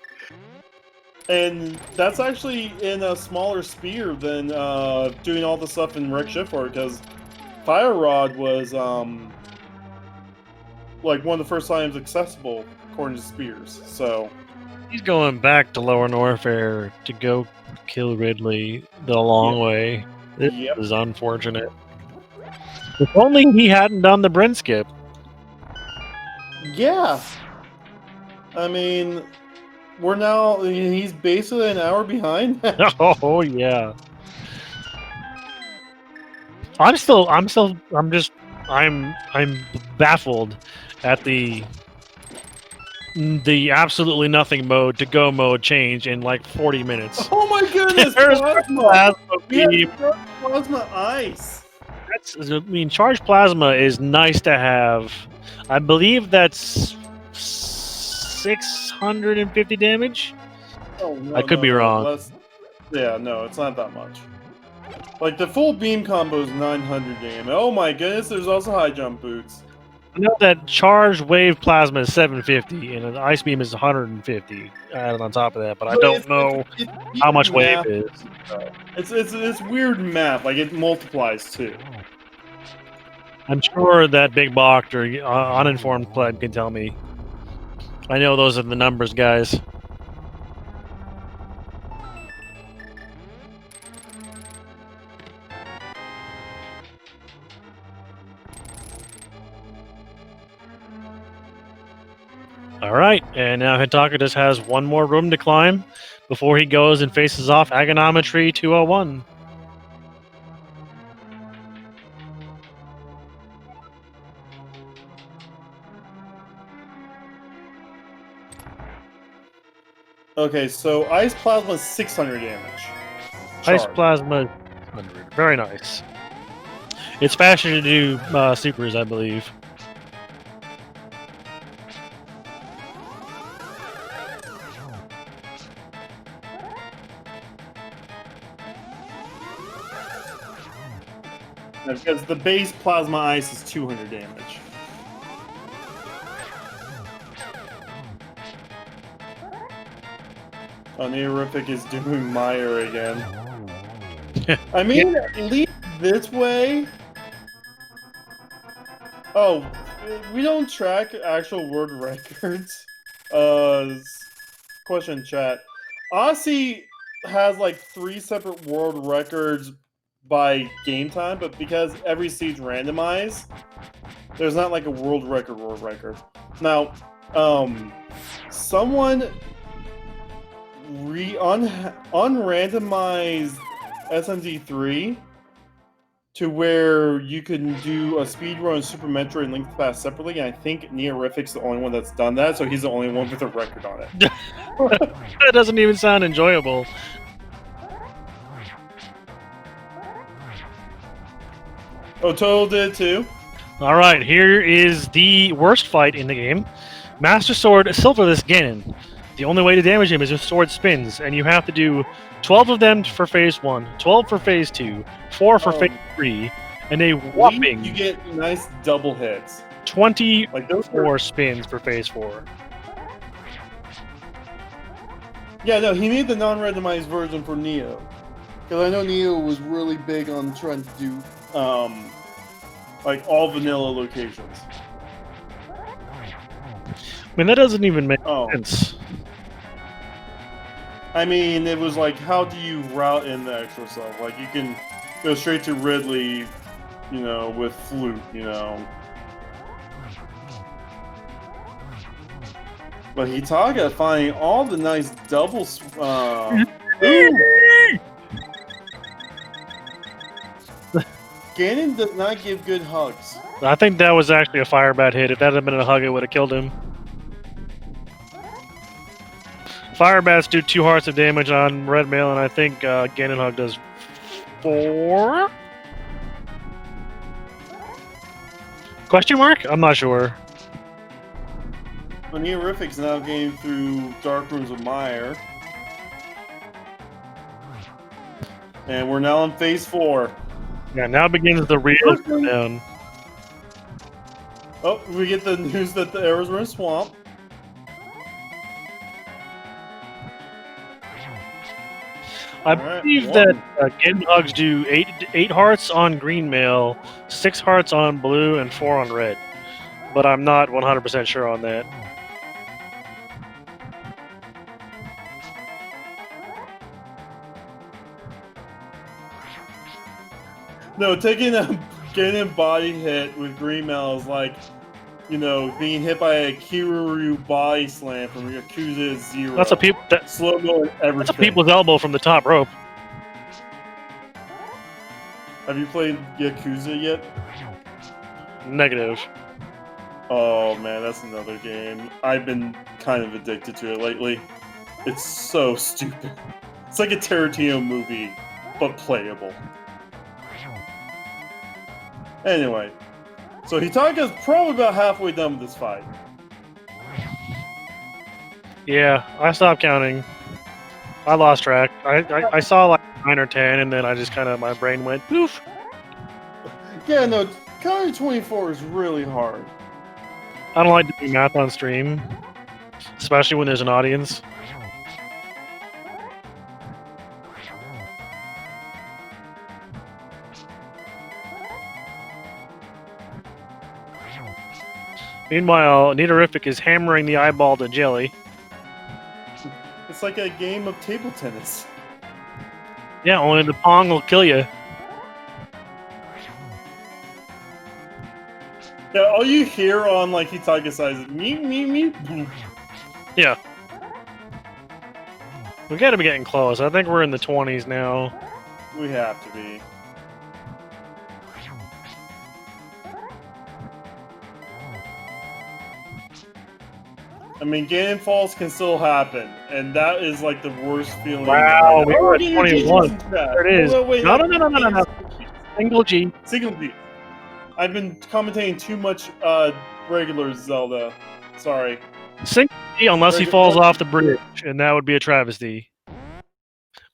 And that's actually in a smaller spear than doing all the stuff in Wreck Shiftward, because Fire Rod was like one of the first items accessible according to spears. So He's going back to Lower Norfair to go kill Ridley the long way. This Yep. is unfortunate. If only he hadn't done the Bryn skip. yeah, I mean, he's basically an hour behind. Oh yeah. I'm baffled at the absolutely nothing mode to go mode change in like 40 minutes. Oh my goodness! There's Plasma! plasma We have beam. plasma ice. I mean, charged plasma is nice to have. I believe that's 650 damage. Oh, no, I could be wrong. Yeah, no, it's not that much. Like, the full beam combo is 900 damage. Oh my goodness, there's also high jump boots. I know that charged wave plasma is 750 and an ice beam is 150 added on top of that, but I don't know how much wave math. is. It's weird math, like it multiplies too. I'm sure that Big Bocht or uninformed pleb can tell me. I know those are the numbers, guys. All right, and now Hitaka just has one more room to climb before he goes and faces off Agonometry 201. Okay, so Ice Plasma is 600 damage. Ice Charge. Plasma 100. Very nice. It's faster to do supers, I believe. Because the base Plasma Ice is 200 damage. Honorific is doing Meyer again. I mean, at least this way. Oh, we don't track actual world records. Question in chat. Aussie has like 3 separate world records by game time, but because every stage randomized, there's not like a world record. Now, someone unrandomized SMZ3 to where you can do a speedrun Super Metroid and Link to the Past separately, and I think Neorific's the only one that's done that, so he's the only one with a record on it. That doesn't even sound enjoyable. Oh, Total did too. All right, here is the worst fight in the game. Master Sword Silverless Ganon. The only way to damage him is if sword spins, and you have to do 12 of them for phase 1, 12 for phase 2, 4 for phase 3, and a whopping You get nice double hits. 24 Like those are... spins for phase 4. Yeah, no, he made the non-randomized version for Neo. Because I know Neo was really big on trying to do, like, all vanilla locations. I mean, that doesn't even make sense. I mean, it was like, how do you route in the extra stuff? Like, you can go straight to Ridley, you know, with Flute, you know. But Hitaga finding all the nice doubles. Ganon does not give good hugs. I think that was actually a fire bat hit. If that had been a hug, it would have killed him. Fire bats do 2 hearts of damage on red mail, and I think Ganon Hug does 4? Question mark? I'm not sure. Well, Neorific's now getting through Dark Rooms of Meyer. And we're now in phase 4. Yeah, now begins the real down. Oh, we get the news that the arrows were in swamp. I believe that Ganon Hugs do 8 hearts on green mail, 6 hearts on blue, and 4 on red. But I'm not 100% sure on that. No, taking a Ganon body hit with green mail is like, you know, being hit by a Kiryu body slam from Yakuza 0. That's a slow-mo and everything. That's a people's elbow from the top rope. Have you played Yakuza yet? Negative. Oh man, that's another game. I've been kind of addicted to it lately. It's so stupid. It's like a Tarantino movie, but playable. Anyway, so Hitaga's probably about halfway done with this fight. Yeah, I stopped counting. I lost track. I saw like 9 or 10, and then I just kind of, my brain went poof. Yeah, no, counting 24 is really hard. I don't like doing math on stream, especially when there's an audience. Meanwhile, Neorific is hammering the eyeball to jelly. It's like a game of table tennis. Yeah, only the pong will kill you. Yeah, all you hear on like Hitaga's side is me, me, me. Yeah. We gotta be getting close. I think we're in the 20s now. We have to be. I mean, Ganon Falls can still happen, and that is like the worst feeling. Wow, we were at Ganon 21. G's in chat. There it is. Oh, wait, No. Single G. Single G. I've been commentating too much regular Zelda. Sorry. Single G unless he falls off the bridge, and that would be a travesty.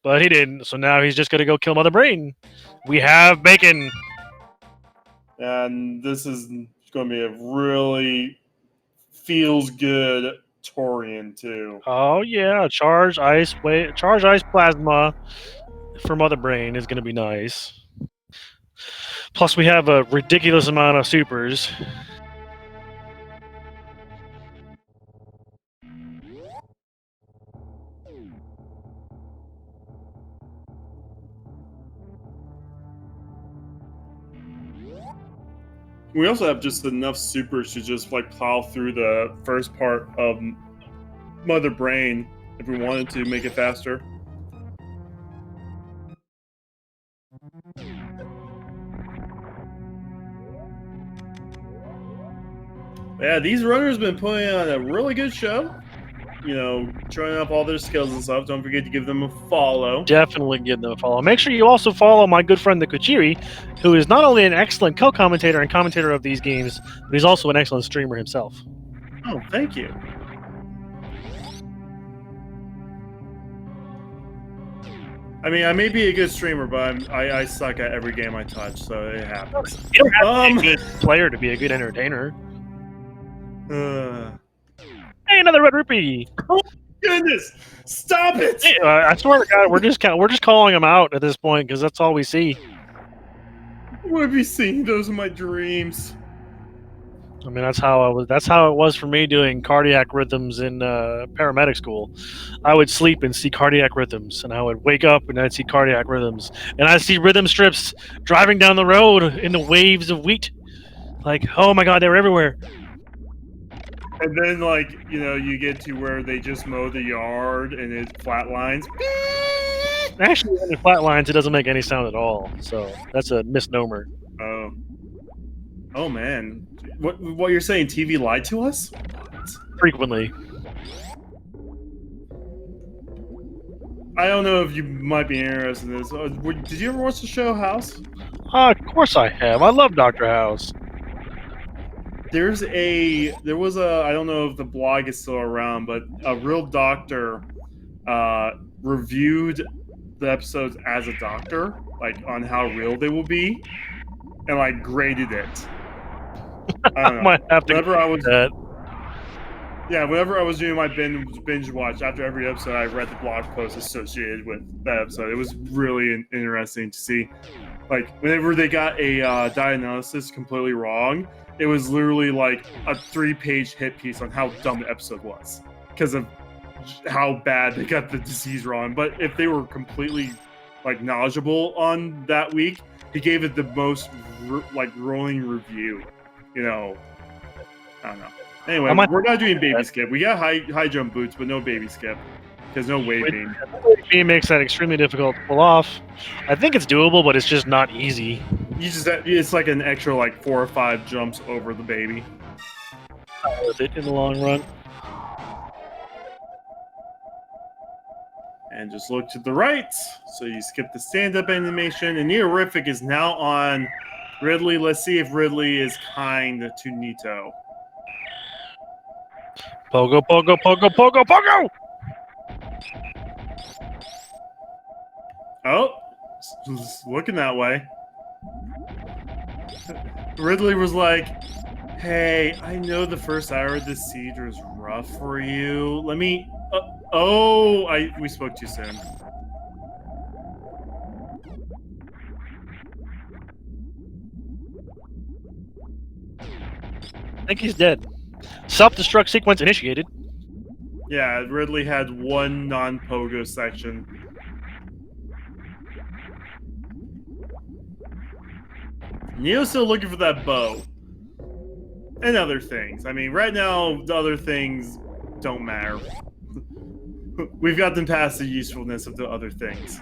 But he didn't, so now he's just gonna go kill Mother Brain. We have bacon. And this is going to be a really feels good Torian too. Oh yeah, charge ice plasma for Mother Brain is gonna be nice. Plus we have a ridiculous amount of supers. We also have just enough supers to just like plow through the first part of Mother Brain if we wanted to make it faster. Yeah, these runners have been putting on a really good show. You know, showing up all their skills and stuff. Don't forget to give them a follow. Definitely give them a follow. Make sure you also follow my good friend the Kuchiri, who is not only an excellent co-commentator and commentator of these games, but he's also an excellent streamer himself. Oh, thank you. I mean, I may be a good streamer, but I suck at every game I touch, so it happens. You don't have to be a good player to be a good entertainer. Hey, another red rupee! Oh goodness! Stop it! Hey, I swear to God, we're just calling him out at this point because that's all we see. I want to be seeing those in my dreams. I mean, that's how it was for me doing cardiac rhythms in paramedic school. I would sleep and see cardiac rhythms, and I would wake up and I'd see cardiac rhythms, and I'd see rhythm strips driving down the road in the waves of wheat. Like, oh my God, they were everywhere. And then, like, you know, you get to where they just mow the yard and it flatlines. Actually, when it flatlines, it doesn't make any sound at all. So that's a misnomer. Oh. Oh, man. What you're saying, TV lied to us? Frequently. I don't know if you might be interested in this. Did you ever watch the show House? Of course I have. I love Dr. House. There was a, I don't know if the blog is still around, but a real doctor reviewed the episodes as a doctor, like on how real they will be, and like graded it. I don't know. Might have to whenever I was that. Yeah, whenever I was doing my binge watch, after every episode, I read the blog post associated with that episode. It was really interesting to see. Like, whenever they got a diagnosis completely wrong, it was literally like a 3-page hit piece on how dumb the episode was because of how bad they got the disease wrong. But if they were completely like knowledgeable on that week, he gave it the most like rolling review. You know, I don't know. Anyway, we're not doing baby skip. We got high jump boots, but no baby skip because no wave beam. Wave beam makes that extremely difficult to pull off. I think it's doable, but it's just not easy. It's like an extra like 4 or 5 jumps over the baby. Not worth it in the long run. And just look to the right. So you skip the stand-up animation, and Neorific is now on Ridley. Let's see if Ridley is kind to Nito. Pogo, pogo, pogo, pogo, pogo! Oh, looking that way. Ridley was like, hey, I know the first hour of this siege was rough for you. Let me... we spoke too soon. I think he's dead. Self-destruct sequence initiated. Yeah, Ridley had one non-pogo section. Neo's still looking for that bow. And other things. I mean, right now, the other things don't matter. We've gotten past the usefulness of the other things.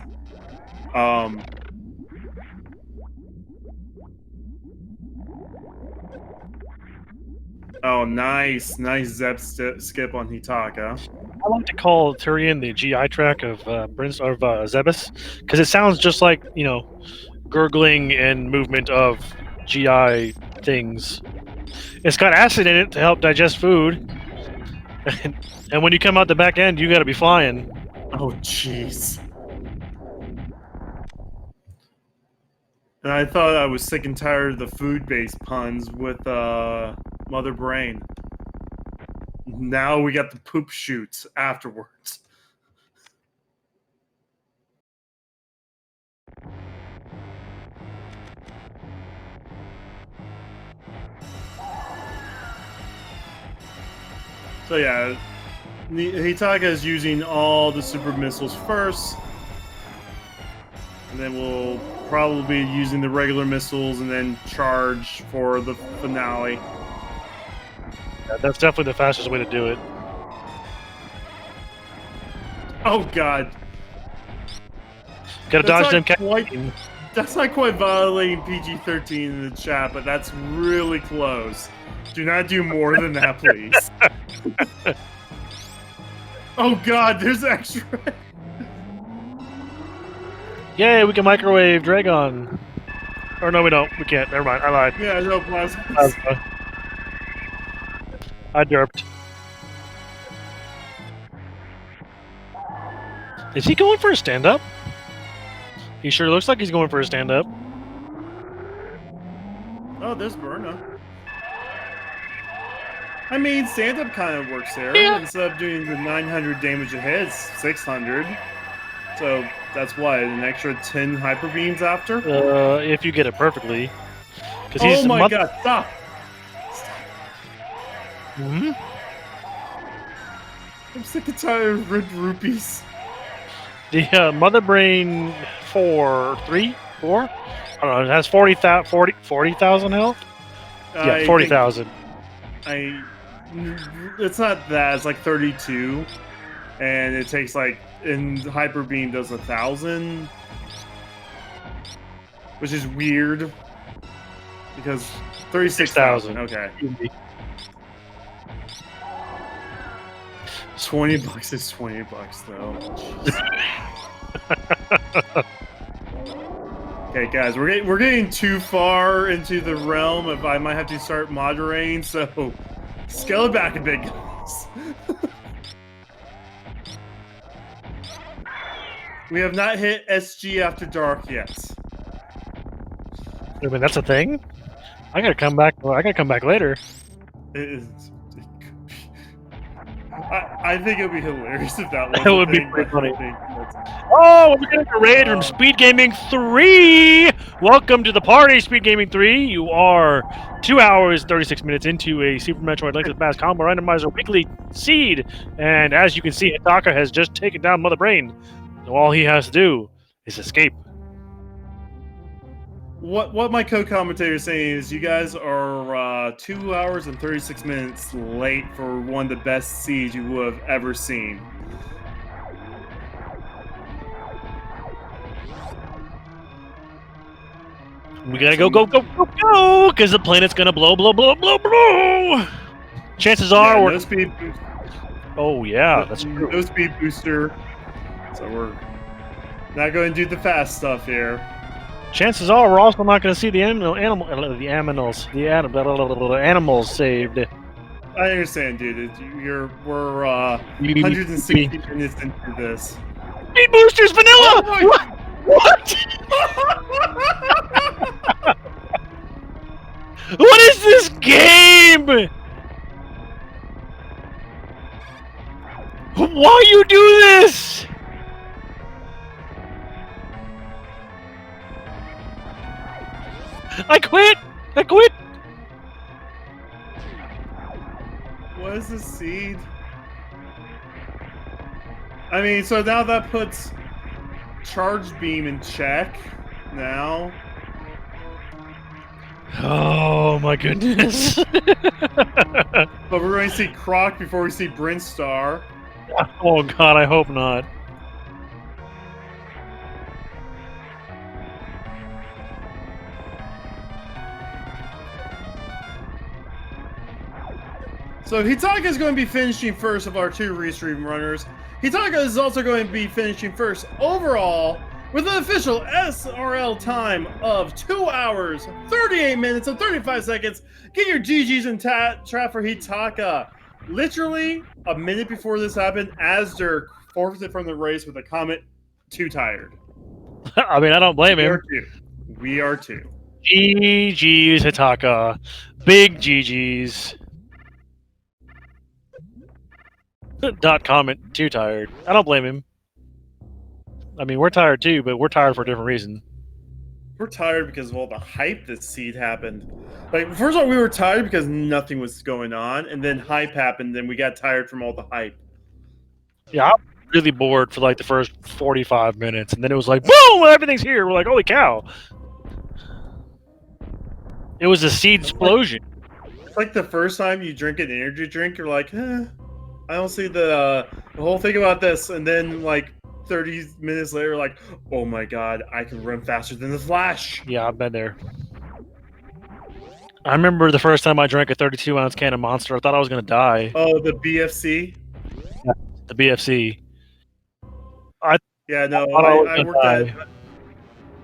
Oh, nice skip on Hitaka. I like to call Tyrion the GI track of Zebus because it sounds just like gurgling and movement of GI things. It's got acid in it to help digest food, and when you come out the back end, you got to be flying. Oh, jeez. And I thought I was sick and tired of the food-based puns with Mother Brain. Now we got the poop shoots afterwards. So yeah, Hitaka is using all the super missiles first, and then we'll probably be using the regular missiles and then charge for the finale. Yeah, that's definitely the fastest way to do it. Oh god. Gotta dodge them. That's not quite violating PG-13 in the chat, but that's really close. Do not do more than that, please. Oh god, there's extra. Yay, we can microwave Dragon. Or no, we don't. We can't. Never mind. I lied. Yeah, no plasma. I derped. Is he going for a stand-up? He sure looks like he's going for a stand-up. Oh, there's Burna. I mean, stand-up kind of works there. Yeah. Instead of doing the 900 damage a hit, it's 600. So that's what, an extra 10 hyper beams after? If you get it perfectly. Oh my god, stop! Mm-hmm. I'm sick and tired of red rupees. The Mother Brain 4? I don't know, it has 40,000 health? Yeah, 40,000. It's not that, it's like 32. And it takes like, in Hyper Beam does 1,000. Which is weird. Because 36,000, okay. 20 bucks is 20 bucks though. Okay, guys, we're getting too far into the realm of I might have to start moderating, so scale it back a bit, guys. We have not hit SG After Dark yet. I mean, that's a thing? I gotta come back later. It is. I think it would be hilarious if that was. That would be pretty funny. Oh, we're getting a raid from Speed Gaming 3! Welcome to the party, Speed Gaming 3. You are 2 hours, 36 minutes into a Super Metroid Link to the Past Combo Randomizer Weekly Seed. And as you can see, Hitaka has just taken down Mother Brain. So all he has to do is escape. What my co-commentator is saying is you guys are 2 hours and 36 minutes late for one of the best seeds you would have ever seen. We gotta go, because the planet's gonna blow. Chances are we're... No speed boost. Oh, yeah, that's true. No speed booster. So we're not going to do the fast stuff here. Chances are we're also not going to see the animals saved. I understand, dude. We're 160 minutes into this. Speed boosters, vanilla. Oh what? What is this game? Why you do this? I quit! What is the seed? I mean, so now that puts Charge Beam in check. Now. Oh my goodness. But we're going to see Croc before we see Brinstar. Oh god, I hope not. So Hitaka is going to be finishing first of our 2 restream runners. Hitaka is also going to be finishing first overall with an official SRL time of 2 hours, 38 minutes, and 35 seconds. Get your GGs in chat for Hitaka. Literally a minute before this happened, Asder forfeited from the race with a comment, "Too tired." I mean, I don't blame him. We are too. GG's Hitaka. Big GG's. Dot comment, too tired. I don't blame him. I mean, we're tired too, but we're tired for a different reason. We're tired because of all the hype this seed happened. Like, first of all, we were tired because nothing was going on, and then hype happened, and we got tired from all the hype. Yeah, I'm really bored for like the first 45 minutes, and then it was like, boom, everything's here. We're like, holy cow. It was a seed explosion. It's like the first time you drink an energy drink, you're like, I don't see the whole thing about this, and then like 30 minutes later, like, oh my god, I can run faster than the Flash. Yeah, I've been there. I remember the first time I drank a 32-ounce can of Monster, I thought I was going to die. Oh, the BFC? Yeah, the BFC. Yeah, no,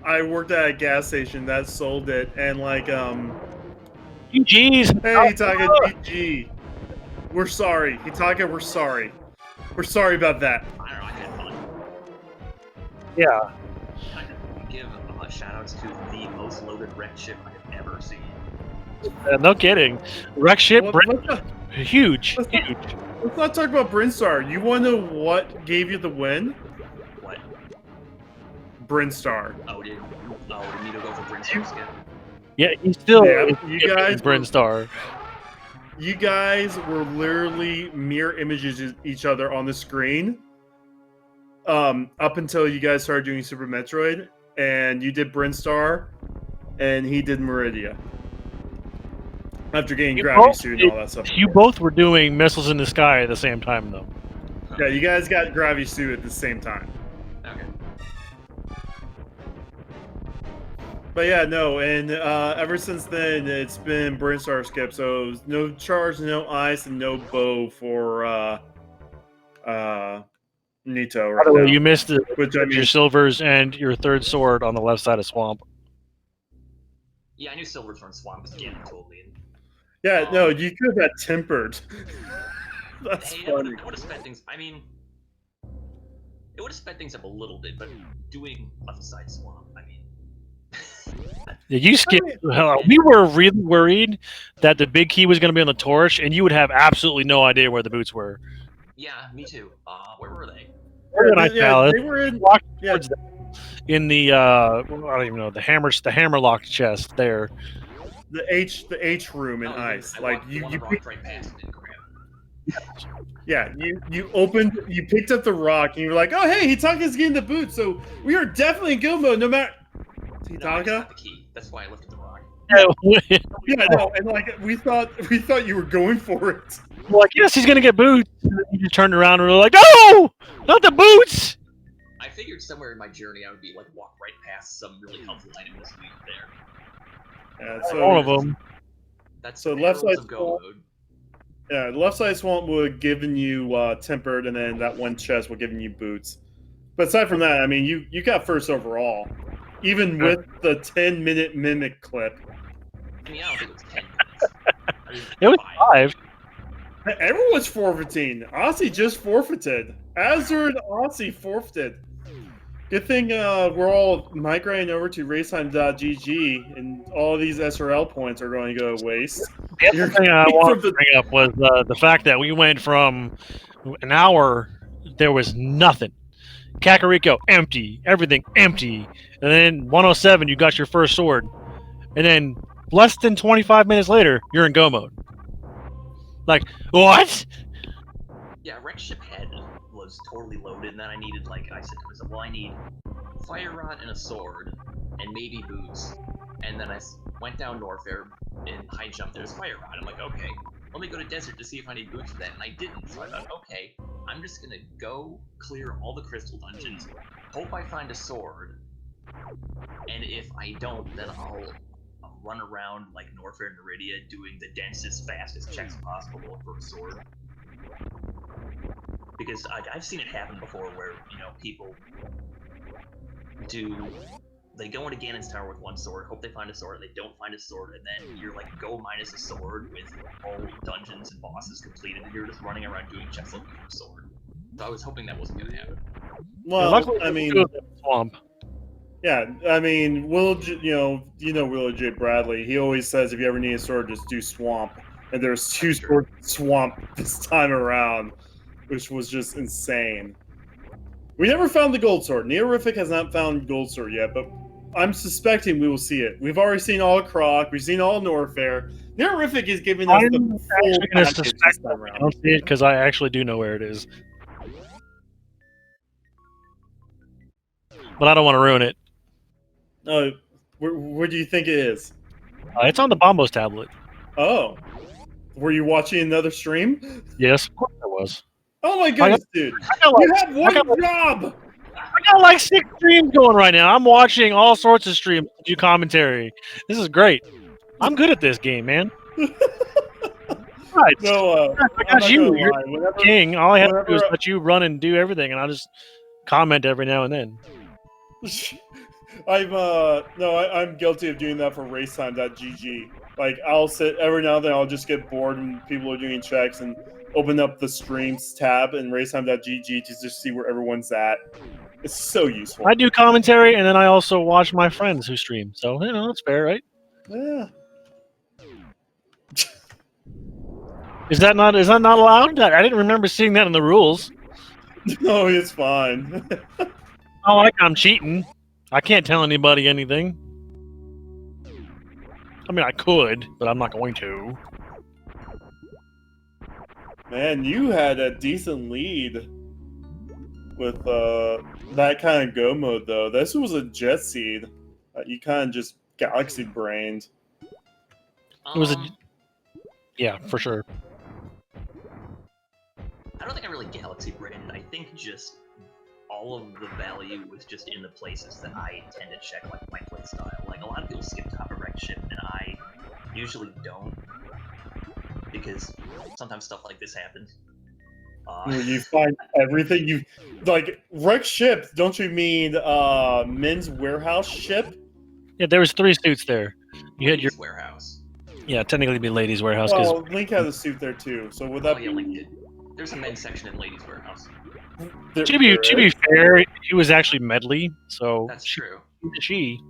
I worked at a gas station that sold it, and like, GG's. Hey, Hitaka, GG. We're sorry. Hitaka, we're sorry. We're sorry about that. I don't know, I had fun. Yeah. I could give shout-outs to the most loaded wreck ship I have ever seen. No kidding. Wreck ship, huge. Let's not talk about Brinstar. You want to know what gave you the win? What? Brinstar. Oh, did Nito go for Brinstar skin? Yeah, he's still you guys Brinstar. You guys were literally mirror images of each other on the screen. Up until you guys started doing Super Metroid, and you did Brinstar, and he did Meridia. After getting Gravity Suit and all that stuff. You both were doing Missiles in the Sky at the same time, though. Yeah, you guys got Gravity Suit at the same time. Okay. But yeah, no, and ever since then, it's been Brinstar skip, so no charge, no ice, and no bow for Nito right now. You missed your silvers and your third sword on the left side of Swamp. Yeah, I knew Silver's from Swamp because Gannon told me. Yeah, no, you could have tempered. That's funny. It would have sped things. I mean, it would have sped things up a little bit, but doing left side Swamp, I mean. Yeah, you skipped. We were really worried that the big key was going to be on the torch, and you would have absolutely no idea where the boots were. Yeah, me too. Where were they? They were in the I don't even know, the hammerlock chest there. The H room in ice. Like you picked right past it and grabbed it. Yeah, you picked up the rock and you were like, oh hey, Hitaka's getting the boot, so we are definitely in go mode no matter. Hitaka? No, the key. That's why I lifted the rock. Yeah, no, and like we thought you were going for it. We're like, yes, he's gonna get boots. And then you just turned around and we were like, no, not the boots. I figured somewhere in my journey I would be like walk right past some really helpful item this week there. Yeah, so all of them. That's so left side go mode. Yeah, the left side swamp would have given you tempered, and then that one chest would have given you boots. But aside from that, I mean, you got first overall, even with the 10-minute mimic clip. I mean, I don't think it was 10 minutes. I mean, It was 5. Everyone's forfeiting. Aussie just forfeited. Azure and Aussie forfeited. Good thing we're all migrating over to racetime.gg, and all these SRL points are going to go to waste. The other thing I wanted to bring up was the fact that we went from an hour, there was nothing. Kakariko, empty. Everything, empty. And then 107, you got your first sword. And then less than 25 minutes later, you're in go mode. Like, what? Yeah, Wreck Ship Head was totally loaded, and then I needed, like, I said to myself, well, I need Fire Rod and a sword, and maybe boots. And then I went down north there, and high jump, there's Fire Rod. I'm like, okay, let me go to Desert to see if I need boots for that, and I didn't. So I thought, okay, I'm just gonna go clear all the crystal dungeons, hope I find a sword, and if I don't, then I'll run around like Norfair and Iridia doing the densest, fastest checks possible for a sword. Because I've seen it happen before where, people they go into Ganon's Tower with one sword, hope they find a sword, they don't find a sword, and then you're like, go minus a sword with all dungeons and bosses completed, and you're just running around doing checks looking for a sword. So I was hoping that wasn't gonna happen. Well, luckily, I mean, swamp. yeah, I mean, Will J. Bradley. He always says if you ever need a sword, just do swamp. And there's 2 swords in swamp this time around, which was just insane. We never found the gold sword. Neorific has not found gold sword yet, but I'm suspecting we will see it. We've already seen all Croc. We've seen all Norfair. Neorific is giving us the full package this time I around. don't see it because I actually do know where it is, but I don't want to ruin it. Oh, where do you think it is? It's on the Bombos tablet. Oh, were you watching another stream? Yes, of course I was. Oh my goodness, dude! got You have one job. I got like 6 streams going right now. I'm watching all sorts of streams to do commentary. This is great. I'm good at this game, man. Right. No, I got you. You're Whenever, king. All I have to do is whenever- let you run and do everything, and I'll just comment every now and then. I'm guilty of doing that for racetime.gg. Like, I'll sit every now and then. I'll just get bored when people are doing checks and open up the streams tab in racetime.gg to just see where everyone's at. It's so useful. I do commentary, and then I also watch my friends who stream. So that's fair, right? Yeah. Is that not allowed? I didn't remember seeing that in the rules. No, it's fine. Oh, like I'm cheating. I can't tell anybody anything. I mean, I could, but I'm not going to. Man, you had a decent lead with that kind of go mode, though. This was a jet seed. You kind of just galaxy brained. It was yeah, for sure. I don't think I really galaxy brained. I think just all of the value was just in the places that I tend to check, like my playstyle. Like, a lot of people skip top of wreck ship, and I usually don't, because sometimes stuff like this happens. You find everything you like. Wreck ship? Don't you mean men's warehouse ship? Yeah, there was 3 suits there. You had your warehouse. Yeah, technically it'd be ladies' warehouse. Cause Well, Link has a suit there too. So would that yeah, be? Link did. There's a men's section in ladies' warehouse. to be fair, he was actually Medley, so That's true. She.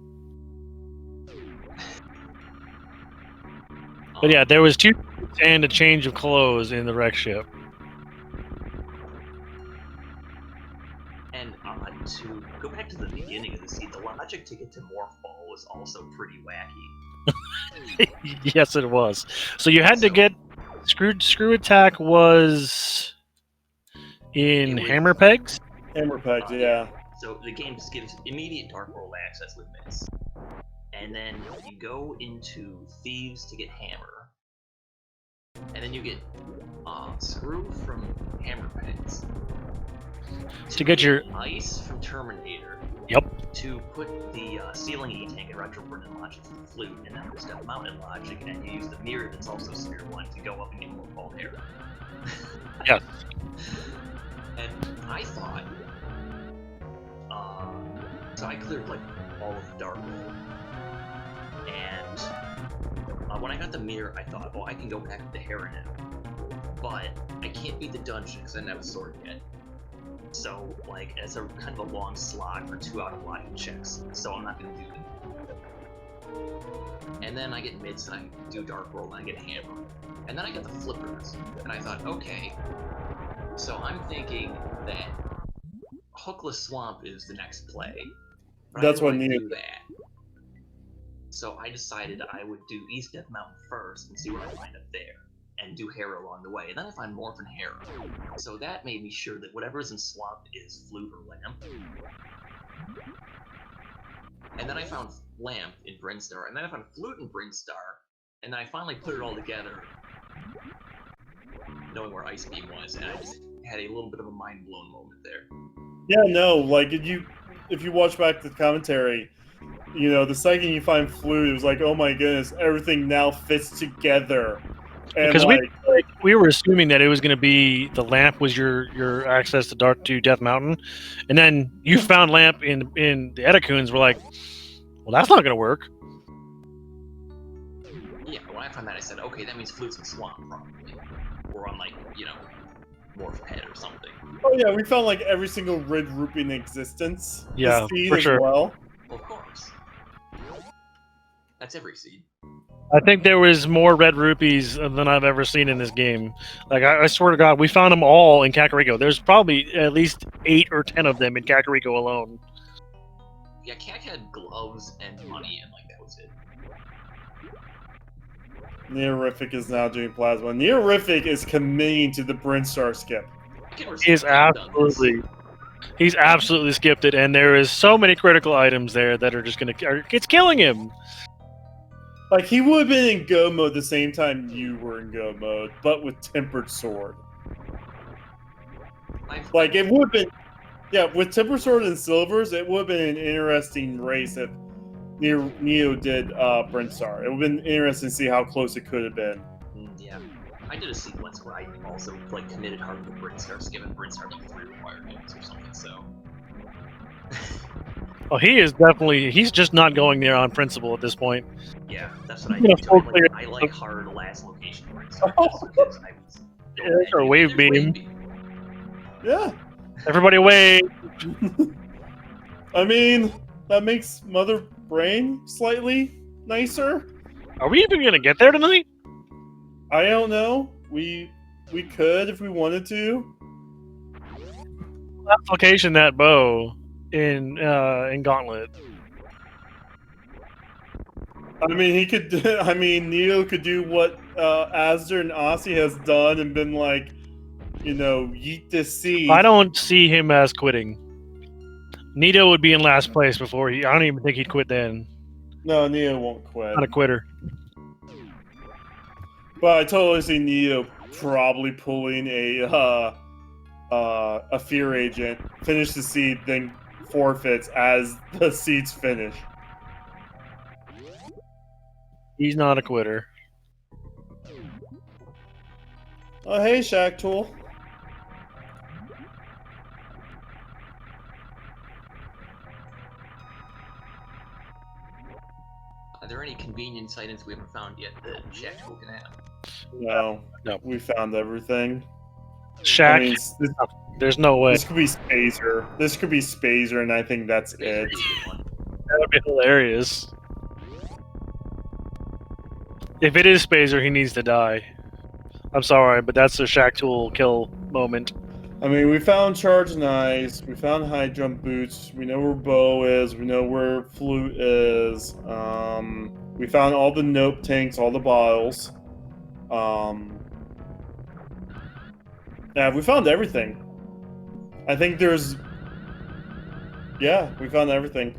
But yeah, there was 2 suits and a change of clothes in the wreck ship. And to go back to the beginning of the scene, the logic to get to Morphball was also pretty wacky. Yes, it was. So you had to get screw attack was in hammer pegs. Hammer pegs, yeah. So the game just gives immediate dark roll access with miss, and then you go into thieves to get hammer, and then you get screw from hammer pegs. To get your ice from Terminator. Yep. To put the ceiling E-tank and retrofit in logic for the flute, and then there's the mountain logic, and you use the mirror that's also sphere 1 to go up and get more ball hair. Yeah. And I thought, so I cleared like all of the dark roll, and when I got the mirror, I thought, oh, I can go back to Hera now, but I can't beat the dungeon because I didn't have a sword yet. So, like, it's a kind of a long slog for 2 out of logic checks, so I'm not gonna do it. And then I get mids and I do dark roll and I get hammer. And then I get the flippers, and I thought, okay, so I'm thinking that Hookless Swamp is the next play. But That's I what didn't needed. do that. So I decided I would do East Death Mountain first and see where I find up there, and do Hera along the way, and then I find Morph and Hera. So that made me sure that whatever's in Swamp is Flute or Lamp. And then I found Lamp in Brinstar, and then I found Flute in Brinstar, and then I finally put it all together, knowing where Ice Beam was, and I just had a little bit of a mind blown moment there. Yeah, no, like if you watch back the commentary, you know, the second you find Flute, it was like, oh my goodness, everything now fits together. And Because like, we were assuming that it was going to be the lamp was your access to Death Mountain, and then you found lamp in the Etacoons. We're like, well, that's not going to work. Yeah, when I found that, I said, okay, that means Flute's in Swamp, probably. Or on, like, you know, Morph Head or something. oh yeah, we found like every single red rupee in existence. Yeah, The seed for as sure. well. Well, of course. That's every seed. I think there was more red rupees than I've ever seen in this game. Like I swear to God, we found them all in Kakariko. There's probably at least 8 or 10 of them in Kakariko alone. Yeah, Kak had gloves and money, and, like, that was it. Neorific is now doing plasma. Neorific is committing to the Brinstar skip. I can He's respect that he's done this. He's absolutely skipped it, and there is so many critical items there that are just gonna. It's killing him. Like, he would have been in go mode the same time you were in go mode, but with tempered sword. Like, it would have been... Yeah, with tempered sword and silvers, it would have been an interesting race if Neo did Brinstar. It would have been interesting to see how close it could have been. Yeah. I did a sequence where I also, like, committed hard to the Brinstar skip, and Brinstar, like, 3 required moves or something, so... Oh, he is definitely. He's just not going there on principle at this point. Yeah, that's what I Yeah, did. full Too. clear. I like hard last location Brinstar, just because I was... Yeah, there's our wave beam. Yeah. Everybody wait. I mean, that makes Mother Brain slightly nicer. Are we even gonna get there tonight? I don't know. We could if we wanted to. Application that bow in Gauntlet. I mean, he could. I mean, Neo could do what Asder and Aussie has done and been like, you know, yeet this seed. I don't see him as quitting. Nito would be in last place before he. I don't even think he'd quit then. No, Neo won't quit. Not a quitter. But I totally see Neo probably pulling a fear agent, finish the seed, then forfeits as the seeds finish. He's not a quitter. Oh, hey, Shack Tool. Are there any convenience items we haven't found yet that Shack Tool can have? No, No. we found everything. Shaq, I mean, there's no way. this could be Spazer. This could be Spazer, and I think that's Spazer it. is a good one. That would be hilarious. If it is Spazer, he needs to die. I'm sorry, but that's a Shaq Tool kill moment. I mean, we found Charge Knives, we found High Jump Boots, we know where Bow is, we know where Flute is, we found all the Nope tanks, all the bottles. Yeah, we found everything. I think there's... Yeah, we found everything.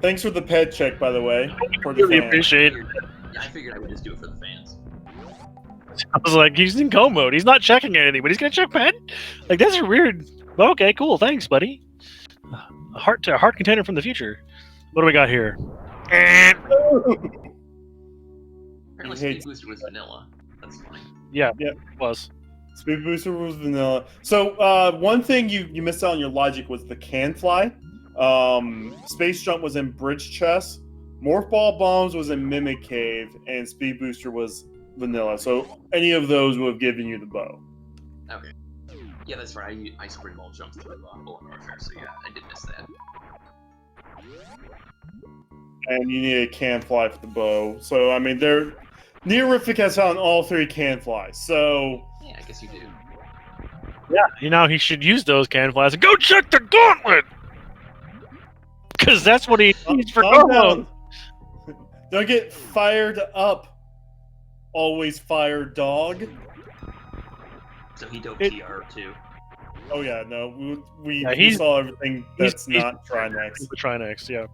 Thanks for the pet check, by the way. For the Really fans. appreciate it. Yeah, I figured I would just do it for the fans. I was like, he's in go mode. He's not checking anything, but he's gonna check pen. Like that's weird. Well, okay, cool. Thanks, buddy. A heart container from the future. What do we got here? Apparently, He Speed hates- Booster was vanilla. That's fine. Yeah, Yeah. it was. Speed Booster was vanilla. So, one thing you missed out on your logic was the can fly. Space Jump was in Bridge Chest. Morph Ball Bombs was in Mimic Cave. And Speed Booster was vanilla. So, any of those would have given you the bow. Okay. Yeah, that's right. I spring ball jumped through Bullet Warfare, so yeah, I did miss that. And you need a can fly for the bow. So, I mean, Neorific has found all 3 can flies. So, Yeah, I guess you do. Yeah, you know he should use those can flies and go check the gauntlet. Because that's what he needs for calm go mode. down. Don't get fired up. Always fire, dog. So he doped It- TR too. Oh yeah, no, we Yeah, saw everything that's he's- not Trinex. The Trinex, yeah.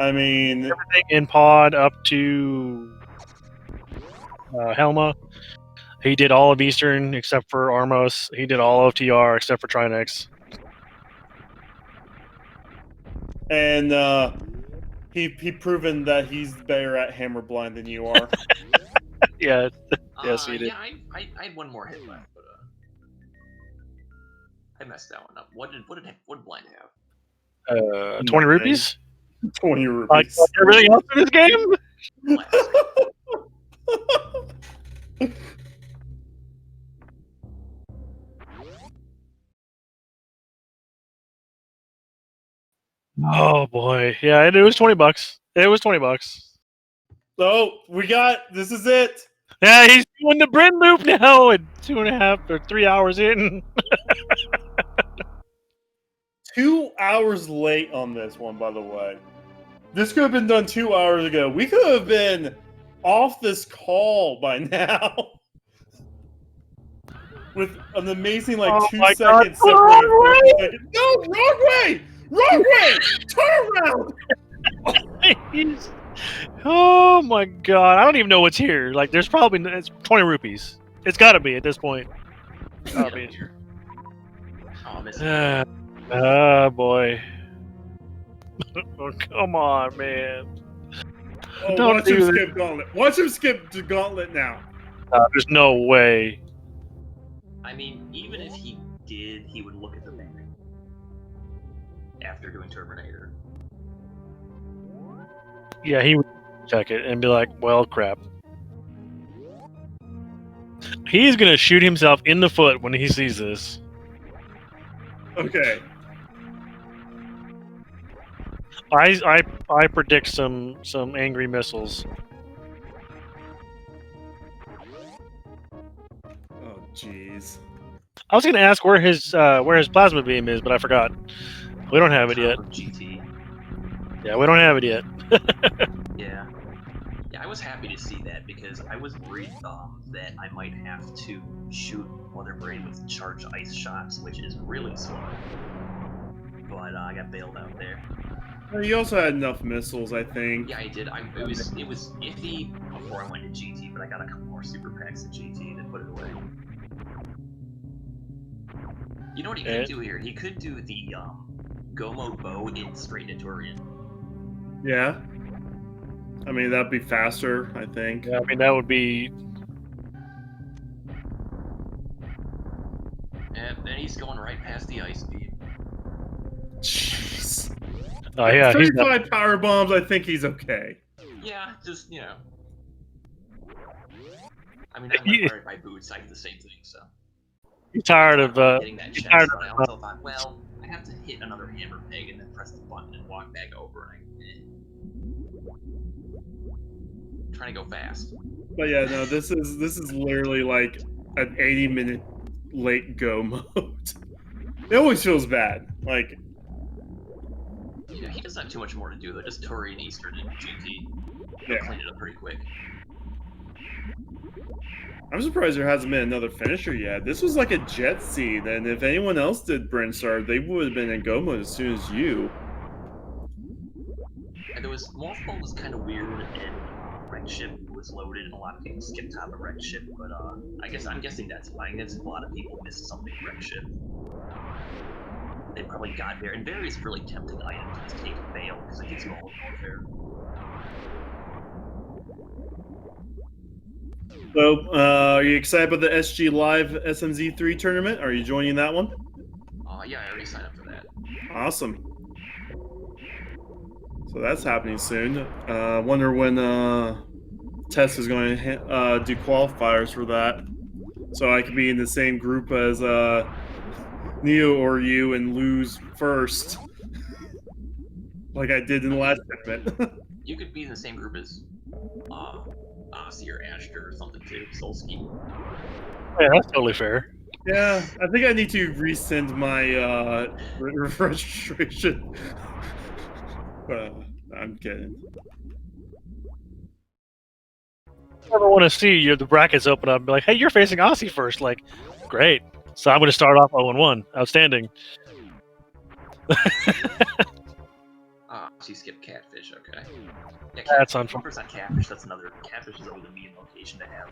I mean, Everything in pod up to Helma. He did all of Eastern except for Armos. He did all of TR except for Trinex. And he proven that he's better at hammer blind than you are. Yeah, yes, he did. Yeah, I had one more hit left, but I messed that one up. What did blind have? 20 rupees? 20 Like rupees. everything else in this game? Oh boy, yeah, it was $20. It was $20. So this is it. Yeah, he's doing the Bryn loop now at 2.5 or 3 hours in. 2 hours late on this one, by the way. This could have been done 2 hours ago. We could have been off this call by now. With an amazing, like, Oh 2 my seconds God. separated. No, wrong way! Wrong way! Turn around! Oh my god, I don't even know what's here. Like, there's probably it's 20 rupees. It's got to be at this point. Oh, missing. Boy. Oh, come on, man. Oh, Don't watch him do skip Gauntlet. Watch him skip the Gauntlet now. There's no way. I mean, even if he did, he would look at the banner after doing Terminator. Yeah, he would check it and be like, well, crap. He's gonna shoot himself in the foot when he sees this. Okay. I predict some angry missiles. Oh, jeez. I was gonna ask where his plasma beam is, but I forgot. We don't have it yet. GT. Yeah, we don't have it yet. Yeah. Yeah, I was happy to see that because I was worried that I might have to shoot Mother Brain with charged ice shots, which is really slow. But I got bailed out there. You also had enough missiles, I think. Yeah, I did. It was iffy before I went to GT, but I got a couple more super packs at GT to put it away. You know what he could do here? He could do the Go Mode Bow in straight Naturian. Yeah. I mean, that'd be faster, I think. Yeah, I mean, that would be... And then he's going right past the ice beam. Jeez. Oh, yeah, he's 35 power bombs, I think he's okay. Yeah, just, you know. I mean, I'm not fired by boots, I have the same thing, so. He's tired of... Getting that chest, but I also thought, well, I have to hit another hammer peg and then press the button and walk back over, and trying to go fast. But yeah, no, this is literally like an 80-minute late go mode. It always feels bad. Like, yeah, he doesn't have too much more to do though. Just Turian Eastern and GT. Yeah. Clean it up pretty quick. I'm surprised there hasn't been another finisher yet. This was like a jet seed, and if anyone else did Brinstar, they would have been in go mode as soon as you. And there was Morphball was kind of weird, and wreck ship was loaded, and a lot of people skipped out the wreck ship. But I'm guessing that's why. I guess a lot of people missed something wreck ship. They probably got there, and there is really tempting item to just take a fail because it gets you all of warfare. So, are you excited about the SG Live SMZ3 tournament? Are you joining that one? Yeah, I already signed up for that. Awesome. So that's happening soon. Wonder when Tess is going to do qualifiers for that, so I could be in the same group as Neo or you and lose first, like I did in the last tournament. You could be in the same group as Aussie or Ashter or something too. Solski. Yeah, that's totally fair. Yeah, I think I need to resend my registration. I'm kidding. I never want to see the brackets open up and be like, hey, you're facing Aussie first. Like, great. So I'm going to start off 0-1. Outstanding. She skipped Catfish, okay. Yeah, That's unfortunate. Catfish, that's another. Catfish is always a mean location to have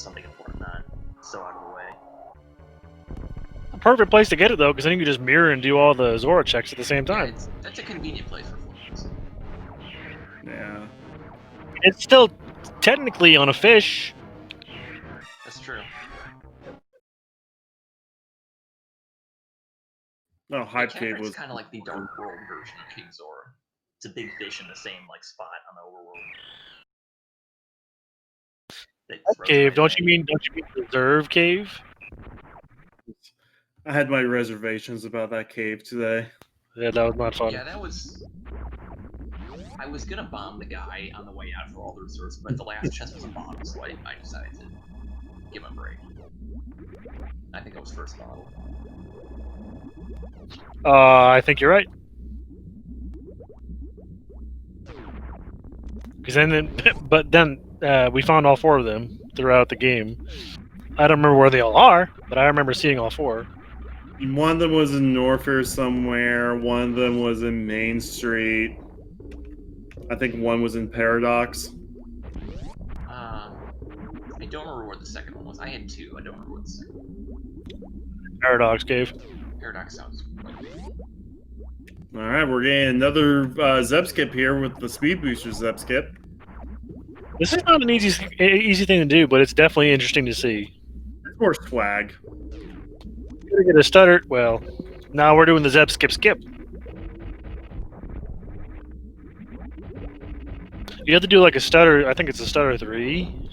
something important not so out of the way. Perfect place to get it though, because then you can just mirror and do all the Zora checks at the same Yeah, time. that's a convenient place for flames. Yeah. It's still technically on a fish. That's true. No, Hype Cave Cataract was. is kind of like the Dark World version of King Zora. It's a big fish in the same like spot on the overworld. That throws Cave, right don't at you mean Reserve Cave? I had my reservations about that cave today. Yeah, that was not fun. Yeah, that was. I was gonna bomb the guy on the way out for all the reserves, but the last chest was a bottle, so I decided to give him a break. I think it was first bottle. I think you're right. Because then we found all 4 of them throughout the game. I don't remember where they all are, but I remember seeing all 4. One of them was in Norfair somewhere. One of them was in Main Street. I think one was in Paradox. I don't remember where the second one was. I had 2. I don't remember what the second one. Paradox Cave. Paradox sounds quite big. All right, we're getting another Zep Skip here with the Speed Booster Zep Skip. This is not an easy thing to do, but it's definitely interesting to see. It's more swag. Gonna get a stutter. Well, now we're doing the Zep Skip Skip. You have to do like a stutter. I think it's a stutter 3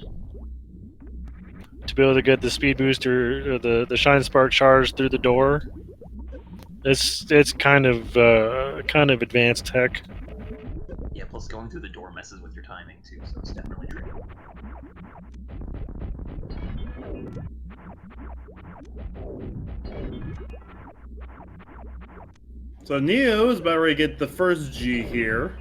to be able to get the speed booster, or the shine spark charge through the door. It's kind of advanced tech. Yeah, plus going through the door messes with your timing too, so it's definitely tricky. So Neo is about ready to get the first G here.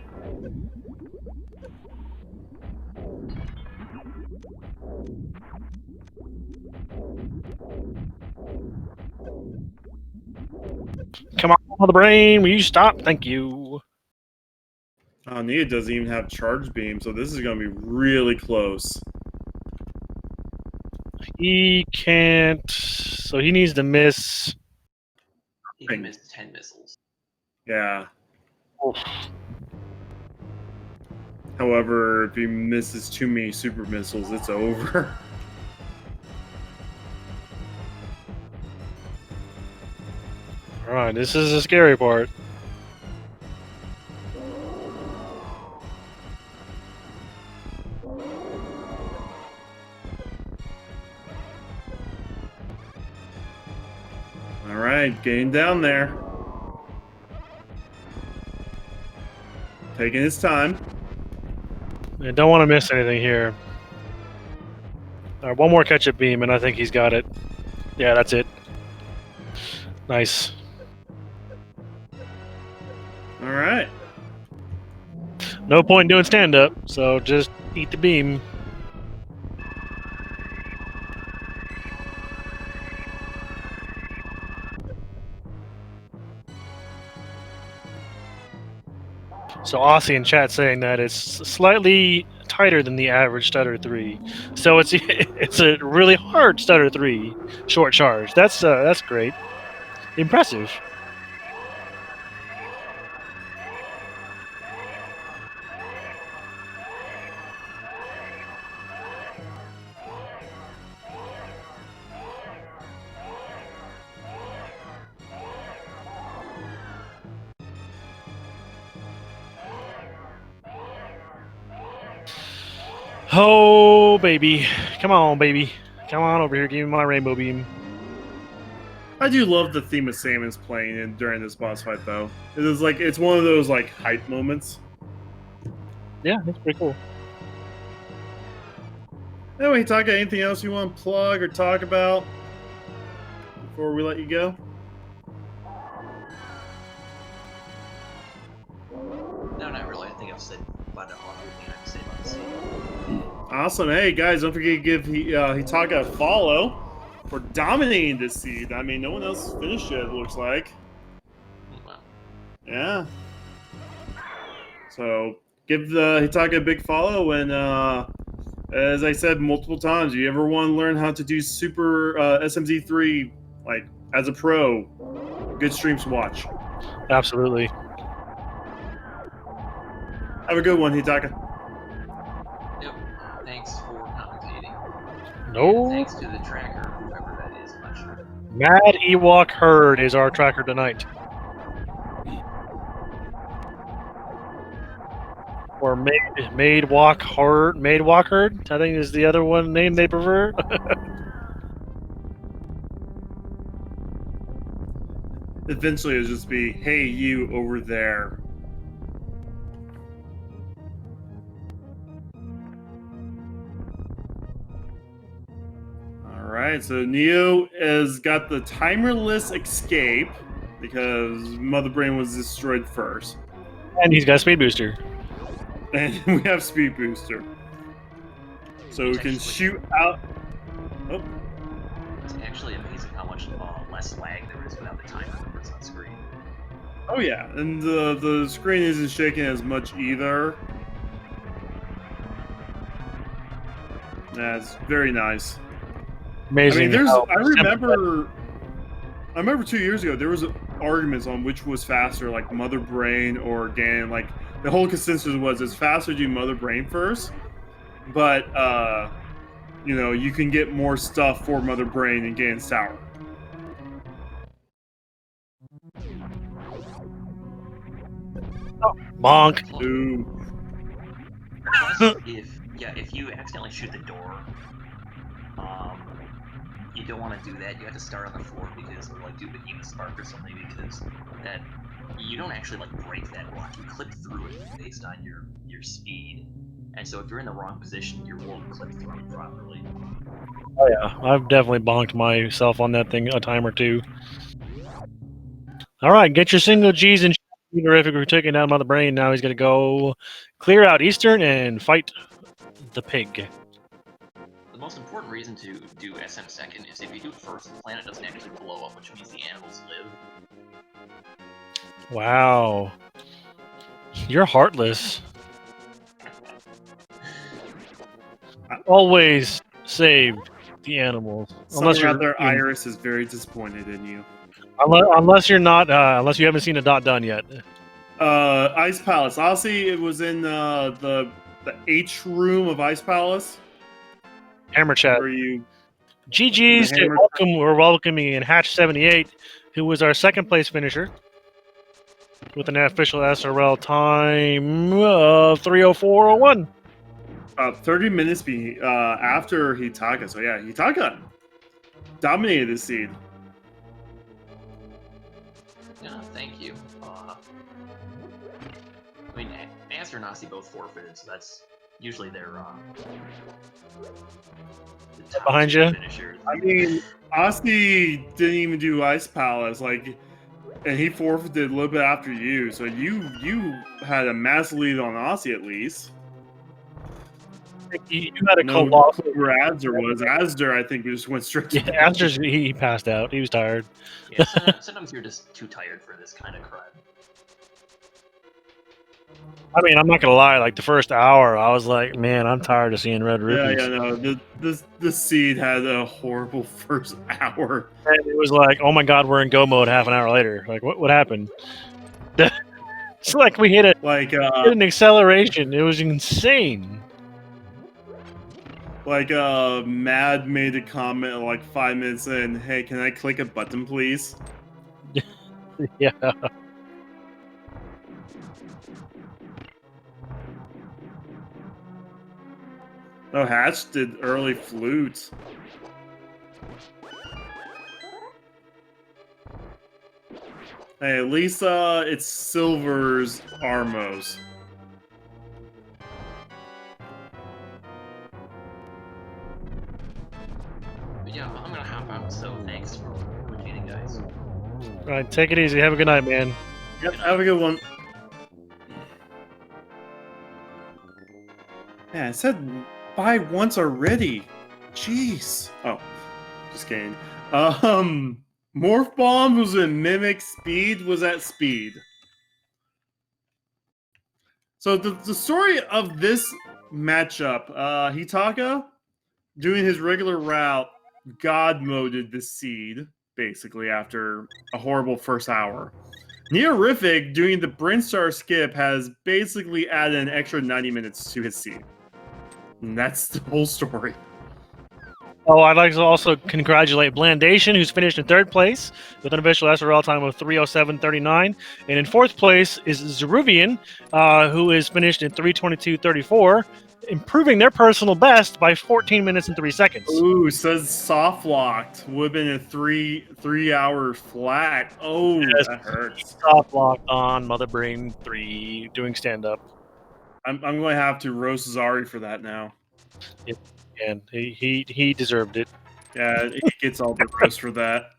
Come on, the brain. Will you stop? Thank you. Neo doesn't even have Charge Beam, so this is going to be really close. He can't. So he needs to miss. He can miss 10 missiles. Yeah. Oof. However, if he misses too many super missiles, it's over. All right, this is the scary part. All right, getting down there. Taking his time. I don't want to miss anything here. All right, one more catch-up beam, and I think he's got it. Yeah, that's it. Nice. All right. No point in doing stand-up, so just eat the beam. So Aussie in chat saying that it's slightly tighter than the average stutter 3. So it's a really hard stutter 3 short charge. That's great. Impressive. Oh, baby. Come on, baby. Come on over here. Give me my rainbow beam. I do love the theme of Samus playing in during this boss fight, though. It is like it's one of those like hype moments. Yeah, that's pretty cool. Anyway, Taka, anything else you want to plug or talk about before we let you go? No, not really. I think I've said about everything I have to say about the scene. Awesome. Hey, guys, don't forget to give Hitaka a follow for dominating this seed. I mean, no one else finished it, it looks like. Wow. Yeah. So give Hitaka a big follow, and As I said multiple times, you ever want to learn how to do super SMZ3 like as a pro, good streams to watch. Absolutely. Have a good one, Hitaka. Yep. Thanks for commentating. No. And thanks to the tracker, whoever that is. I'm not sure. Mad Ewok Herd is our tracker tonight. Or Made Walk Herd. I think is the other one name they prefer. Eventually, it'll just be, hey, you over there. All right, so Neo has got the timerless escape because Mother Brain was destroyed first. And he's got a speed booster. And we have speed booster. So we can shoot out. Oh. It's actually amazing how much less lag there is without the timer numbers on screen. Oh yeah, and the screen isn't shaking as much either. That's very nice. Amazing. I mean, I remember 2 years ago there was arguments on which was faster, like Mother Brain or Ganon. Like the whole consensus was it's faster to do Mother Brain first, but you know, you can get more stuff for Mother Brain in Ganon's Tower. Bonk. Ooh. Plus, if you accidentally shoot the door, you don't want to do that. You have to start on the floor because of like do behemoth spark or something because that you don't actually like break that block. You clip through it based on your speed. And so if you're in the wrong position, you won't clip through it properly. Oh yeah, I've definitely bonked myself on that thing a time or two. All right, get your single G's and terrific. We're taking down Mother Brain. Now he's gonna go clear out Eastern and fight the pig. The most important reason to do SM second is if you do it first, the planet doesn't actually blow up, which means the animals live. Wow, you're heartless. Always save the animals. Unless you're out there, Iris is very disappointed in you. Unless you're not, unless you haven't seen a dot done yet. Ice Palace. Honestly, it was in the H room of Ice Palace. Hammer chat. Where you? GG's. We're welcoming in Hatch 78, who was our second place finisher with an official SRL time of 3:04:01. 30 minutes after Hitaka. So yeah, Hitaka dominated the seed. Yeah, thank you. I mean, Aster and Nasi both forfeited, so that's usually their the behind you. Finishers. I mean, Asti didn't even do Ice Palace, like, and he forfeited a little bit after you. So you had a massive lead on Asti at least. You had a no colossal. Where Asder was. Asder, I think, just went straight to Asder's, he passed out. He was tired. Yeah, sometimes you're just too tired for this kind of crud. I mean, I'm not gonna lie. Like the first hour, I was like, "Man, I'm tired of seeing red rupees." Yeah, no. The seed had a horrible first hour. And it was like, "Oh my god, we're in go mode." Half an hour later, like, what happened? It's like we hit an acceleration. It was insane. Like Mad made a comment like 5 minutes in. Hey, can I click a button, please? Yeah. Oh, Hatch did early flute. Hey, at least it's Silver's Armos. But yeah, I'm gonna hop out, so thanks for repeating, guys. All right, take it easy. Have a good night, man. Yep, have a good one. Yeah, I said buy once already. Jeez. Oh, just kidding. Morph Bomb was in Mimic. Speed was at speed. So the story of this matchup. Hitaka doing his regular route, God moded the seed basically after a horrible first hour. Neorific doing the Brinstar skip has basically added an extra 90 minutes to his seed. And that's the whole story. Oh, I'd like to also congratulate Blandation, who's finished in third place with an official SRL time of 3:07:39, and in fourth place is Zeruvian, who is finished in 3:22:34, improving their personal best by 14 minutes and 3 seconds. Ooh, says soft locked. Would have been a three hour flat. Oh, Yes. that hurts. Top locked on Mother Brain 3 doing stand up. I'm going to have to roast Zari for that now. And he deserved it. Yeah, he gets all the roast for that.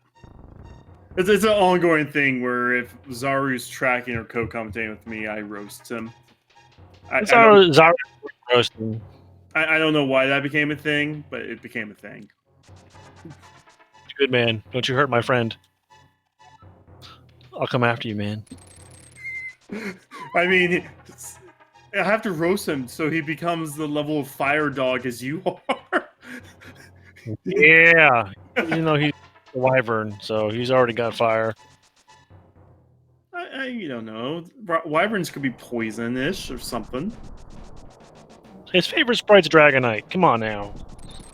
It's an ongoing thing where if Zaru's tracking or co-commentating with me, I roast him. Zara roasting. I don't know why that became a thing, but it became a thing. Good man. Don't you hurt my friend. I'll come after you, man. I mean, I have to roast him so he becomes the level of fire dog as you are. Yeah. You know, he's a wyvern, so he's already got fire. I don't know. Wyverns could be poisonish or something. His favorite sprite's Dragonite. Come on now.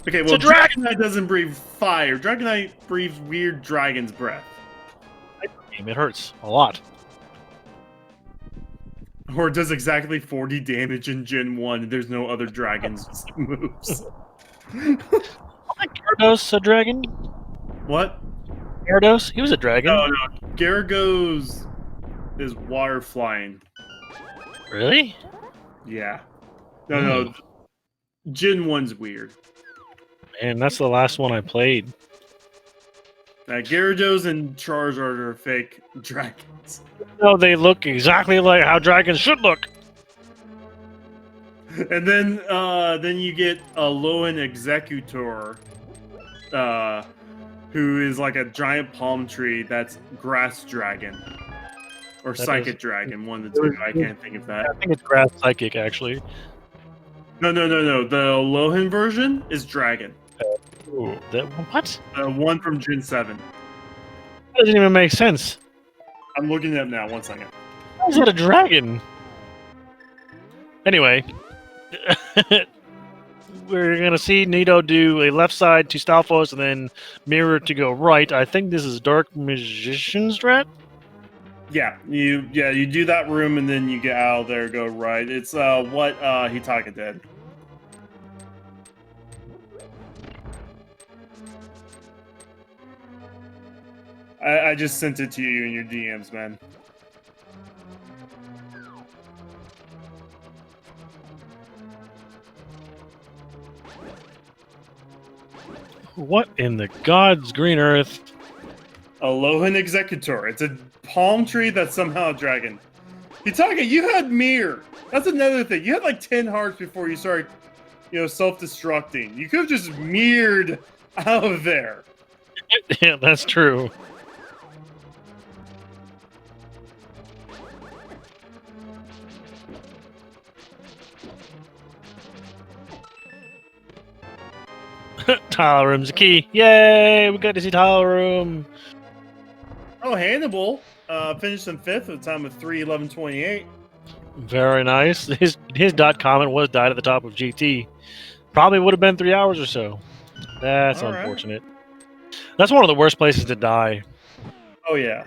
Okay, well, It's a dragon! Dragonite doesn't breathe fire. Dragonite breathes weird dragon's breath. It hurts a lot. Or it does exactly 40 damage in Gen 1, and there's no other dragon's moves. Gyarados a dragon? What? Gyarados? He was a dragon. No. Gyarados is water flying. Really? Yeah. No. Gen 1's weird. Man, that's the last one I played. Gyarados and Charizard are fake dragons. No, they look exactly like how dragons should look. And then you get a Loan Executor, who is like a giant palm tree that's Grass Dragon. Or That Psychic is- Dragon, one of the two. I can't think of that. I think it's Grass Psychic, actually. No. The Lohan version is Dragon. Ooh, what? The one from Gen 7. That doesn't even make sense. I'm looking it up now. 1 second. How is that a dragon? Anyway, we're gonna see Nito do a left side to Stalfos and then mirror to go right. I think this is Dark Magician's strat. Yeah, you do that room and then you get out of there, go right. It's what Hitaka did. I just sent it to you in your DMs, man. What in the God's green earth? A Lohan Executor. It's a palm tree that's somehow a dragon. Hitaka, you had mirror. That's another thing. You had like 10 hearts before you started, self-destructing. You could have just mirrored out of there. Yeah, that's true. Tile room's a key. Yay! We got to see tile room. Oh, Hannibal finished in 5th with a time of 3:11:28. Very nice. His dot comment was died at the top of GT. Probably would have been 3 hours or so. That's All right. unfortunate. That's one of the worst places to die. Oh, yeah.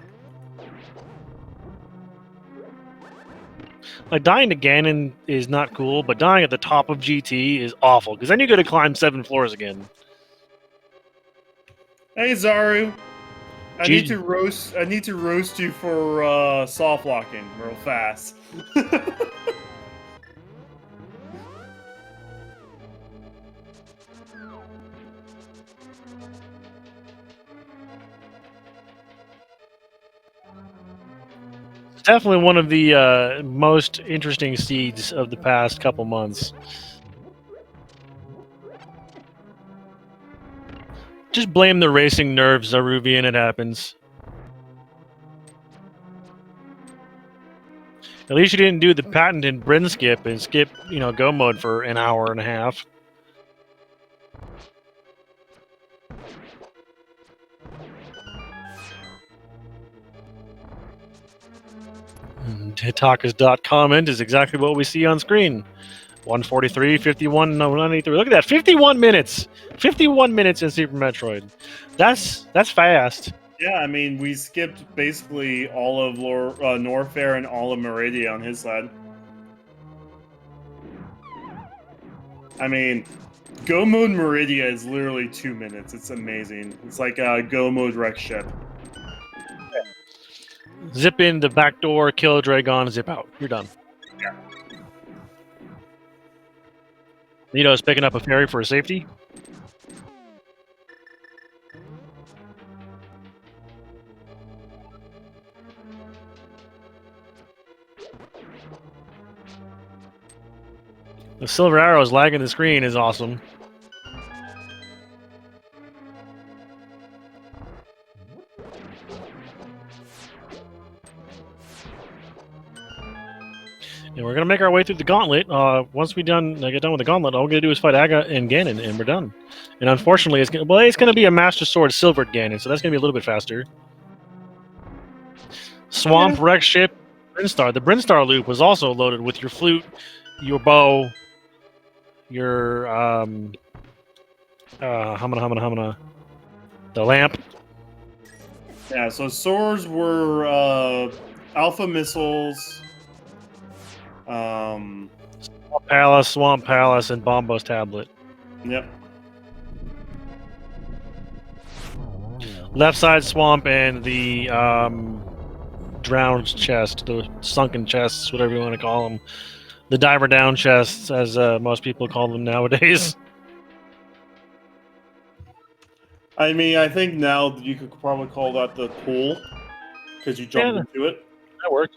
Like, dying to Ganon is not cool, but dying at the top of GT is awful, because then you got to climb 7 floors again. Hey, Zaru. I Gee. need to roast you for soft locking real fast. It's definitely one of the most interesting seeds of the past couple months. Just blame the racing nerves, Zaruvian, it happens. At least you didn't do the patented Bryn skip and skip, go mode for an hour and a half. Hitaka's comment is exactly what we see on screen. 143, 51, no, 193. Look at that, 51 minutes! 51 minutes in Super Metroid. That's fast. Yeah, I mean, we skipped basically all of Norfair and all of Meridia on his side. I mean, Go Mode Meridia is literally 2 minutes. It's amazing. It's like a Go Mode wreck ship. Zip in the back door, kill a Dragon, zip out. You're done. Yeah. Nito's picking up a ferry for safety. The silver arrows lagging the screen is awesome. And we're gonna make our way through the gauntlet. Once we get done with the gauntlet, all we're gonna do is fight Aga and Ganon, and we're done. And unfortunately, it's gonna be a Master Sword Silvered Ganon, so that's gonna be a little bit faster. Swamp, Wreck Ship, Brinstar. The Brinstar loop was also loaded with your flute, your bow, your humana, the lamp. Yeah, so swords were alpha missiles. Swamp Palace, and Bombo's tablet. Yep. Left side swamp and the drowned chest, the sunken chests, whatever you want to call them. The diver down chests, as most people call them nowadays. I mean, I think now you could probably call that the pool, because you jumped into it. That works.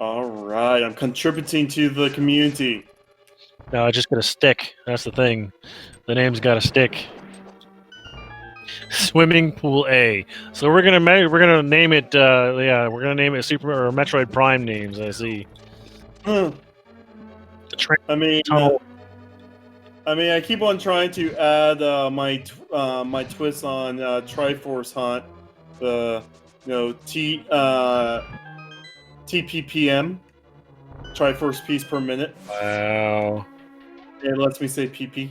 Alright, I'm contributing to the community. No, it's just gonna stick. That's the thing. The name's gotta stick. Swimming Pool A. So we're gonna name it. We're gonna name it Super or Metroid Prime names. I see. I mean, I keep on trying to add my twist on Triforce Hunt. The TPPM, Triforce piece per minute. Wow. It lets me say PP.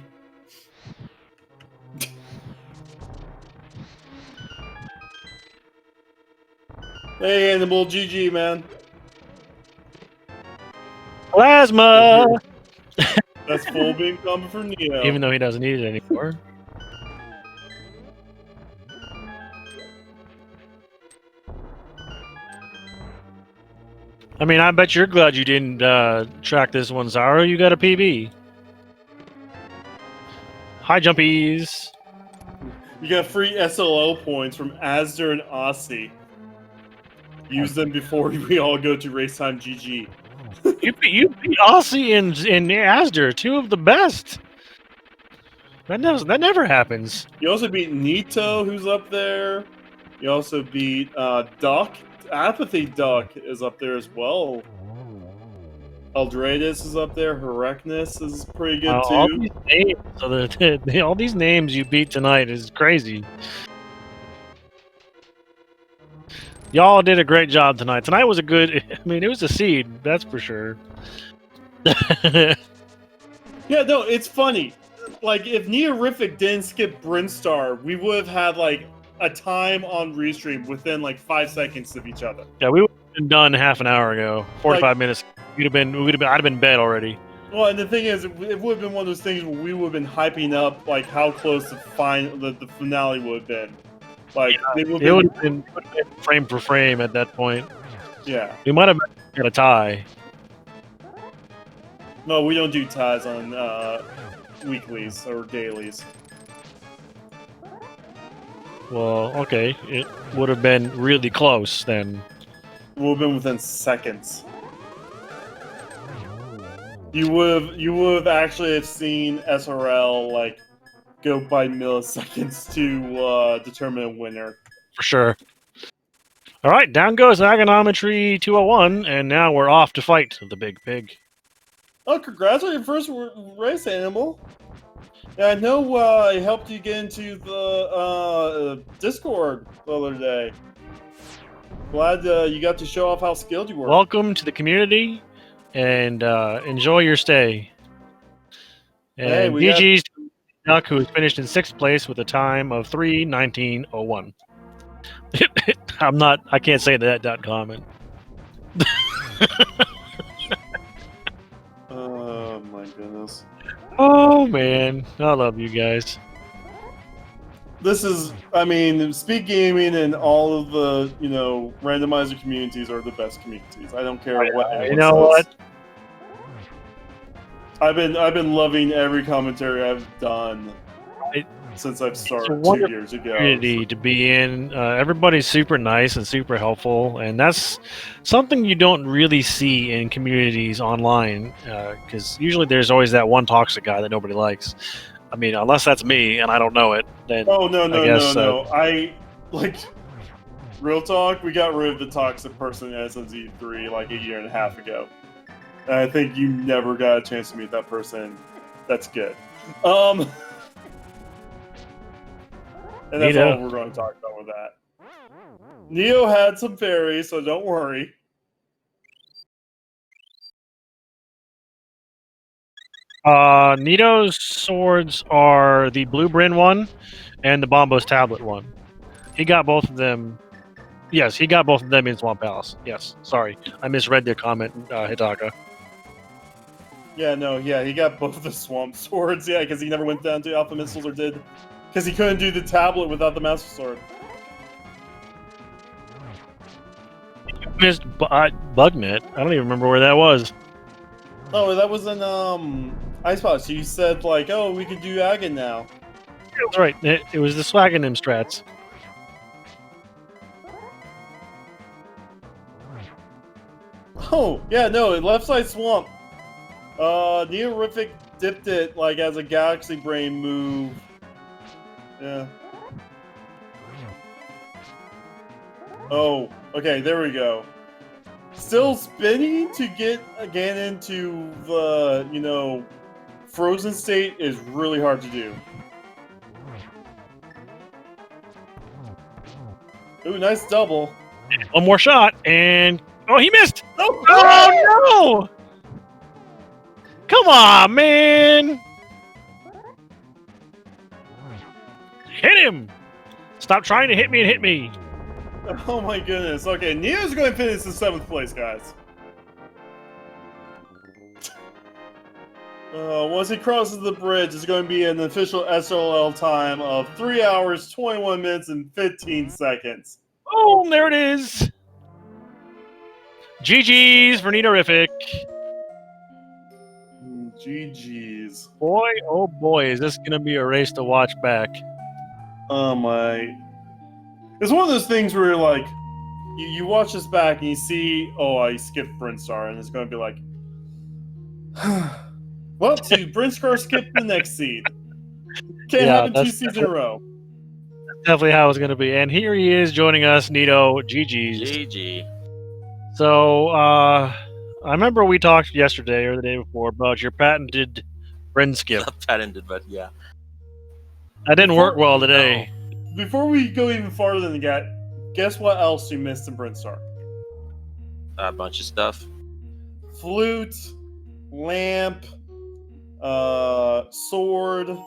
Hey, Animal, GG, man. Plasma! That's full beam combo for Neo. Even though he doesn't need it anymore. I mean, I bet you're glad you didn't track this one, Zaro. You got a PB. Hi, jumpies. You got free SLO points from Asder and Aussie. Use them before we all go to race time GG. You beat Aussie and Asder, two of the best. That never happens. You also beat Nito, who's up there. You also beat Duck. Apathy Duck is up there as well. Eldredis is up there. Herekness is pretty good too. All these names, all these names you beat tonight is crazy. Y'all did a great job tonight. Tonight was a good. I mean, it was a seed, that's for sure. Yeah, no, it's funny. Like, if Neorific didn't skip Brinstar, we would have had like a time on Restream within like 5 seconds of each other. Yeah, we would have been done half an hour ago. 45 minutes. I'd have been in bed already. Well, and the thing is, it would have been one of those things where we would have been hyping up like how close the finale would have been. Like, yeah, it would have been frame for frame at that point. Yeah. We might have got a tie. No, we don't do ties on weeklies or dailies. Well, okay. It would have been really close then. It would have been within seconds. You would have actually have seen SRL like go by milliseconds to determine a winner. For sure. All right, down goes Agonometry 201, and now we're off to fight the big pig. Oh, congrats on your first race, Animal. Yeah, I know I helped you get into the Discord the other day. Glad you got to show off how skilled you were. Welcome to the community, and enjoy your stay. And Hey, we GG's to Duck, who has finished in 6th place with a time of 3:19:01. I can't say that comment. Oh my goodness. Oh man, I love you guys. This is, I mean, Speed Gaming and all of the, randomizer communities are the best communities. I don't care what anyone You know says. what? I've been loving every commentary I've done since I've started 2 years ago. Community to be in. Everybody's super nice and super helpful, and that's something you don't really see in communities online. Because usually there's always that one toxic guy that nobody likes. I mean, unless that's me and I don't know it, then Oh no. I guess, Real talk. We got rid of the toxic person in SMZ3 like a year and a half ago. And I think you never got a chance to meet that person. That's good. And that's all we're going to talk about with that. Neo had some fairies, so don't worry. Nito's swords are the Blue Bryn one and the Bombo's tablet one. He got both of them. Yes, he got both of them in Swamp Palace. Yes, sorry, I misread their comment, Hitaka. Yeah, he got both the swamp swords. Yeah, because he never went down to Alpha Missiles or did. Because he couldn't do the tablet without the Master Sword. You missed Bugnet. I don't even remember where that was. Oh, that was in Icebox. You said like, oh, we could do Agon now. That's right. It was the Swagonim strats. Oh, yeah, no, left side swamp. Neorific dipped it like as a Galaxy Brain move. Yeah. Oh, okay, there we go. Still spinning to get again into the, frozen state is really hard to do. Ooh, nice double. One more shot, and oh, he missed! Oh, Oh no! Come on, man! Hit him! Stop trying to hit me and hit me. Oh my goodness. Okay, Neo's going to finish in 7th place, guys. Once he crosses the bridge, it's going to be an official SLL time of 3 hours, 21 minutes, and 15 seconds. Oh, there it is! GG's for Nitorific. GG's. Boy, oh boy, is this going to be a race to watch back. Oh my. It's one of those things where you're like, you watch this back and you see, oh, I skipped Brinstar, and it's going to be like, well, see, Brinstar skipped the next seed. Can't happen 2 seeds in a row. That's definitely how it's going to be. And here he is joining us, Nito. GG's. GG. So, I remember we talked yesterday or the day before about your patented Brin skip. Not patented, but yeah. That didn't work well today. Before we go even farther than that, guess what else you missed in Brinstar? A bunch of stuff. Flute, lamp, sword,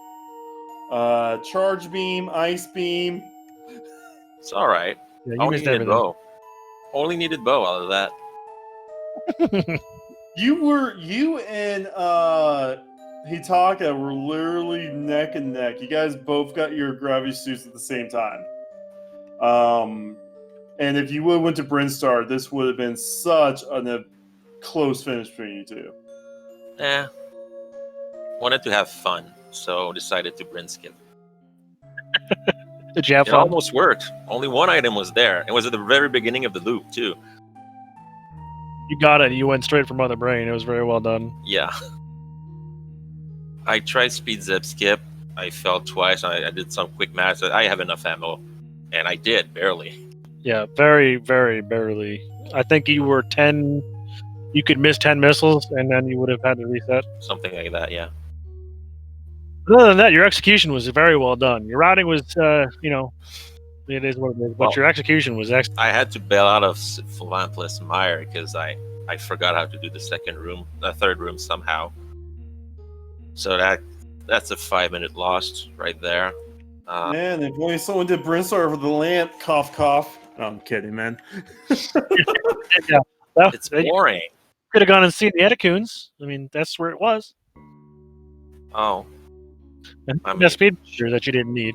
charge beam, ice beam. It's alright. Yeah, you Only missed needed everything. bow. Only needed bow out of that. You and Hitaka were literally neck and neck. You guys both got your gravity suits at the same time. And if you would have went to Brinstar, this would have been such a close finish between you two. Wanted to have fun, so decided to Brin skip. Did you have It fun? almost worked. Only one item was there. It was at the very beginning of the loop, too. You got it. You went straight for Mother Brain. It was very well done. Yeah. I tried speed zip skip. I fell twice. I did some quick math. I have enough ammo. And I did, barely. Yeah, very, very barely. I think you were 10. You could miss 10 missiles, and then you would have had to reset. Something like that, yeah. But other than that, your execution was very well done. Your routing was, it is what it is. But Well, your execution was excellent. I had to bail out of Flantless Mire because I forgot how to do the third room somehow. So that's a 5-minute loss right there. Man, if only someone did Brinstar over the lamp. Cough, cough. No, I'm kidding, man. Yeah, It's boring. Could have gone and seen the Eticoons. I mean, that's where it was. Oh, And I the mean- speed booster that you didn't need.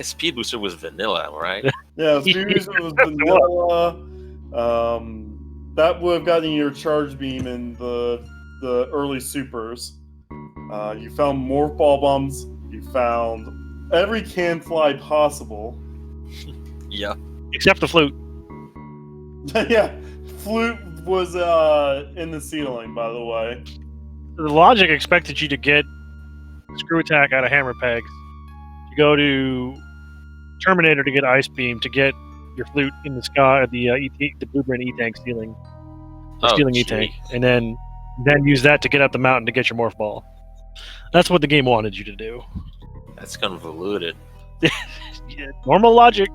Speed Booster was vanilla, right? Yeah, Spears was vanilla. That would have gotten your charge beam in the early supers. You found more ball bombs. You found every can fly possible. Yeah. Except the flute. Yeah, flute was in the ceiling, by the way. The logic expected you to get screw attack out of hammer pegs. You go to Terminator to get ice beam to get your flute in the sky, the blueprint E-tank stealing, stealing gee. E-tank, and then use that to get up the mountain to get your morph ball. That's what the game wanted you to do. That's convoluted. Yeah, normal logic.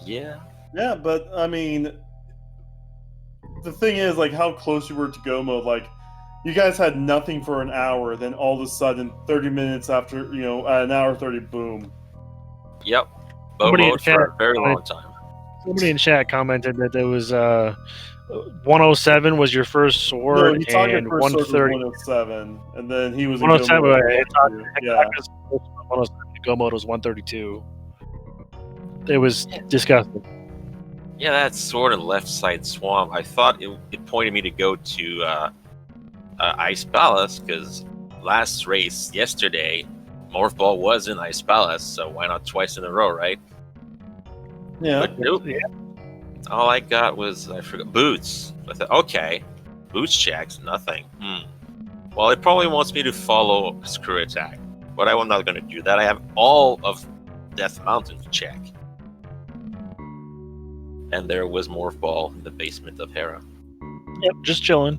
Yeah. Yeah, but I mean, the thing is, like, how close you were to go mode. Like, you guys had nothing for an hour, then all of a sudden, 30 minutes after, an hour 30, boom. Yep. Bow Somebody in mode chat for a very long time. Somebody in chat commented that there was 107 was your first No, sword, he talked and at first sword was 130. 107, and then he was in 107, go mode. right, Yeah. 107, go mode was 132. It was disgusting. Yeah, that sword and left side swamp. I thought it pointed me to go to Ice Palace because last race yesterday, Morph Ball was in Ice Palace, so why not twice in a row, right? Yeah. But nope. Yeah. All I got was I forgot boots. I thought, okay, boots checks, nothing. Well, it probably wants me to follow screw attack, but I'm not going to do that. I have all of Death Mountain to check. And there was Morph Ball in the basement of Hera. Yep, just chilling.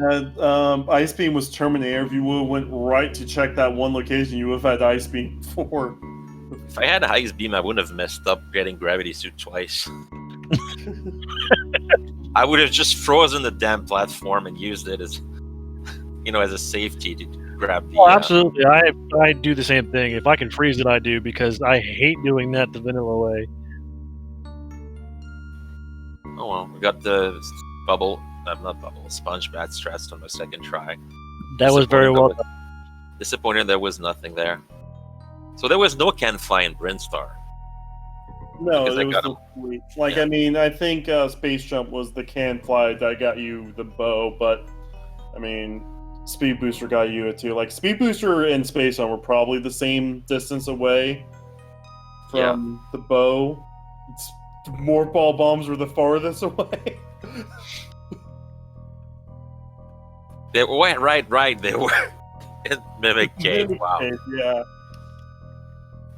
Ice Beam was Terminator. If you would have went right to check that one location, you would have had Ice Beam before. If I had a Ice Beam, I wouldn't have messed up getting Gravity Suit twice. I would have just frozen the damn platform and used it as, as a safety to grab the. Oh, absolutely. I do the same thing. If I can freeze it, I do, because I hate doing that the vanilla way. Oh well, we got the bubble. Not bubble. Sponge bat stressed on my second try. That was very well done. Disappointed there was nothing there. So there was no can fly in Brinstar. No, Because it I was got the him. fleet. Like, Yeah. I mean, I think Space Jump was the can fly that got you the bow, but I mean, Speed Booster got you it too. Like, Speed Booster and Space Jump were probably the same distance away from the bow. More ball bombs were the farthest away. They were right. They were in Mimic Cave. Wow. Yeah.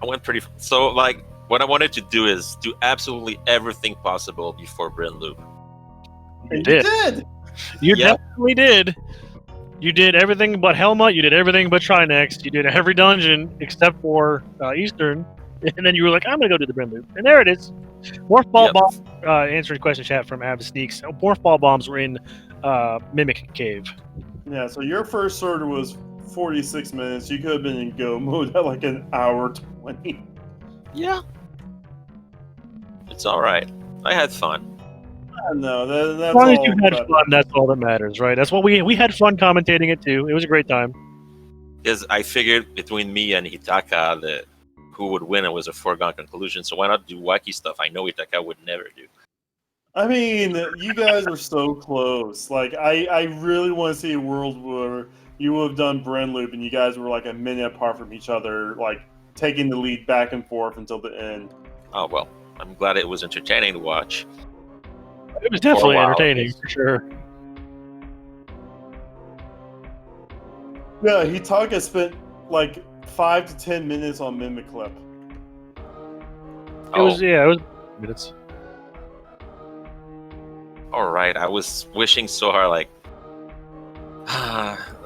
I went pretty. So, like, what I wanted to do is do absolutely everything possible before Bryn Loop. You did. You Yep. definitely did. You did everything but Helma. You did everything but Trinex. You did every dungeon except for Eastern. And then you were like, I'm going to go to the Brim Loop. And there it is. Morph Ball Yep. Bomb, answering question chat from Ab Sneaks. Morph Ball Bombs were in Mimic Cave. Yeah, so your first sword was 46 minutes. You could have been in go mode at like an hour 20. Yeah. It's all right. I had fun. No, that's As long as all you had that- fun, that's all that matters, right? That's what we had fun commentating it too. It was a great time. Because I figured between me and Hitaka that who would win, it was a foregone conclusion. So why not do wacky stuff I know Hitaka would never do? I mean, you guys are so close. Like, I really want to see a world where you would have done Bren Loop and you guys were like a minute apart from each other, like taking the lead back and forth until the end. Oh, well. I'm glad it was entertaining to watch. It was definitely For a while. entertaining, for sure. Yeah, Hitaka spent like 5 to 10 minutes on Mimic Clip. It was it was minutes. All right. I was wishing so hard, like,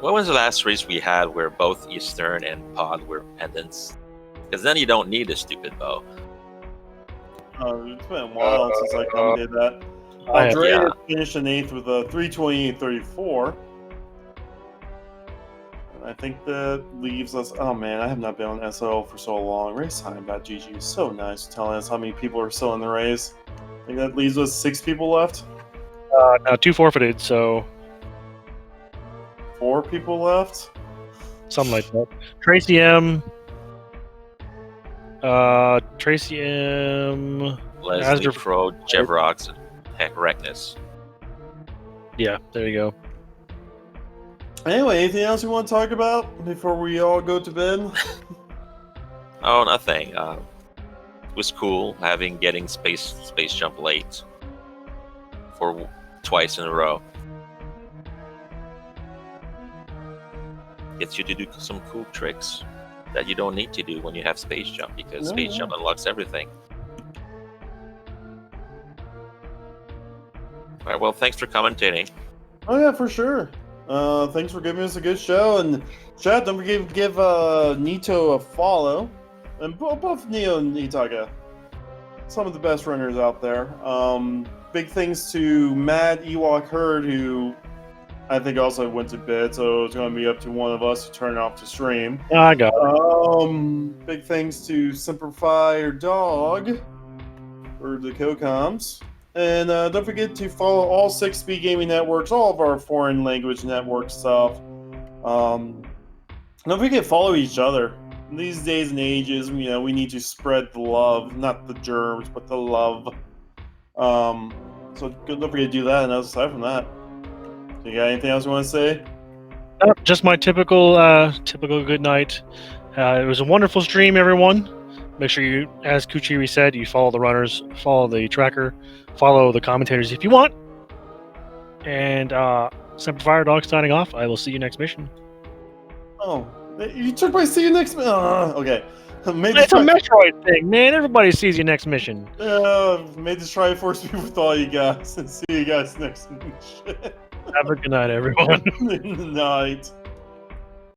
when was the last race we had where both Eastern and Pod were pendants? Because then you don't need a stupid bow. It's been a while since I commented that. Dre finished in 8th with a 328.34. I think that leaves us. Oh man, I have not been on SO for so long. Racetime.gg is so nice telling us how many people are still in the race. I think that leaves us 6 people left. Now 2 forfeited, so 4 people left. something like that. Tracy M. Tracy M. Leslie Asger- Pro, Jevrox, and Heck Reckness. Yeah, there you go. Anyway, anything else you want to talk about before we all go to bed? Oh, nothing. It was cool getting space jump late for twice in a row. Gets you to do some cool tricks that you don't need to do when you have space jump, because space jump unlocks everything. All right, well, thanks for commentating. Oh yeah, for sure. Thanks for giving us a good show, and chat. Don't forget to give Nito a follow, and both Neo and Nitaka, some of the best runners out there. Big thanks to Matt Ewok Hurd, who I think also went to bed, so it's going to be up to one of us to turn off the stream. I got it. Big thanks to Simplify Your Dog for the co-coms. And don't forget to follow all 6 Speed Gaming networks, all of our foreign language network stuff. Don't forget to follow each other. In these days and ages, we need to spread the love, not the germs, but the love. So don't forget to do that. And aside from that, you got anything else you want to say? Just my typical good night. It was a wonderful stream, everyone. Make sure you, as Kuchiri said, you follow the runners, follow the tracker, follow the commentators if you want. And Simplifier Dog signing off. I will see you next mission. Oh, you took my see you next. Okay. It's a Metroid thing, man. Everybody sees you next mission. Made this Triforce be with all you guys, and see you guys next mission. Have a good night, everyone. Night.